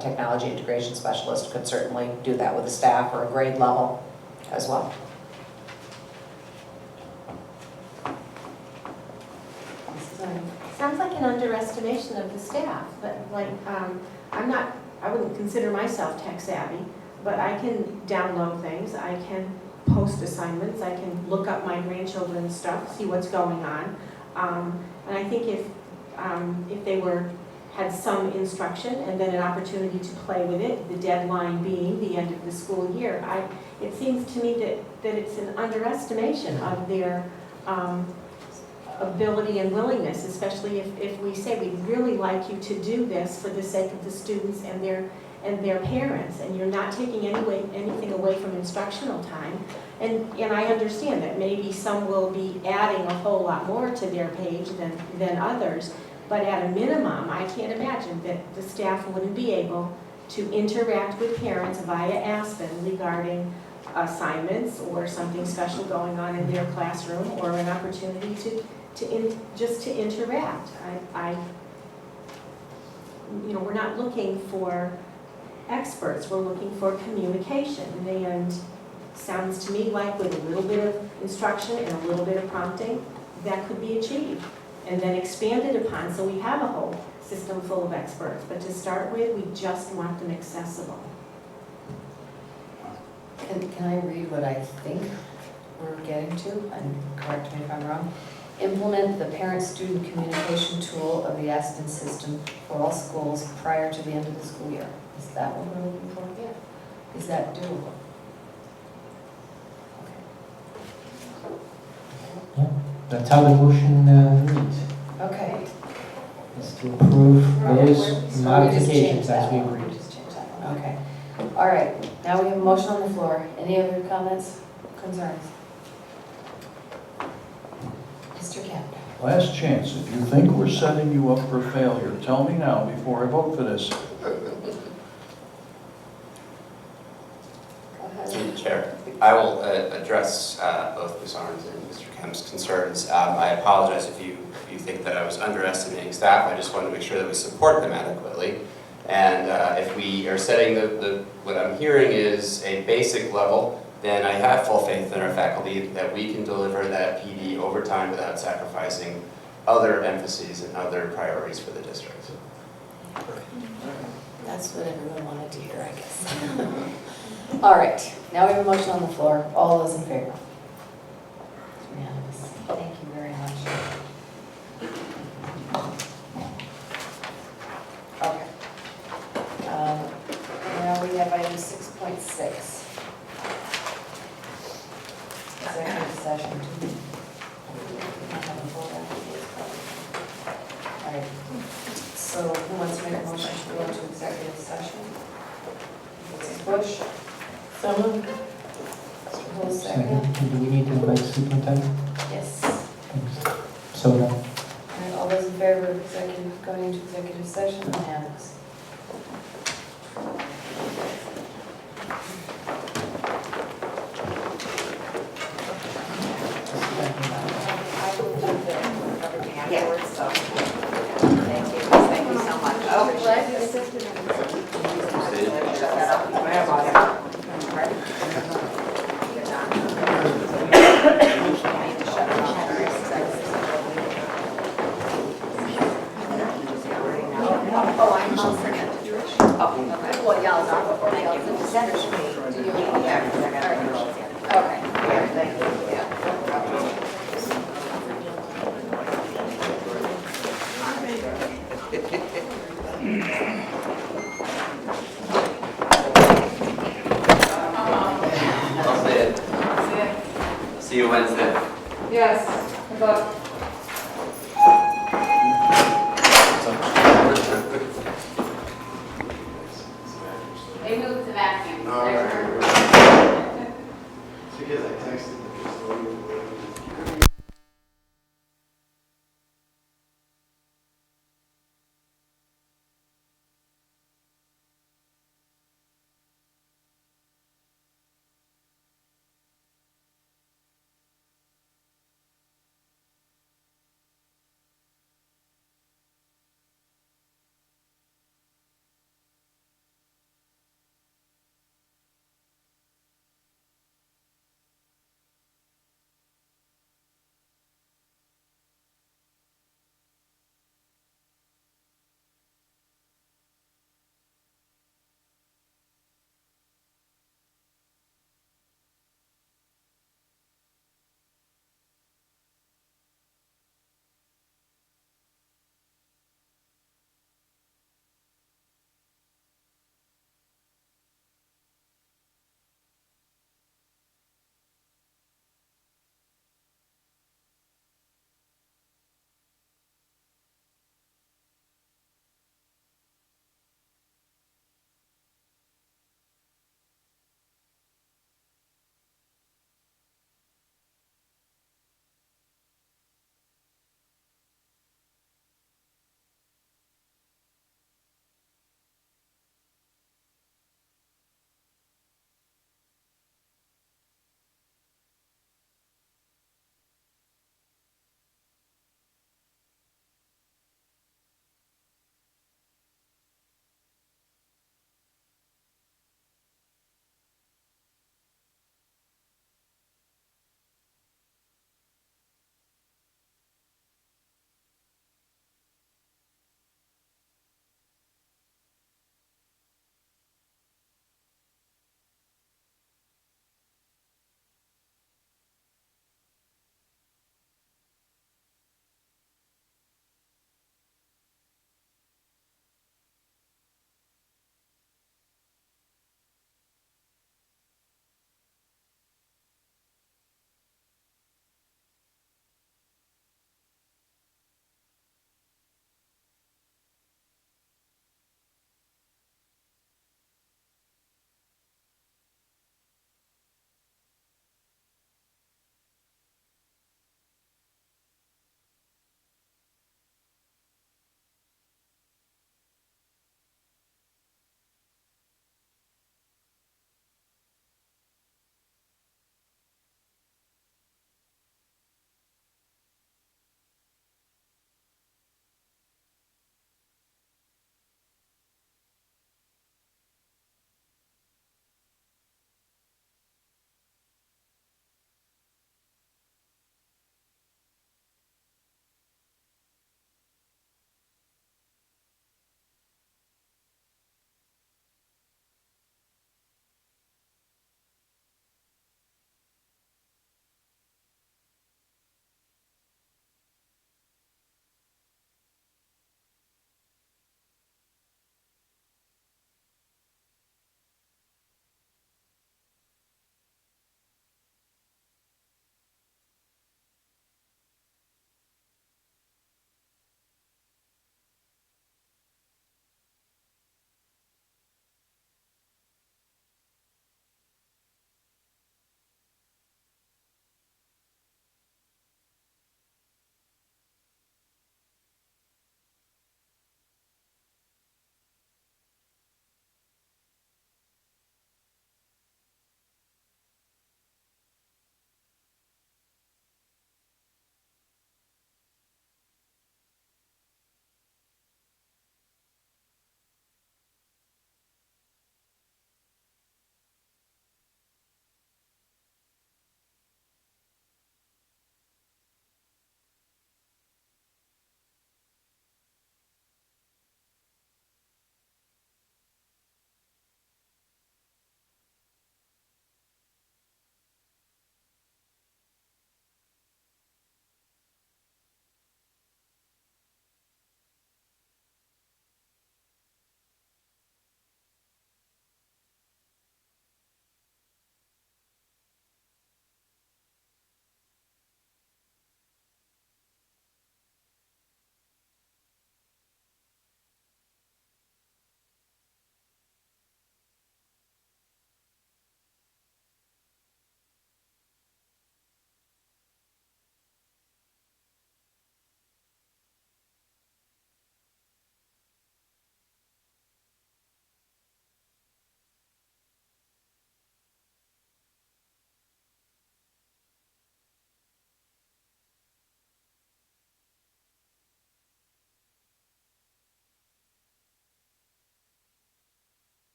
technology integration specialist could certainly do that with the staff, or a grade level as well. Sounds like an underestimation of the staff, but like, I wouldn't consider myself tech savvy, but I can download things, I can post assignments, I can look up my grandchildren's stuff, see what's going on. And I think if they had some instruction and then an opportunity to play with it, the deadline being the end of the school year, it seems to me that it's an underestimation of their ability and willingness, especially if we say we'd really like you to do this for the sake of the students and their parents, and you're not taking anything away from instructional time. And I understand that maybe some will be adding a whole lot more to their page than others, but at a minimum, I can't imagine that the staff wouldn't be able to interact with parents via Aspen regarding assignments or something special going on in their classroom, or an opportunity just to interact. We're not looking for experts, we're looking for communication, and sounds to me like with a little bit of instruction and a little bit of prompting, that could be achieved and then expanded upon, so we have a whole system full of experts. But to start with, we just want them accessible. Can I read what I think we're getting to, and correct me if I'm wrong? Implement the parent-student communication tool of the Aspen system for all schools prior to the end of the school year. Is that what we're looking for? Yeah. Is that doable? Yeah, that's how the motion reads. Okay. Is to approve those modifications as we agreed. Just change that one. Okay. All right. Now we have a motion on the floor. Any other comments, concerns? Mr. Kemp. Last chance, if you think we're setting you up for failure, tell me now before I vote for this. Through the chair, I will address both Ms. Arns and Mr. Kemp's concerns. I apologize if you think that I was underestimating staff. I just want to make sure that we support them adequately. And if we are setting what I'm hearing is a basic level, then I have full faith in our faculty that we can deliver that PD over time without sacrificing other emphases and other priorities for the district. That's what everyone wanted to hear, I guess. All right, now we have a motion on the floor. All those in favor? It's unanimous. Thank you very much. Okay. Now we have item 6.6. Executive session. All right. So who wants to make a motion to go into executive session? Mrs. Bush? So moved. Mr. Hull, second. Do we need to invite superintendent? Yes. So no. All right, all those in favor of going into executive session, unanimous. I will do everything afterwards, so thank you so much. Oh, Do you? Yeah. Okay. Yeah, thank you. Yeah. I'll see it. See you Wednesday. Yes, good luck. They moved the vacuum. Because I texted them.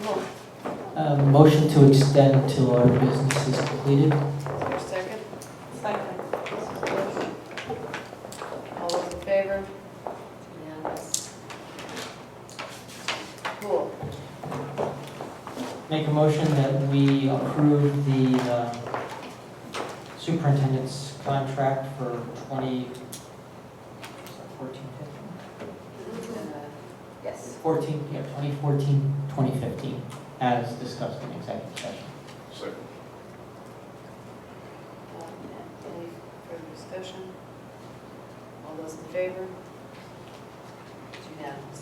Motion to extend till our business is completed. Second? Second. All those in favor? Unanimous. Cool. Make a motion that we approve the superintendent's contract for 2014, as discussed in executive session. Second. Any further discussion? All those in favor? It's unanimous.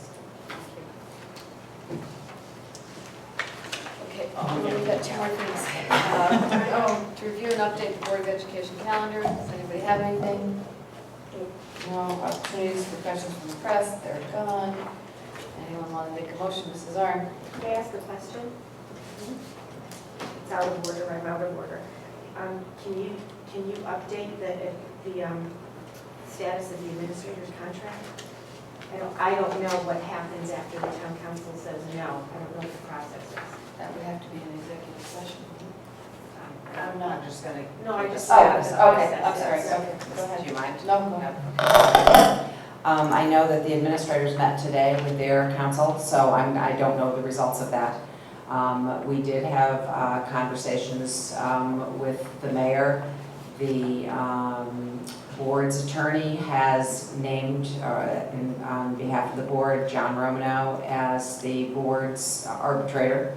Thank you. Okay, we've got two more things. To review and update the Board of Education calendar. Does anybody have anything? No opportunities for questions from the press, they're gone. Anyone want to make a motion? Mrs. Arn? May I ask a question? It's out of order, I'm out of order. Can you update the status of the administrator's contract? I don't know what happens after the town council says no. I don't know what the process is. That would have to be an executive session. I'm not just gonna. No, I just. Oh, okay, I'm sorry, Yes. okay, go ahead. Do you mind? No, go ahead. I know that the administrators met today with their council, so I don't know the results of that. We did have conversations with the mayor. The board's attorney has named, on behalf of the board, John Romano as the board's arbitrator.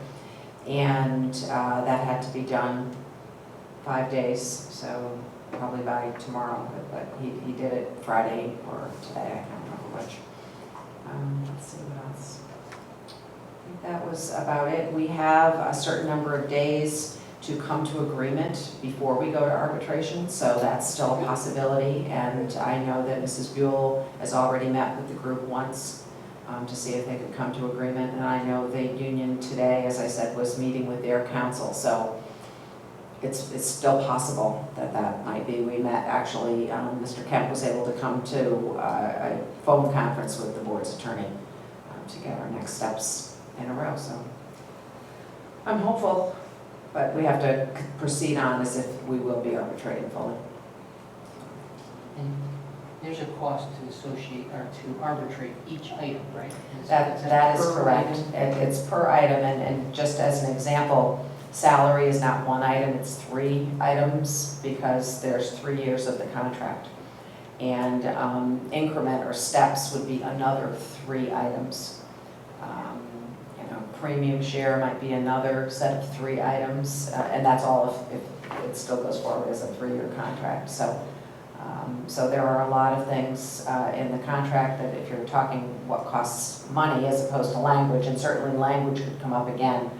And that had to be done 5 days, so probably by tomorrow, but he did it Friday or today, I can't remember which. Let's see what else. I think that was about it. We have a certain number of days to come to agreement before we go to arbitration, so that's still a possibility. And I know that Mrs. Buell has already met with the group once to see if they could come to agreement. And I know the union today, as I said, was meeting with their council, so it's still possible that might be. We met, actually, Mr. Kemp was able to come to a phone conference with the board's attorney to get our next steps in a row, so I'm hopeful, but we have to proceed on as if we will be arbitrating fully. And there's a cost to associate or to arbitrate each item, right? That is per correct. item? It's per item, and just as an example, salary is not one item, it's 3 items because there's 3 years of the contract. And increment or steps would be another 3 items. Premium share might be another set of 3 items, and that's all if it still goes forward as a 3-year contract. So there are a lot of things in the contract that if you're talking what costs money as opposed to language, and certainly language could come up again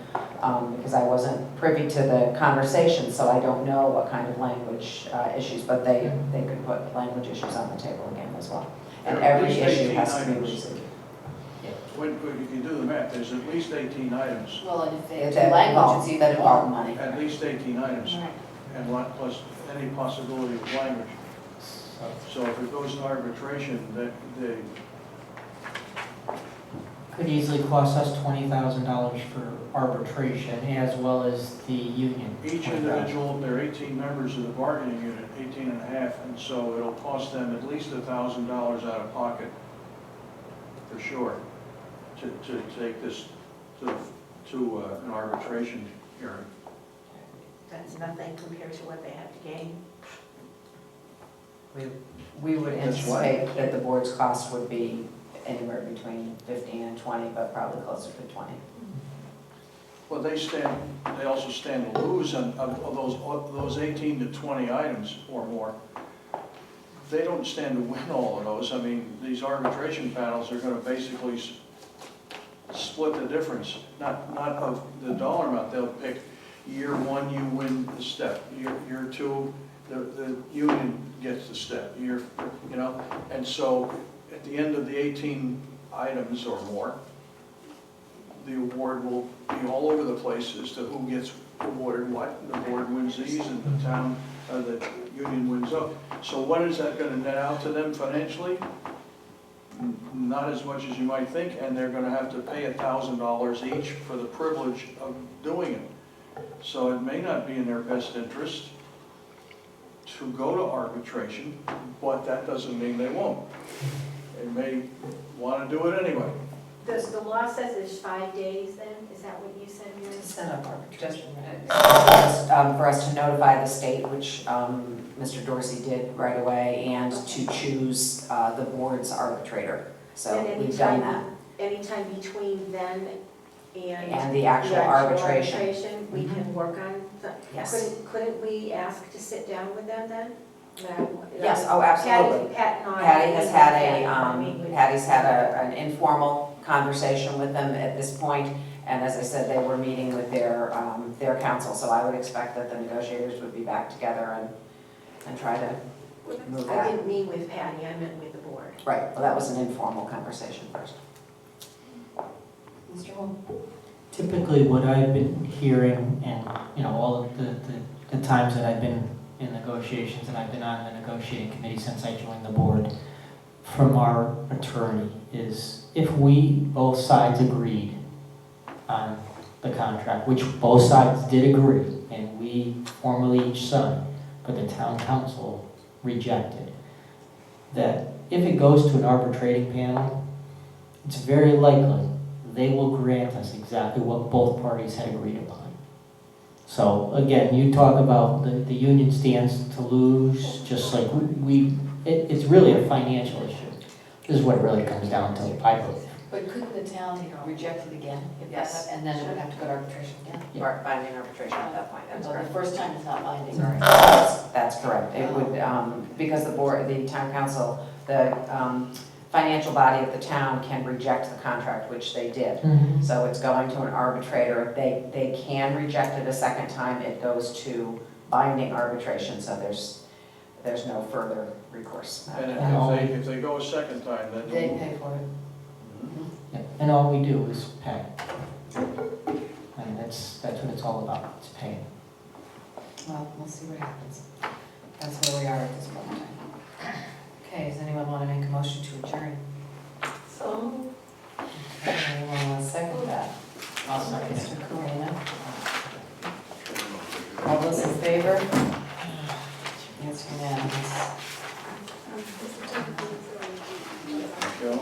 because I wasn't privy to the conversation, so I don't know what kind of language issues, but they could put language issues on the table again as well. And every issue has to be reviewed. When you can do the math, there's at least 18 items. Well, and if they do That language, involves- it's that even involve more. money. At least 18 items, Right. and plus any possibility of language. So if it goes to arbitration, that they, Could easily cost us $20,000 for arbitration as well as the union. each individual, there are 18 members of the bargaining unit, 18 and a half, and so it'll cost them at least $1,000 out of pocket, for sure, to take this to an arbitration hearing. That's nothing compared to what they have to gain. We would That's why. anticipate that the board's cost would be anywhere between 15 and 20, but probably closer to 20. Well, they also stand to lose on of those 18 to 20 items or more. They don't stand to win all of those. I mean, these arbitration panels are gonna basically split the difference, not of the dollar amount. They'll pick year 1, you win the step, year 2, the union gets the step, and so at the end of the 18 items or more, the award will be all over the place as to who gets awarded what. The board wins these and the town, the union wins up. So what is that gonna net out to them financially? not as much as you might think, and they're gonna have to pay $1,000 each for the privilege of doing it. So it may not be in their best interest to go to arbitration, but that doesn't mean they won't. They may want to do it anyway. The law says it's 5 days then, is that what you said, Mary? To set up arbitration. Just for us to notify the state, which Mr. Dorsey did right away, and to choose the board's arbitrator. So And we've done that. Anytime between then And the actual arbitration. we can work on, Yes. couldn't we ask to sit down with them then? Yes, oh, absolutely. Pat and I. Patty's had an informal conversation with them at this point, and as I said, they were meeting with their counsel, so I would expect that the negotiators would be back together and try to move I that. didn't mean with Patty, I meant with the board. Right, well, that was an informal conversation first. Mr. Holm? Typically, what I've been hearing, and, all of the times that I've been in negotiations, and I've been on the negotiating committee since I joined the board, from our attorney, is if we, both sides agreed on the contract, which both sides did agree, and we formally each signed, but the town council rejected, that if it goes to an arbitrating panel, it's very likely they will grant us exactly what both parties had agreed upon. So again, you talk about the union stands to lose, just like it's really a financial issue. This is what it really comes down to, I believe. But couldn't the town reject it again? Yes. And then it would have to go to arbitration again? Binding arbitration at that point, that's Well, correct. the first time it's not binding. That's correct. It would, because the town council, the financial body of the town can reject the contract, which they did. So it's going to an arbitrator. They can reject it a second time. It goes to binding arbitration, so there's no further recourse. And if they go a second time, then. They pay for it. Yeah, and all we do is pay. And that's what it's all about, it's paying. Well, we'll see what happens. That's where we are at this point in time. Okay, does anyone want to make a motion to adjourn? So. Okay, anyone want to second that? I'll second it. Mr. Corina. All those in favor? It's unanimous.